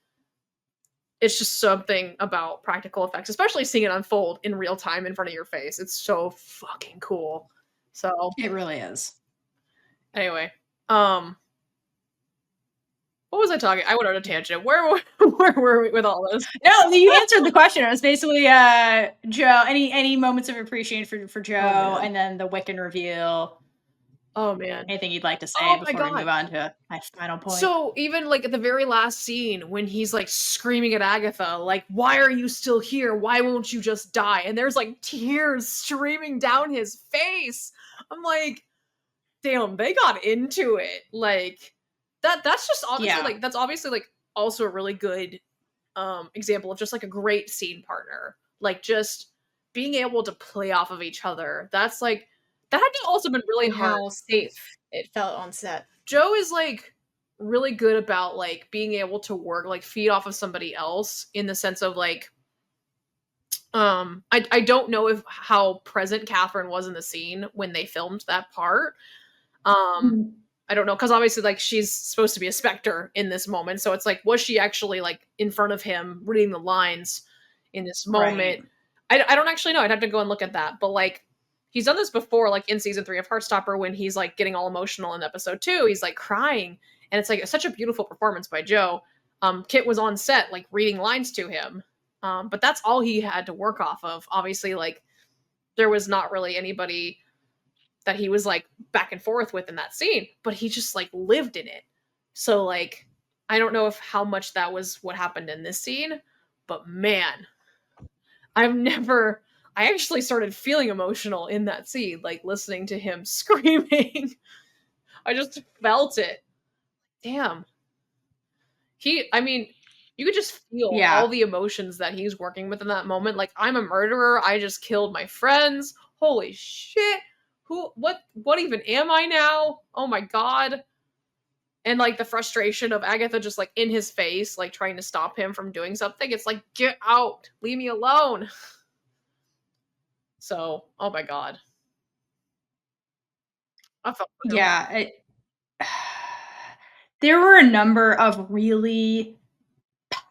it's just something about practical effects, especially seeing it unfold in real time in front of your face. It's so fucking cool. So It really is. anyway, what was I talking? I went on a tangent. Where were we with all this? No, you answered the question. It was basically Joe. Any moments of appreciation for Joe, and then the Wiccan reveal. Oh man. Anything you'd like to say before we move on to my final point? So even like at the very last scene when he's like screaming at Agatha, like, why are you still here? Why won't you just die? And there's like tears streaming down his face. I'm like, damn, they got into it. Like that's just obviously like that's obviously like also a really good example of just like a great scene partner. Like just being able to play off of each other. That's like that had to also been really hard. How safe it felt on set. Joe is like really good about like being able to work like feed off of somebody else in the sense of like I don't know if how present Kathryn was in the scene when they filmed that part. I don't know, because obviously like she's supposed to be a specter in this moment, so it's like, was she actually like in front of him reading the lines in this moment? Right. I don't actually know. I'd have to go and look at that. But like he's done this before, like in season 3 of Heartstopper, when he's like getting all emotional in episode 2, he's like crying, and it's like such a beautiful performance by Joe. Kit was on set like reading lines to him, but that's all he had to work off of. Obviously, like there was not really anybody that he was like back and forth with in that scene, but he just like lived in it. So like I don't know if how much that was what happened in this scene, but man, I actually started feeling emotional in that scene, like listening to him screaming. I just felt it. Damn. I mean, you could just feel all the emotions that he's working with in that moment. Like, I'm a murderer. I just killed my friends. Holy shit. What even am I now? Oh my god. And like the frustration of Agatha just like in his face, like trying to stop him from doing something. It's like, get out. Leave me alone. So, oh my god. I felt there were a number of really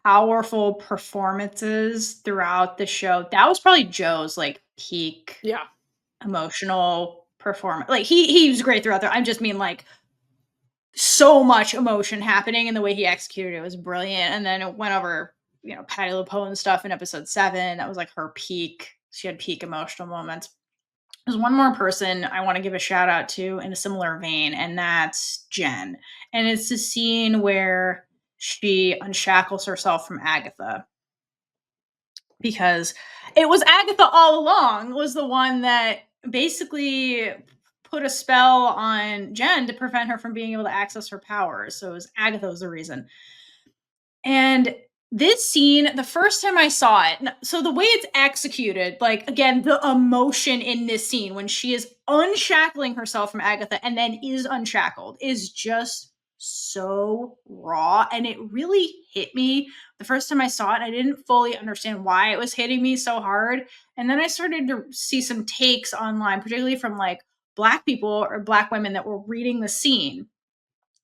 powerful performances throughout the show. That was probably Joe's like peak emotional performance. Like he was great throughout there. I just mean like so much emotion happening, and the way he executed it was brilliant. And then it went over, Patti Lupone stuff in episode 7. That was like her peak. She had peak emotional moments. There's one more person I want to give a shout out to in a similar vein, and that's Jen. And it's the scene where she unshackles herself from Agatha. Because it was Agatha all along was the one that basically put a spell on Jen to prevent her from being able to access her powers. So it was Agatha was the reason. And this scene, the first time I saw it, so the way it's executed, like, again, the emotion in this scene when she is unshackling herself from Agatha and then is unshackled is just so raw. And it really hit me the first time I saw it. I didn't fully understand why it was hitting me so hard. And then I started to see some takes online, particularly from like Black people or Black women that were reading the scene.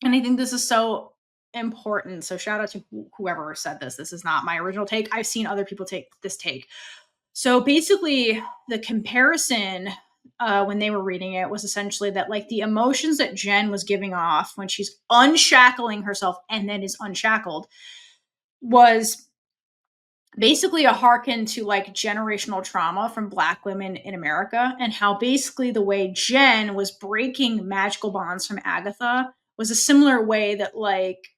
And I think this is so important. So shout out to whoever said this. This is not my original take. I've seen other people take this take. So basically the comparison when they were reading it was essentially that like the emotions that Jen was giving off when she's unshackling herself and then is unshackled was basically a hearken to like generational trauma from Black women in America, and how basically the way Jen was breaking magical bonds from Agatha was a similar way that like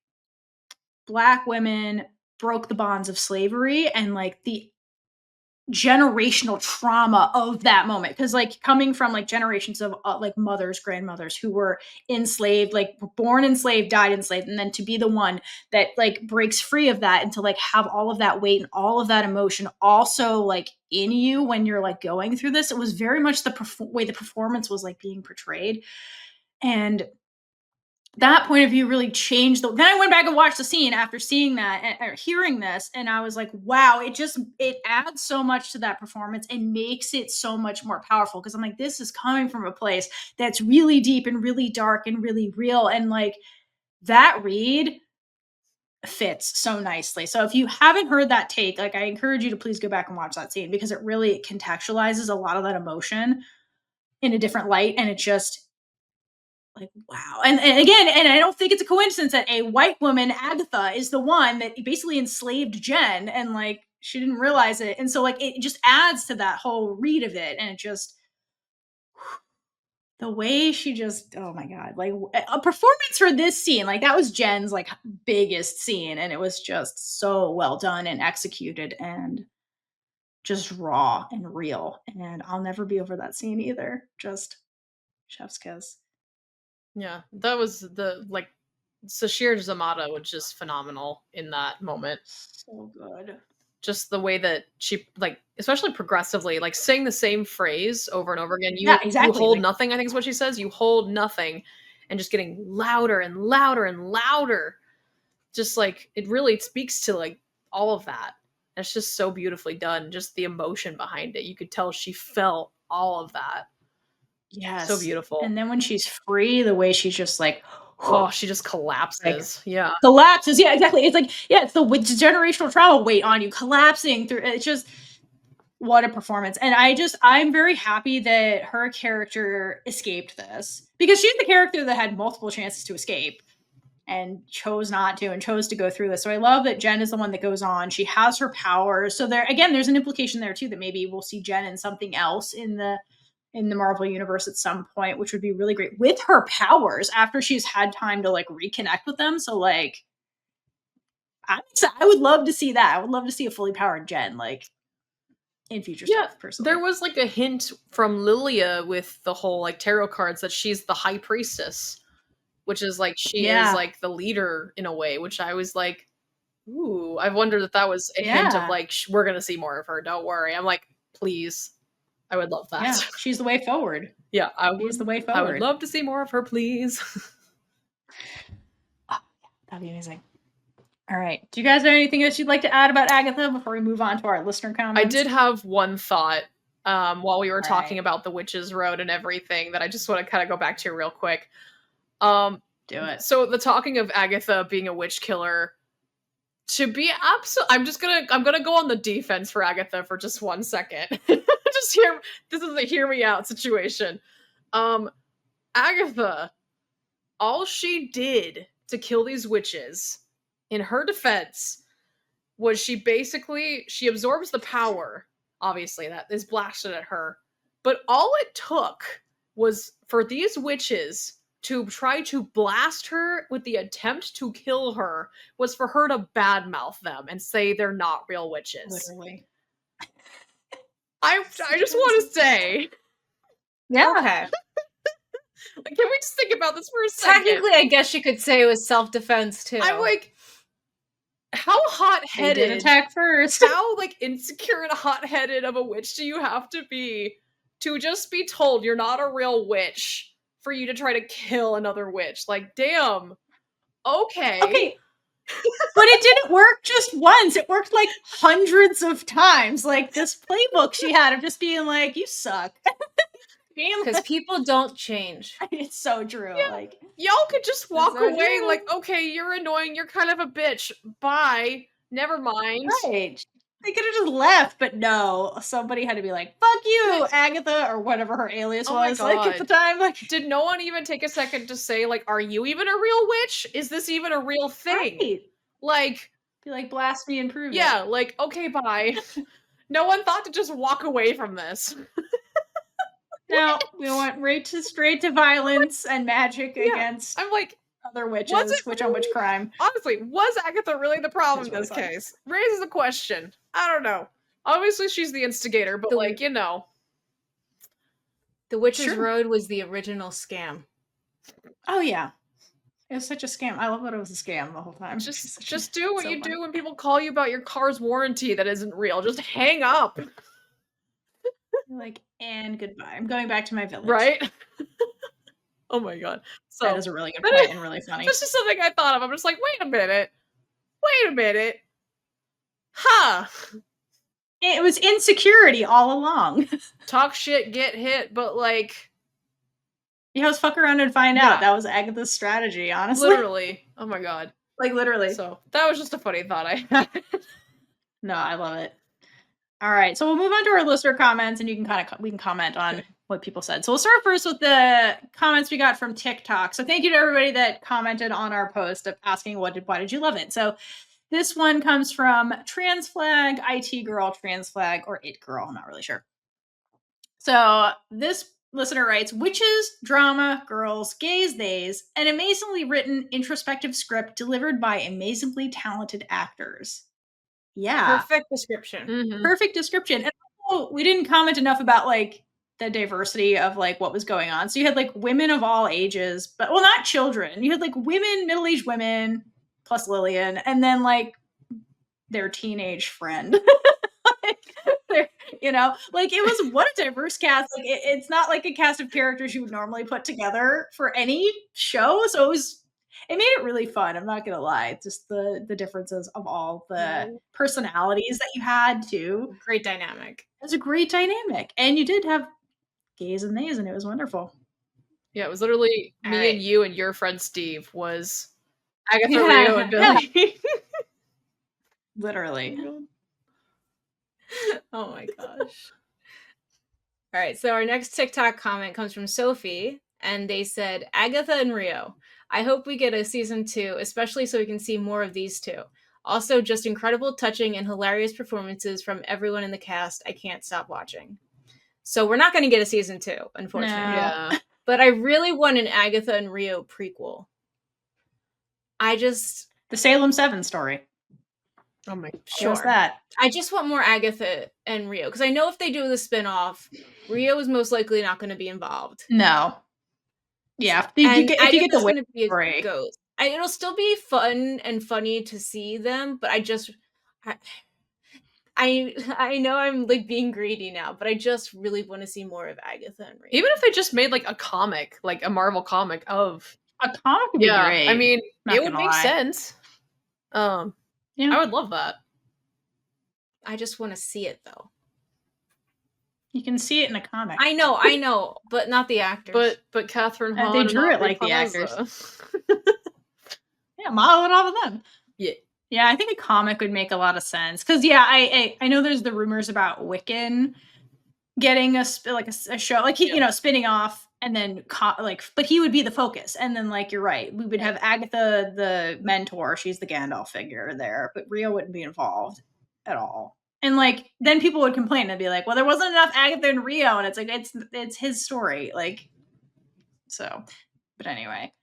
Black women broke the bonds of slavery and like the generational trauma of that moment. Because like coming from like generations of like mothers, grandmothers who were enslaved, like born enslaved, died enslaved, and then to be the one that like breaks free of that and to like have all of that weight and all of that emotion also like in you when you're like going through this. It was very much the way the performance was like being portrayed. And that point of view really changed. Then I went back and watched the scene after seeing that and hearing this, and I was like, wow, it adds so much to that performance and makes it so much more powerful. Because I'm like, this is coming from a place that's really deep and really dark and really real. And like that read fits so nicely. So if you haven't heard that take, like I encourage you to please go back and watch that scene because it really contextualizes a lot of that emotion in a different light, and it just like wow. And again, and I don't think it's a coincidence that a white woman, Agatha, is the one that basically enslaved Jen, and like she didn't realize it, and so like it just adds to that whole read of it, and it just the way she just oh my god, like a performance for this scene, like that was Jen's like biggest scene, and it was just so well done and executed and just raw and real, and I'll never be over that scene either. Just chef's kiss. Yeah, that was the like Sashir Zamata was just phenomenal in that moment. So good. Just the way that she like, especially progressively, like saying the same phrase over and over again. Yeah, exactly. You hold like, nothing, I think is what she says. You hold nothing, and just getting louder and louder and louder. Just like it really speaks to like all of that. It's just so beautifully done. Just the emotion behind it. You could tell she felt all of that. yes. So beautiful. And then when she's free, the way she's just like, oh, she just collapses. Like, yeah. Collapses. Yeah, exactly. It's like, yeah, it's the generational trauma weight on you collapsing through. It's just, what a performance. And I'm very happy that her character escaped this because she's the character that had multiple chances to escape and chose not to and chose to go through this. So I love that Jen is the one that goes on. She has her powers. So there, again, there's an implication there too that maybe we'll see Jen in something else in the Marvel universe at some point, which would be really great with her powers after she's had time to like reconnect with them. So like, I would love to see that. I would love to see a fully powered Jen like in future stuff. Personally, there was like a hint from Lilia with the whole like tarot cards that she's the high priestess, which is like she is like the leader in a way. Which I was like, ooh, I wondered if that was a hint of like we're gonna see more of her. Don't worry. I'm like, please. I would love that. Yeah, she's the way forward. Yeah, she's the way forward. I would love to see more of her, please. Oh, that'd be amazing. All right. Do you guys have anything else you'd like to add about Agatha before we move on to our listener comments? I did have one thought while we were talking about the Witch's Road and everything that I just want to kind of go back to real quick. Do it. So the talking of Agatha being a witch killer, to be absolute, I'm gonna go on the defense for Agatha for just 1 second. This is a hear me out situation. Agatha, all she did to kill these witches, in her defense, was she absorbs the power, obviously, that is blasted at her. But all it took was for these witches to try to blast her with the attempt to kill her, was for her to badmouth them and say they're not real witches. Literally. I just want to say. Yeah. Okay. Can we just think about this for a second? Technically, I guess you could say it was self-defense too. I'm like, how hot-headed? They did attack first. How like insecure and hot-headed of a witch do you have to be just be told you're not a real witch for you to try to kill another witch? Like, damn. Okay. But it didn't work just once. It worked like hundreds of times. Like this playbook she had of just being like, you suck. Because people don't change. It's so true. Yeah. Like y'all could just walk away like, okay, you're annoying, you're kind of a bitch. Bye. Never mind. Right. They could have just left, but no. Somebody had to be like, fuck you, Agatha, or whatever her alias was like at the time. Like, did no one even take a second to say, like, are you even a real witch? Is this even a real thing? Right. Like, be like, blast me and prove it. Yeah, like, okay, bye. No one thought to just walk away from this. No, we went straight to violence and magic against I'm like, other witches, witch on witch crime. Honestly, was Agatha really the problem in this case? Raises a question. I don't know. Obviously, she's the instigator, but like, you know. The Witch's Road was the original scam. Oh, yeah. It was such a scam. I love that it was a scam the whole time. Just do what you do when people call you about your car's warranty that isn't real. Just hang up. Like, and goodbye. I'm going back to my village. Right? Oh my god. So that is a really good point and really funny. This is something I thought of. I'm just like, wait a minute. Huh. It was insecurity all along. Talk shit, get hit, but like... Yeah, let's fuck around and find out. That was Agatha's strategy, honestly. Literally. Oh my god. Like literally. So that was just a funny thought I had. No, I love it. All right, so we'll move on to our listener comments, and you can we can comment on what people said. So we'll start first with the comments we got from TikTok. So thank you to everybody that commented on our post of asking why did you love it. So this one comes from Trans Flag, IT Girl, Trans Flag, or It Girl. I'm not really sure. So this listener writes, witches, drama, girls, gays, theys, an amazingly written introspective script delivered by amazingly talented actors. Yeah. Perfect description. Mhm. Perfect description. And also, we didn't comment enough about like the diversity of like what was going on. So you had like women of all ages, but well, not children. You had like women, middle-aged women, plus Lillian, and then like their teenage friend. You know, like it was what a diverse cast. Like it's not like a cast of characters you would normally put together for any show. So it made it really fun. I'm not gonna lie. Just the differences of all the personalities that you had too. Great dynamic. It was a great dynamic, and you did have gays and theys, and it was wonderful. Yeah, it was literally All me right. and you and your friend Steve was Agatha, Yeah. Rio, and Billy. Literally. Oh my gosh. All right, so our next TikTok comment comes from Sophie, and they said, Agatha and Rio. I hope we get a season 2, especially so we can see more of these two. Also, just incredible, touching, and hilarious performances from everyone in the cast. I can't stop watching. So we're not going to get a season 2, unfortunately. No. Yeah. But I really want an Agatha and Rio prequel. The Salem 7 story. Oh my Sure. What's that? I just want more Agatha and Rio, because I know if they do the spinoff, Rio is most likely not going to be involved. No. Yeah, if you get the going to be story. a ghost. It'll still be fun and funny to see them, but I know I'm like being greedy now, but I just really want to see more of Agatha and Rio. Even if they just made like a comic, like a Marvel comic of a comic would be great. I mean, Not it would make sense. Yeah. I would love that. I just want to see it though. You can see it in a comic. I know, but not the actors. But Kathryn Hahn, they drew it Aubrey like the Plaza. actors. Yeah, model it off of them. Yeah. Yeah, I think a comic would make a lot of sense. Because, yeah, I know there's the rumors about Wiccan getting a show, like, you know, spinning off, and then, but he would be the focus. And then, like, you're right. We would have Agatha, the mentor. She's the Gandalf figure there. But Rio wouldn't be involved at all. And, like, then people would complain and be like, well, there wasn't enough Agatha and Rio. And it's like, it's his story. Like, so. But anyway.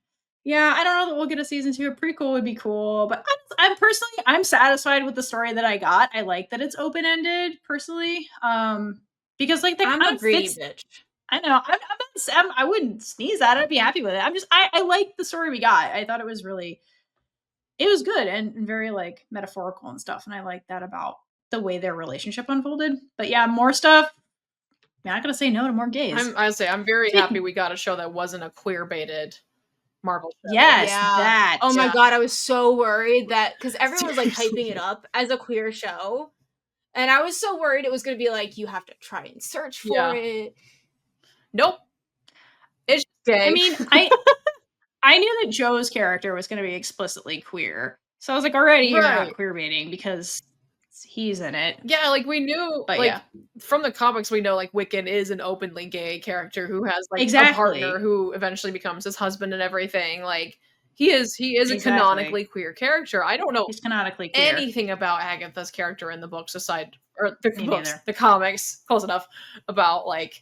Yeah, I don't know that we'll get a season 2. A prequel would be cool, but I'm satisfied with the story that I got. I like that it's open ended, personally, because like I'm a greedy bitch. I know. I wouldn't sneeze at it. I'd be happy with it. I like the story we got. I thought it was good and very like metaphorical and stuff, and I like that about the way their relationship unfolded. But yeah, more stuff. I'm not gonna say no to more gays. I'm very happy we got a show that wasn't a queer baited Marvel show. Yes, that. Oh my god, I was so worried that because everyone was like hyping it up as a queer show, and I was so worried it was going to be like you have to try and search for it. Nope, it's just gay. I mean, I knew that Joe's character was going to be explicitly queer, so I was like, already you're not queer baiting because he's in it. Yeah, like we knew, but like from the comics, we know like Wiccan is an openly gay character who has like a partner who eventually becomes his husband and everything. Like he is a canonically queer character. I don't know he's canonically queer. Anything about Agatha's character in the books the comics, close enough, about like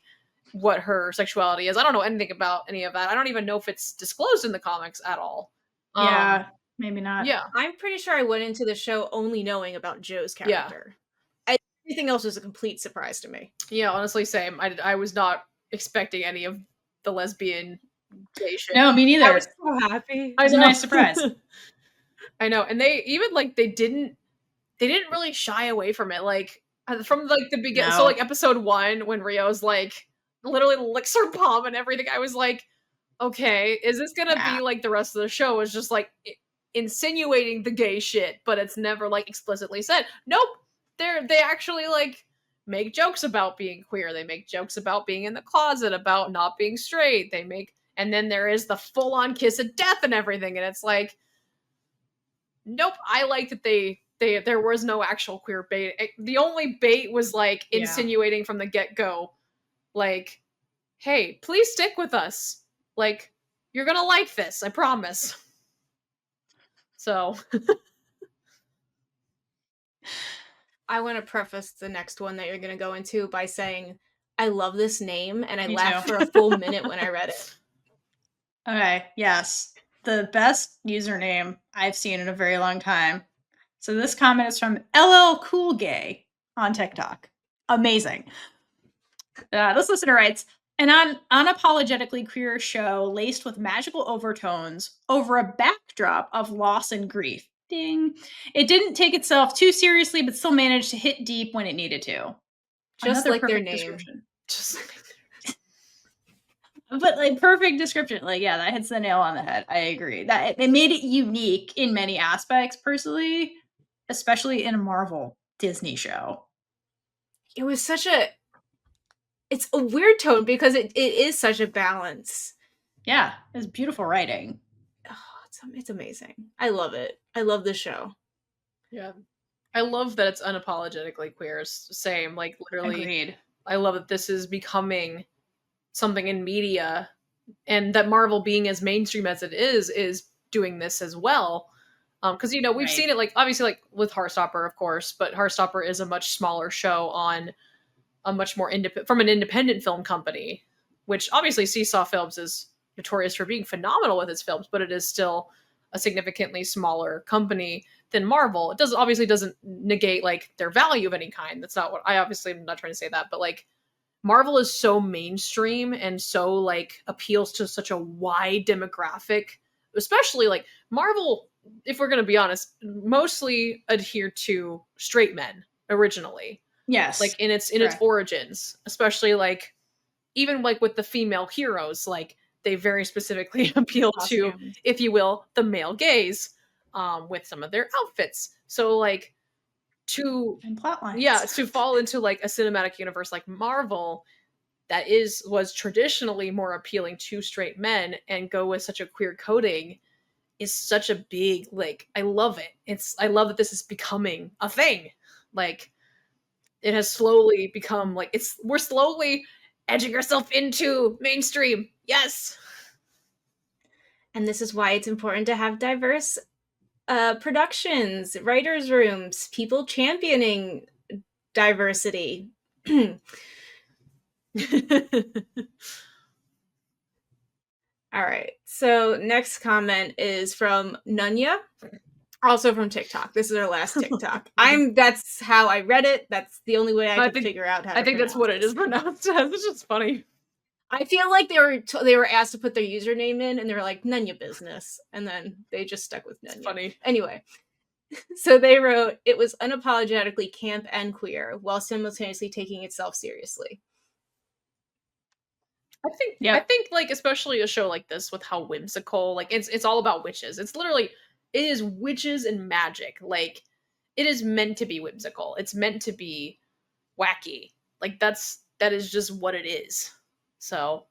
what her sexuality is. I don't know anything about any of that. I don't even know if it's disclosed in the comics at all. Yeah. Maybe not. Yeah. I'm pretty sure I went into the show only knowing about Joe's character. Yeah. Everything else was a complete surprise to me. Yeah, honestly, same. I was not expecting any of the lesbian gay shit. No, me neither. I was so happy. It was a nice surprise. I know. And they even like they didn't really shy away from it. Like from like the beginning. No. So like episode 1 when Rio's like literally licks her palm and everything, I was like, okay, is this gonna be like the rest of the show is just like insinuating the gay shit, but it's never like explicitly said. Nope, they actually like make jokes about being queer. They make jokes about being in the closet, about not being straight. And then there is the full-on kiss of death and everything, and it's like, nope. I like that there was no actual queer bait. The only bait was like insinuating from the get-go, like, hey, please stick with us. Like, you're gonna like this, I promise. So I want to preface the next one that you're going to go into by saying, I love this name, and I Me laughed too. for a full minute when I read it. Okay, yes. The best username I've seen in a very long time. So this comment is from LL Cool Gay on TikTok. Amazing. This listener writes, an unapologetically queer show laced with magical overtones over a backdrop of loss and grief. Ding. It didn't take itself too seriously, but still managed to hit deep when it needed to. Just Another like their perfect name. description. just But like perfect description. Like, yeah, that hits the nail on the head. I agree. That it made it unique in many aspects, personally, especially in a Marvel Disney show. It was such a... It's a weird tone because it is such a balance. Yeah, it's beautiful writing. Oh, it's amazing. I love it. I love the show. yeah. I love that it's unapologetically queer. Same, like literally. Agreed. I love that this is becoming something in media, and that Marvel, being as mainstream as it is doing this as well. Because we've Right. seen it, like obviously, like with Heartstopper, of course, but Heartstopper is a much smaller show on a much more from an independent film company, which obviously Seesaw Films is notorious for being phenomenal with its films, but it is still a significantly smaller company than Marvel. It obviously doesn't negate like their value of any kind. That's not what I obviously am not trying to say that, but like Marvel is so mainstream and so like appeals to such a wide demographic, especially like Marvel, if we're going to be honest, mostly adhered to straight men originally. Yes. Like in its origins, especially like even like with the female heroes, like they very specifically appeal to, if you will, the male gaze with some of their outfits. So like and plot lines. Yeah, to fall into like a cinematic universe like Marvel that was traditionally more appealing to straight men and go with such a queer coding is such a big, like, I love it. I love that this is becoming a thing. Like it has slowly become like we're slowly edging ourselves into mainstream. Yes. And this is why it's important to have diverse productions, writers' rooms, people championing diversity. All right. So next comment is from Nunya, also from TikTok. This is our last TikTok. That's how I read it. That's the only way I could figure out how to think that's what it is pronounced as. It's just funny. I feel like they were asked to put their username in, and they were like, Nunya business. And then they just stuck with Nunya. It's funny. Anyway. So they wrote, it was unapologetically camp and queer, while simultaneously taking itself seriously. I think like especially a show like this with how whimsical, like it's all about witches. It is witches and magic. Like it is meant to be whimsical. It's meant to be wacky. Like that is just what it is. So,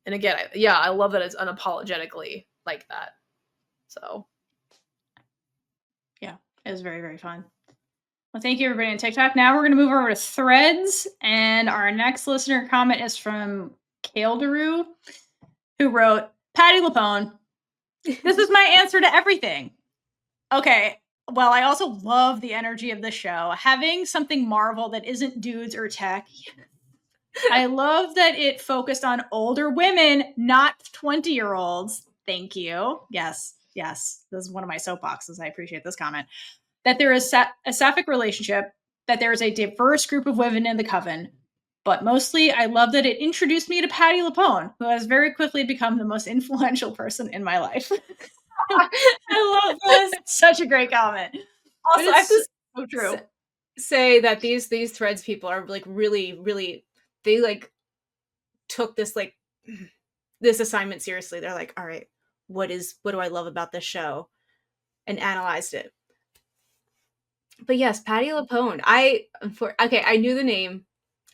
and again, I love that it's unapologetically like that. So, yeah, it was very, very fun. Well, thank you, everybody on TikTok. Now we're going to move over to Threads, and our next listener comment is from Kale Daru, who wrote, Patti Lupone, this is my answer to everything. Okay, well, I also love the energy of the show. Having something Marvel that isn't dudes or tech. I love that it focused on older women, not 20-year-olds. Thank you. Yes. This is one of my soapboxes. I appreciate this comment. That there is a sapphic relationship, that there is a diverse group of women in the coven. But mostly, I love that it introduced me to Patti Lupone, who has very quickly become the most influential person in my life. I love this. It's such a great comment. Also, I have to so true. Say that these Threads people are like really, really, they like took this like this assignment seriously. They're like, all right, what do I love about this show? And analyzed it. But yes, Patti Lupone. I knew the name.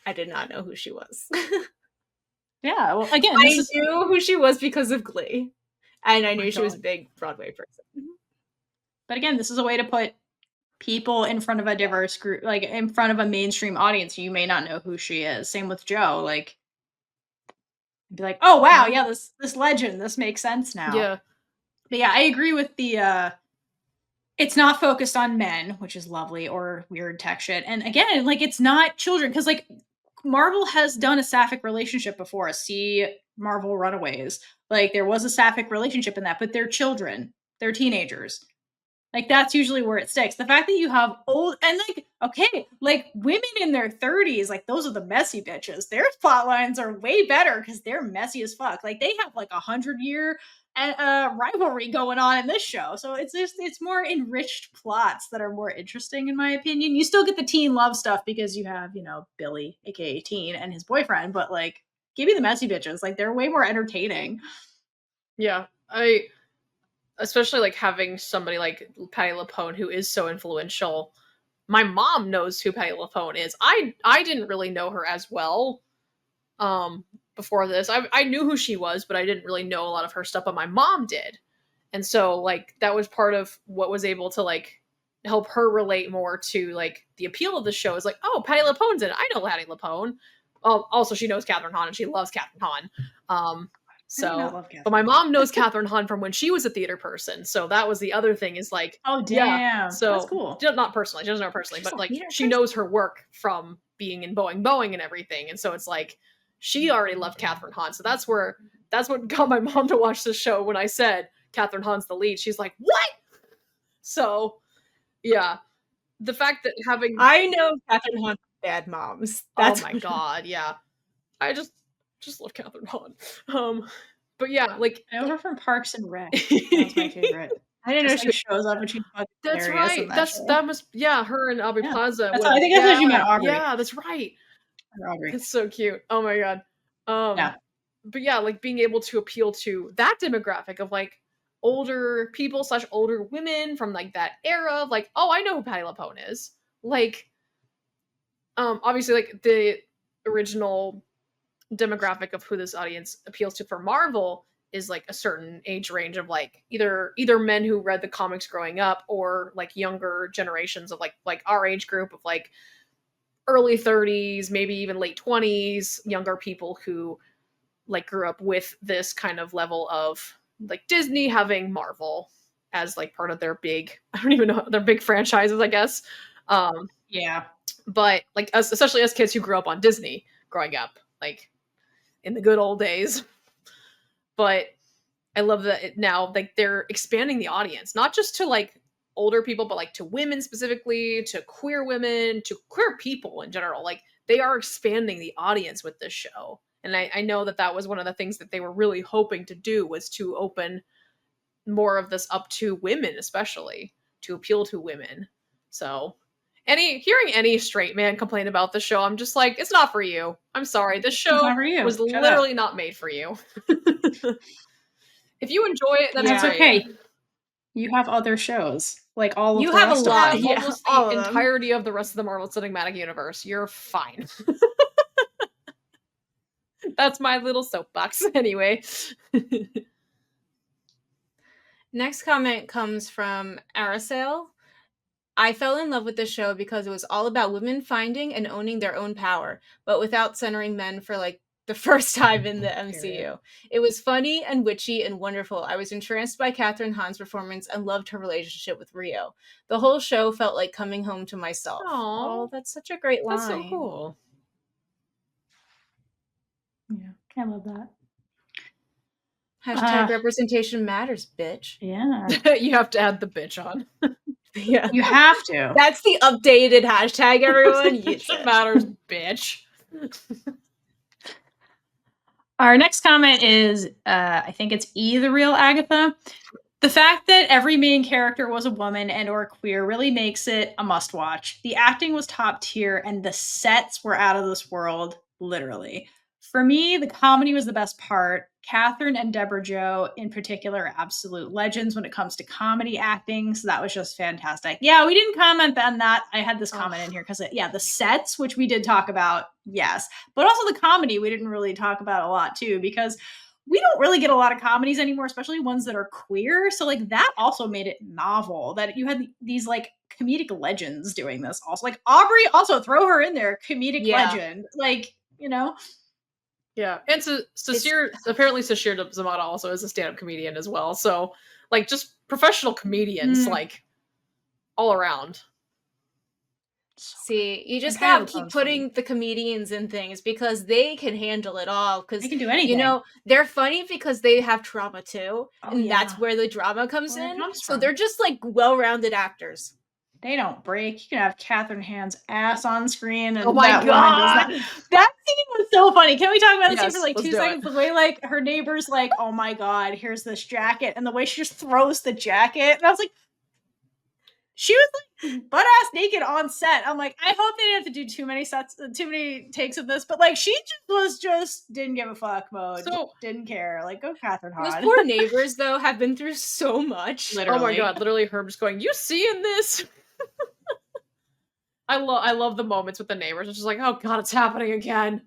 I did not know who she was. Yeah, well, again, I knew who she was because of Glee, and I knew she was a big Broadway person. But again, this is a way to put people in front of a diverse group, like in front of a mainstream audience. You may not know who she is. Same with Joe. Like, be like, oh wow, yeah, this legend, this makes sense now. Yeah. But yeah, I agree with the it's not focused on men, which is lovely, or weird tech shit. And again, like, it's not children, because like Marvel has done a sapphic relationship before. See Marvel Runaways. Like, there was a sapphic relationship in that, but they're children. They're teenagers. Like, that's usually where it sticks. The fact that you have old, and like, okay, like women in their 30s, like those are the messy bitches. Their plot lines are way better because they're messy as fuck. Like, they have like 100-year rivalry going on in this show. So it's more enriched plots that are more interesting, in my opinion. You still get the teen love stuff because you have, you know, Billy, aka Teen, and his boyfriend, but like, give me the messy bitches. Like, they're way more entertaining. Yeah. Especially like having somebody like Patti Lupone, who is so influential. My mom knows who Patti Lupone is. I didn't really know her as well before this. I knew who she was, but I didn't really know a lot of her stuff, but my mom did. And so like that was part of what was able to like help her relate more to like the appeal of the show, is like, oh, Patti Lupone's in it. I know Patti Lupone. Also, she knows Kathryn Hahn and she loves Kathryn Hahn. But my mom knows Kathryn Hahn from when she was a theater person. So that was the other thing, is like, oh damn, yeah, so that's cool. Not personally, she doesn't know her personally, but like she knows her work from being in Boeing and everything. And so it's like she already loved Kathryn Hahn. So that's what got my mom to watch this show. When I said Kathryn Hahn's the lead, she's like, what? So yeah, the fact that I know Kathryn Hahn's bad moms. That's oh my god, yeah. I just love Kathryn Hahn. But yeah, like I know her from Parks and Rec. That's my favorite. I didn't know she shows up and she's fucking That's right. That must her and Aubrey Plaza. I think that's how she met Aubrey. Yeah, that's right. Aubrey. It's so cute. Oh my god. But yeah, like being able to appeal to that demographic of like older people / older women from like that era of like, oh, I know who Patti Lupone is. Like, obviously like the original demographic of who this audience appeals to for Marvel is like a certain age range of like either men who read the comics growing up, or like younger generations of like our age group of like early 30s, maybe even late 20s, younger people who like grew up with this kind of level of like Disney having Marvel as like part of their big, I don't even know, their big franchises, I guess. Yeah. But like especially as kids who grew up on Disney growing up, like in the good old days. But I love that now like they're expanding the audience, not just to like older people, but like to women specifically, to queer women, to queer people in general. Like they are expanding the audience with this show. And I know that was one of the things that they were really hoping to do, was to open more of this up to women, especially to appeal to women. So hearing any straight man complain about the show, I'm just like, it's not for you. I'm sorry. This show was literally not made for you. If you enjoy it, that's great. Okay. You have other shows, like all of you have a lot. Almost the entirety of the rest of the Marvel Cinematic Universe. You're fine. That's my little soapbox anyway. Next comment comes from Aracel. I fell in love with this show because it was all about women finding and owning their own power, but without centering men for like the first time in the MCU. It was funny and witchy and wonderful. I was entranced by Kathryn Hahn's performance and loved her relationship with Rio. The whole show felt like coming home to myself. Oh, that's such a great line. That's so cool. Yeah, I love that. Hashtag representation matters, bitch. Yeah. You have to add the bitch on. Yeah. You have to. That's the updated hashtag, everyone. Use it. Matters, bitch. Our next comment is, I think it's the real Agatha. The fact that every main character was a woman and or queer really makes it a must watch. The acting was top tier and the sets were out of this world, literally. For me, the comedy was the best part. Kathryn and Deborah Jo, in particular, are absolute legends when it comes to comedy acting. So that was just fantastic. Yeah, we didn't comment on that. I had this comment in here because, the sets, which we did talk about, yes. But also the comedy, we didn't really talk about a lot, too, because we don't really get a lot of comedies anymore, especially ones that are queer. So like that also made it novel that you had these like comedic legends doing this. Also, like Aubrey, also throw her in there, comedic legend. Like, you know. Yeah, and apparently Sashir Zamata also is a stand-up comedian as well. So like just professional comedians, like all around. See, you just gotta keep putting the comedians in things because they can handle it all. Because they can do anything. You know, they're funny because they have trauma too, and that's where the drama comes in. So they're just like well-rounded actors. They don't break. You can have Kathryn Hahn's ass on screen, and oh my god, that scene was so funny. Can we talk about the scene for like 2 seconds? The way like her neighbor's like, "Oh my god, here's this jacket," and the way she just throws the jacket, and I was like, she was like butt ass naked on set. I'm like, I hope they didn't have to do too many takes of this, but like she just didn't give a fuck mode. So didn't care. Like, go Kathryn Hahn. Those poor neighbors though have been through so much. Literally. Oh my god, literally her just going, "You seeing this?" I love the moments with the neighbors. It's just like, oh god, it's happening again.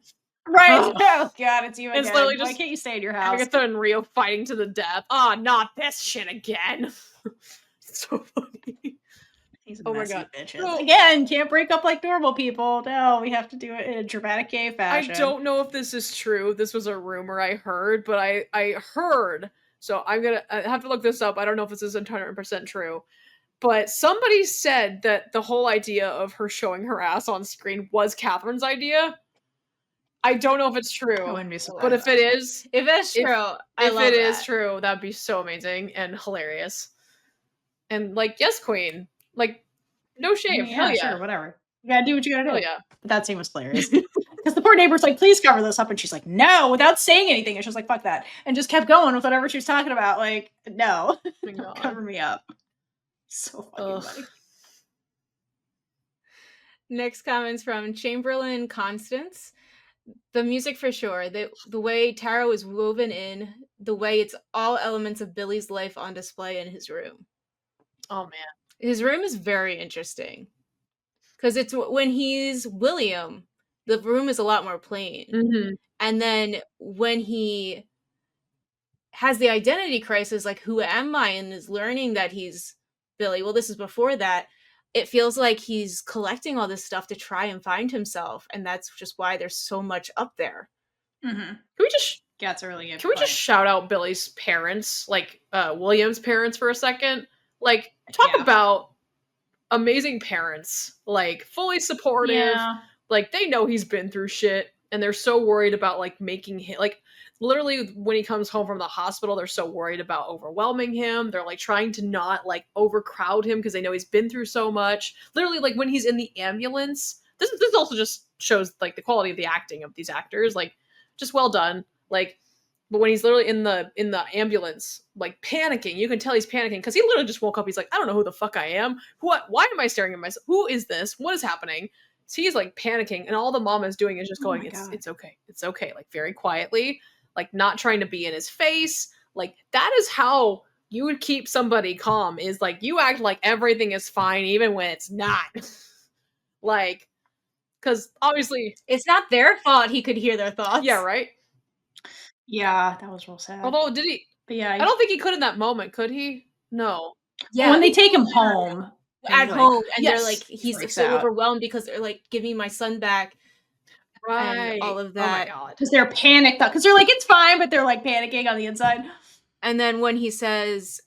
Right. Oh god, it's you again. It's literally just why can't you stay in your house? Agatha and Rio fighting to the death. Oh, not this shit again. So funny. Oh my god, bitches. So, again, can't break up like normal people. No, we have to do it in a dramatic gay fashion. I don't know if this is true. This was a rumor I heard, but I heard. So I have to look this up. I don't know if this is 100% true. But somebody said that the whole idea of her showing her ass on screen was Kathryn's idea. I don't know if it's true. I wouldn't be surprised. But if it is, if it's true, if it is true, that'd be so amazing and hilarious. And like, yes, queen. Like, no shame. Hell yeah. Sure, whatever. You gotta do what you gotta do. Hell yeah. That scene was hilarious. Because the poor neighbor's like, please cover this up. And she's like, no, without saying anything. And she's like, fuck that. And just kept going with whatever she was talking about. Like, no. Cover me up. So fucking funny. Next comments from Chamberlain Constance. The music for sure. The way tarot is woven in. The way it's all elements of Billy's life on display in his room. Oh, man. His room is very interesting. Because it's when he's William, the room is a lot more plain. Mm-hmm. And then when he has the identity crisis, like, who am I? And is learning that he's Billy. Well, this is before that. It feels like he's collecting all this stuff to try and find himself. And that's just why there's so much up there. Mm-hmm. Can we just... Yeah, it's a really good Can we just shout out Billy's parents, like William's parents for a second? Like, talk about amazing parents, like fully supportive. Yeah. Like, they know he's been through shit and they're so worried about like making him, like, literally when he comes home from the hospital, they're so worried about overwhelming him. They're like trying to not like overcrowd him because they know he's been through so much. Literally, like when he's in the ambulance, this also just shows like the quality of the acting of these actors, like just well done. Like, but when he's literally in the ambulance, like panicking, you can tell he's panicking because he literally just woke up. He's like, I don't know who the fuck I am. What? Why am I staring at myself? Who is this? What is happening? So he's like panicking, and all the mom is doing is just going, it's okay, it's okay, like very quietly, like not trying to be in his face. Like that is how you would keep somebody calm. Is like you act like everything is fine even when it's not. Like, because obviously it's not their fault. He could hear their thoughts. Yeah, right. Yeah, that was real sad. Although, did he? But yeah, I don't think he could in that moment. Could he? No. Yeah, when they take him home at home, and they're like, he's so overwhelmed because they're like, "Give me my son back," right? And all of that. Oh my god, because they're panicked. Because they're like, it's fine, but they're like panicking on the inside. And then when he says,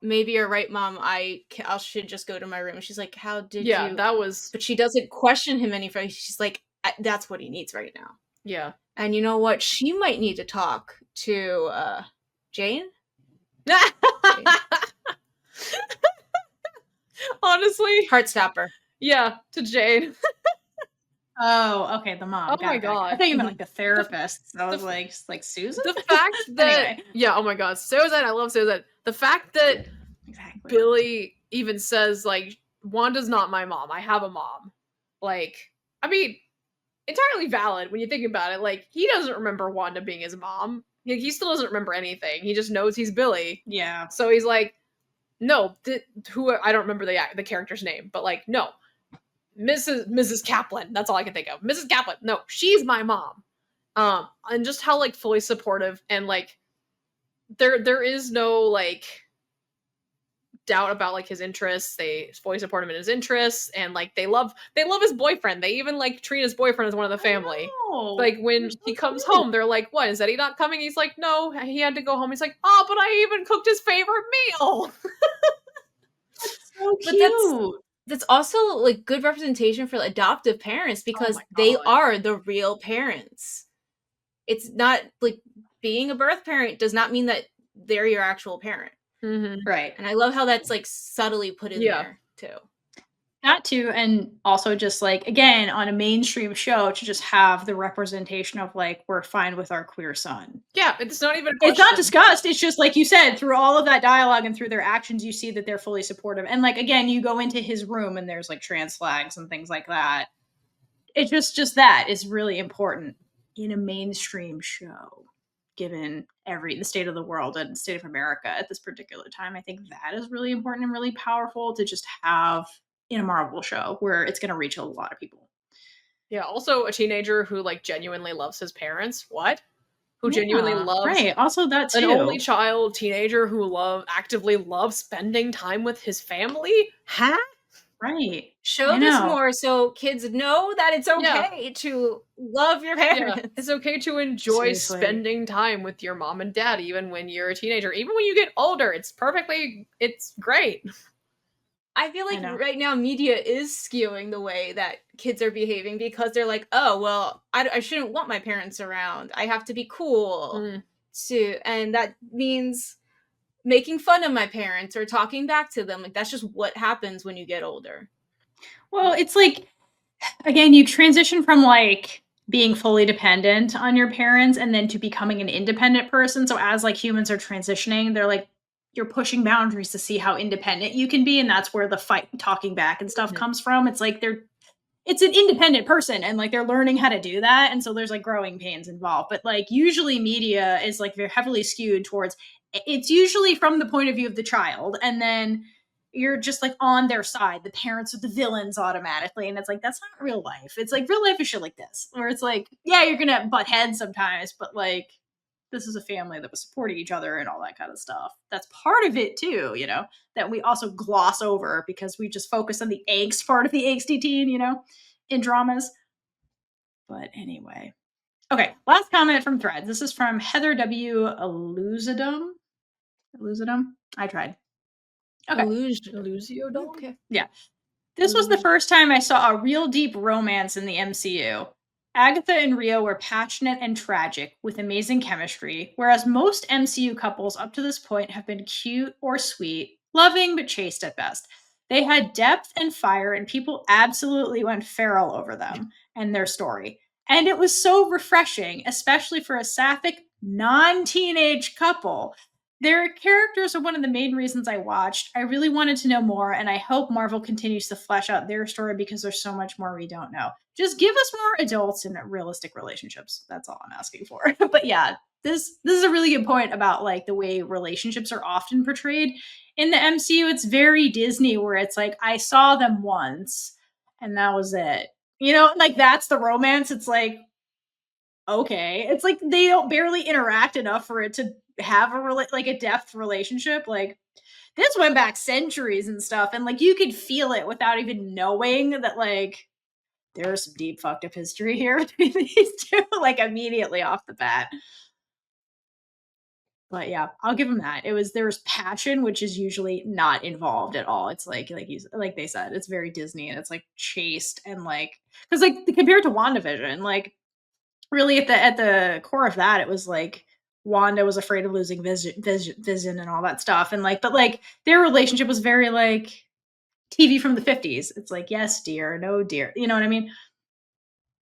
"Maybe you're right, Mom. I should just go to my room." She's like, "How did you?" Yeah, that was. But she doesn't question him any further. She's like, "That's what he needs right now." Yeah. And you know what? She might need to talk to Jane. Honestly. Heartstopper. Yeah, to Jane. Oh, okay, the mom. Oh my god. I thought you meant like the therapist. So I was like Susan? The fact that anyway. Yeah, oh my god. Susan, I love Susan. The fact that Billy even says, like, Wanda's not my mom. I have a mom. Like, I mean, entirely valid when you think about it. Like, he doesn't remember Wanda being his mom. He still doesn't remember anything. He just knows he's Billy. Yeah. So he's like, no, who I don't remember the character's name, but like, no, Mrs. Kaplan. That's all I can think of. Mrs. Kaplan. No, she's my mom. And just how like fully supportive and like there is no like doubt about like his interests. They fully support him in his interests, and like they love his boyfriend. They even like treat his boyfriend as one of the family. Like when he comes home, they're like, "What, is Eddie not coming?" He's like, "No, he had to go home." He's like, "Oh, but I even cooked his favorite meal." That's so But cute. that's also like good representation for adoptive parents because my they God. are the real parents. It's not like being a birth parent does not mean that they're your actual parent. Right. And I love how that's like subtly put in there too. That too, and also just like again on a mainstream show to just have the representation of like we're fine with our queer son. Yeah, it's not even a question. It's not discussed. It's just like you said, through all of that dialogue and through their actions, you see that they're fully supportive. And like again, you go into his room and there's like trans flags and things like that. It's just that is really important in a mainstream show, given the state of the world and the state of America at this particular time. I think that is really important and really powerful to just have in a Marvel show where it's going to reach a lot of people. Yeah, also a teenager who like genuinely loves his parents. What? Who genuinely loves right. Also that too. an only child teenager who actively loves spending time with his family? Huh? Right. Show this more so kids know that it's okay to love your parents. Yeah. It's okay to enjoy spending time with your mom and dad even when you're a teenager. Even when you get older, it's great. I feel like right now media is skewing the way that kids are behaving because they're like, oh, well, I shouldn't want my parents around. I have to be cool. And that means making fun of my parents or talking back to them. Like, that's just what happens when you get older. Well, it's like, again, you transition from like being fully dependent on your parents and then to becoming an independent person. So as like humans are transitioning, they're like, you're pushing boundaries to see how independent you can be. And that's where the fight, talking back and stuff comes from. It's like it's an independent person and like they're learning how to do that. And so there's like growing pains involved. But like usually media is like very heavily skewed towards, it's usually from the point of view of the child. And then you're just like on their side. The parents are the villains automatically. And it's like, that's not real life. It's like real life is shit like this, where it's like, yeah, you're going to butt heads sometimes, but like, this is a family that was supporting each other and all that kind of stuff. That's part of it too, that we also gloss over because we just focus on the angst part of the angsty teen, in dramas. But anyway. Okay, last comment from Threads. This is from Heather W. Eluzadum. I tried. Okay. Eluzio? Okay. Yeah. This was the first time I saw a real deep romance in the MCU. Agatha and Rio were passionate and tragic with amazing chemistry, whereas most MCU couples up to this point have been cute or sweet, loving but chaste at best. They had depth and fire, and people absolutely went feral over them and their story. And it was so refreshing, especially for a sapphic, non-teenage couple. Their characters are one of the main reasons I watched. I really wanted to know more, and I hope Marvel continues to flesh out their story because there's so much more we don't know. Just give us more adults in realistic relationships. That's all I'm asking for. But yeah, this is a really good point about like the way relationships are often portrayed in the MCU. It's very Disney, where it's like I saw them once and that was it. Like that's the romance. It's like, okay, it's like they don't barely interact enough for it to have a depth relationship. Like this went back centuries and stuff, and like you could feel it without even knowing that like there's some deep fucked up history here between these two, like immediately off the bat. But yeah, I'll give them that. There was passion, which is usually not involved at all. It's like they said, it's very Disney, and it's like chaste and like because like compared to WandaVision, like really at the core of that, it was like Wanda was afraid of losing vision and all that stuff, and like but like their relationship was very like TV from the 50s. It's like yes dear, no dear, you know what I mean?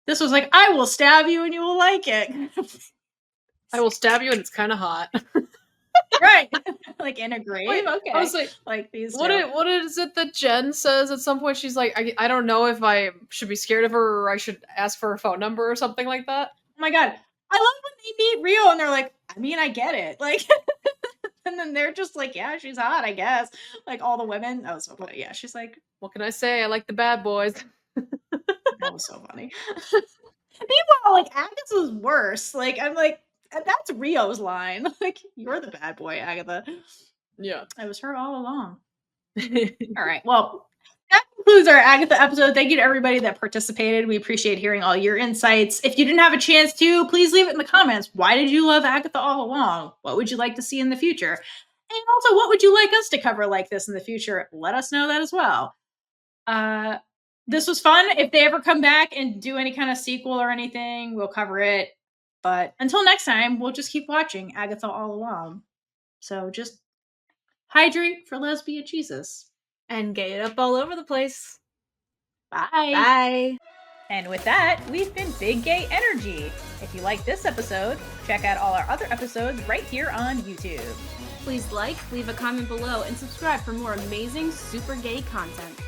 This was like I will stab you and you will like it. I will stab you and it's kind of hot. Right. Like in a grave. Wait, okay. I was like these what is it that Jen says at some point? She's like, I don't know if I should be scared of her or I should ask for her phone number or something like that. Oh my god. I love when they meet Rio and they're like, I mean, I get it. Like and then they're just like, yeah, she's hot, I guess. Like all the women. That was so funny. Yeah, she's like, what can I say? I like the bad boys. That was so funny. Meanwhile, like, Agatha's worse. Like, I'm like, that's Rio's line. Like, you're the bad boy, Agatha. Yeah. It was her all along. All right. Well, that concludes our Agatha episode. Thank you to everybody that participated. We appreciate hearing all your insights. If you didn't have a chance to, please leave it in the comments. Why did you love Agatha all along? What would you like to see in the future? And also, what would you like us to cover like this in the future? Let us know that as well. This was fun. If they ever come back and do any kind of sequel or anything, we'll cover it. But until next time, we'll just keep watching Agatha all along. So just hydrate for lesbian Jesus. And gay it up all over the place. Bye. Bye. And with that, we've been Big Gay Energy. If you like this episode, check out all our other episodes right here on YouTube. Please like, leave a comment below, and subscribe for more amazing super gay content.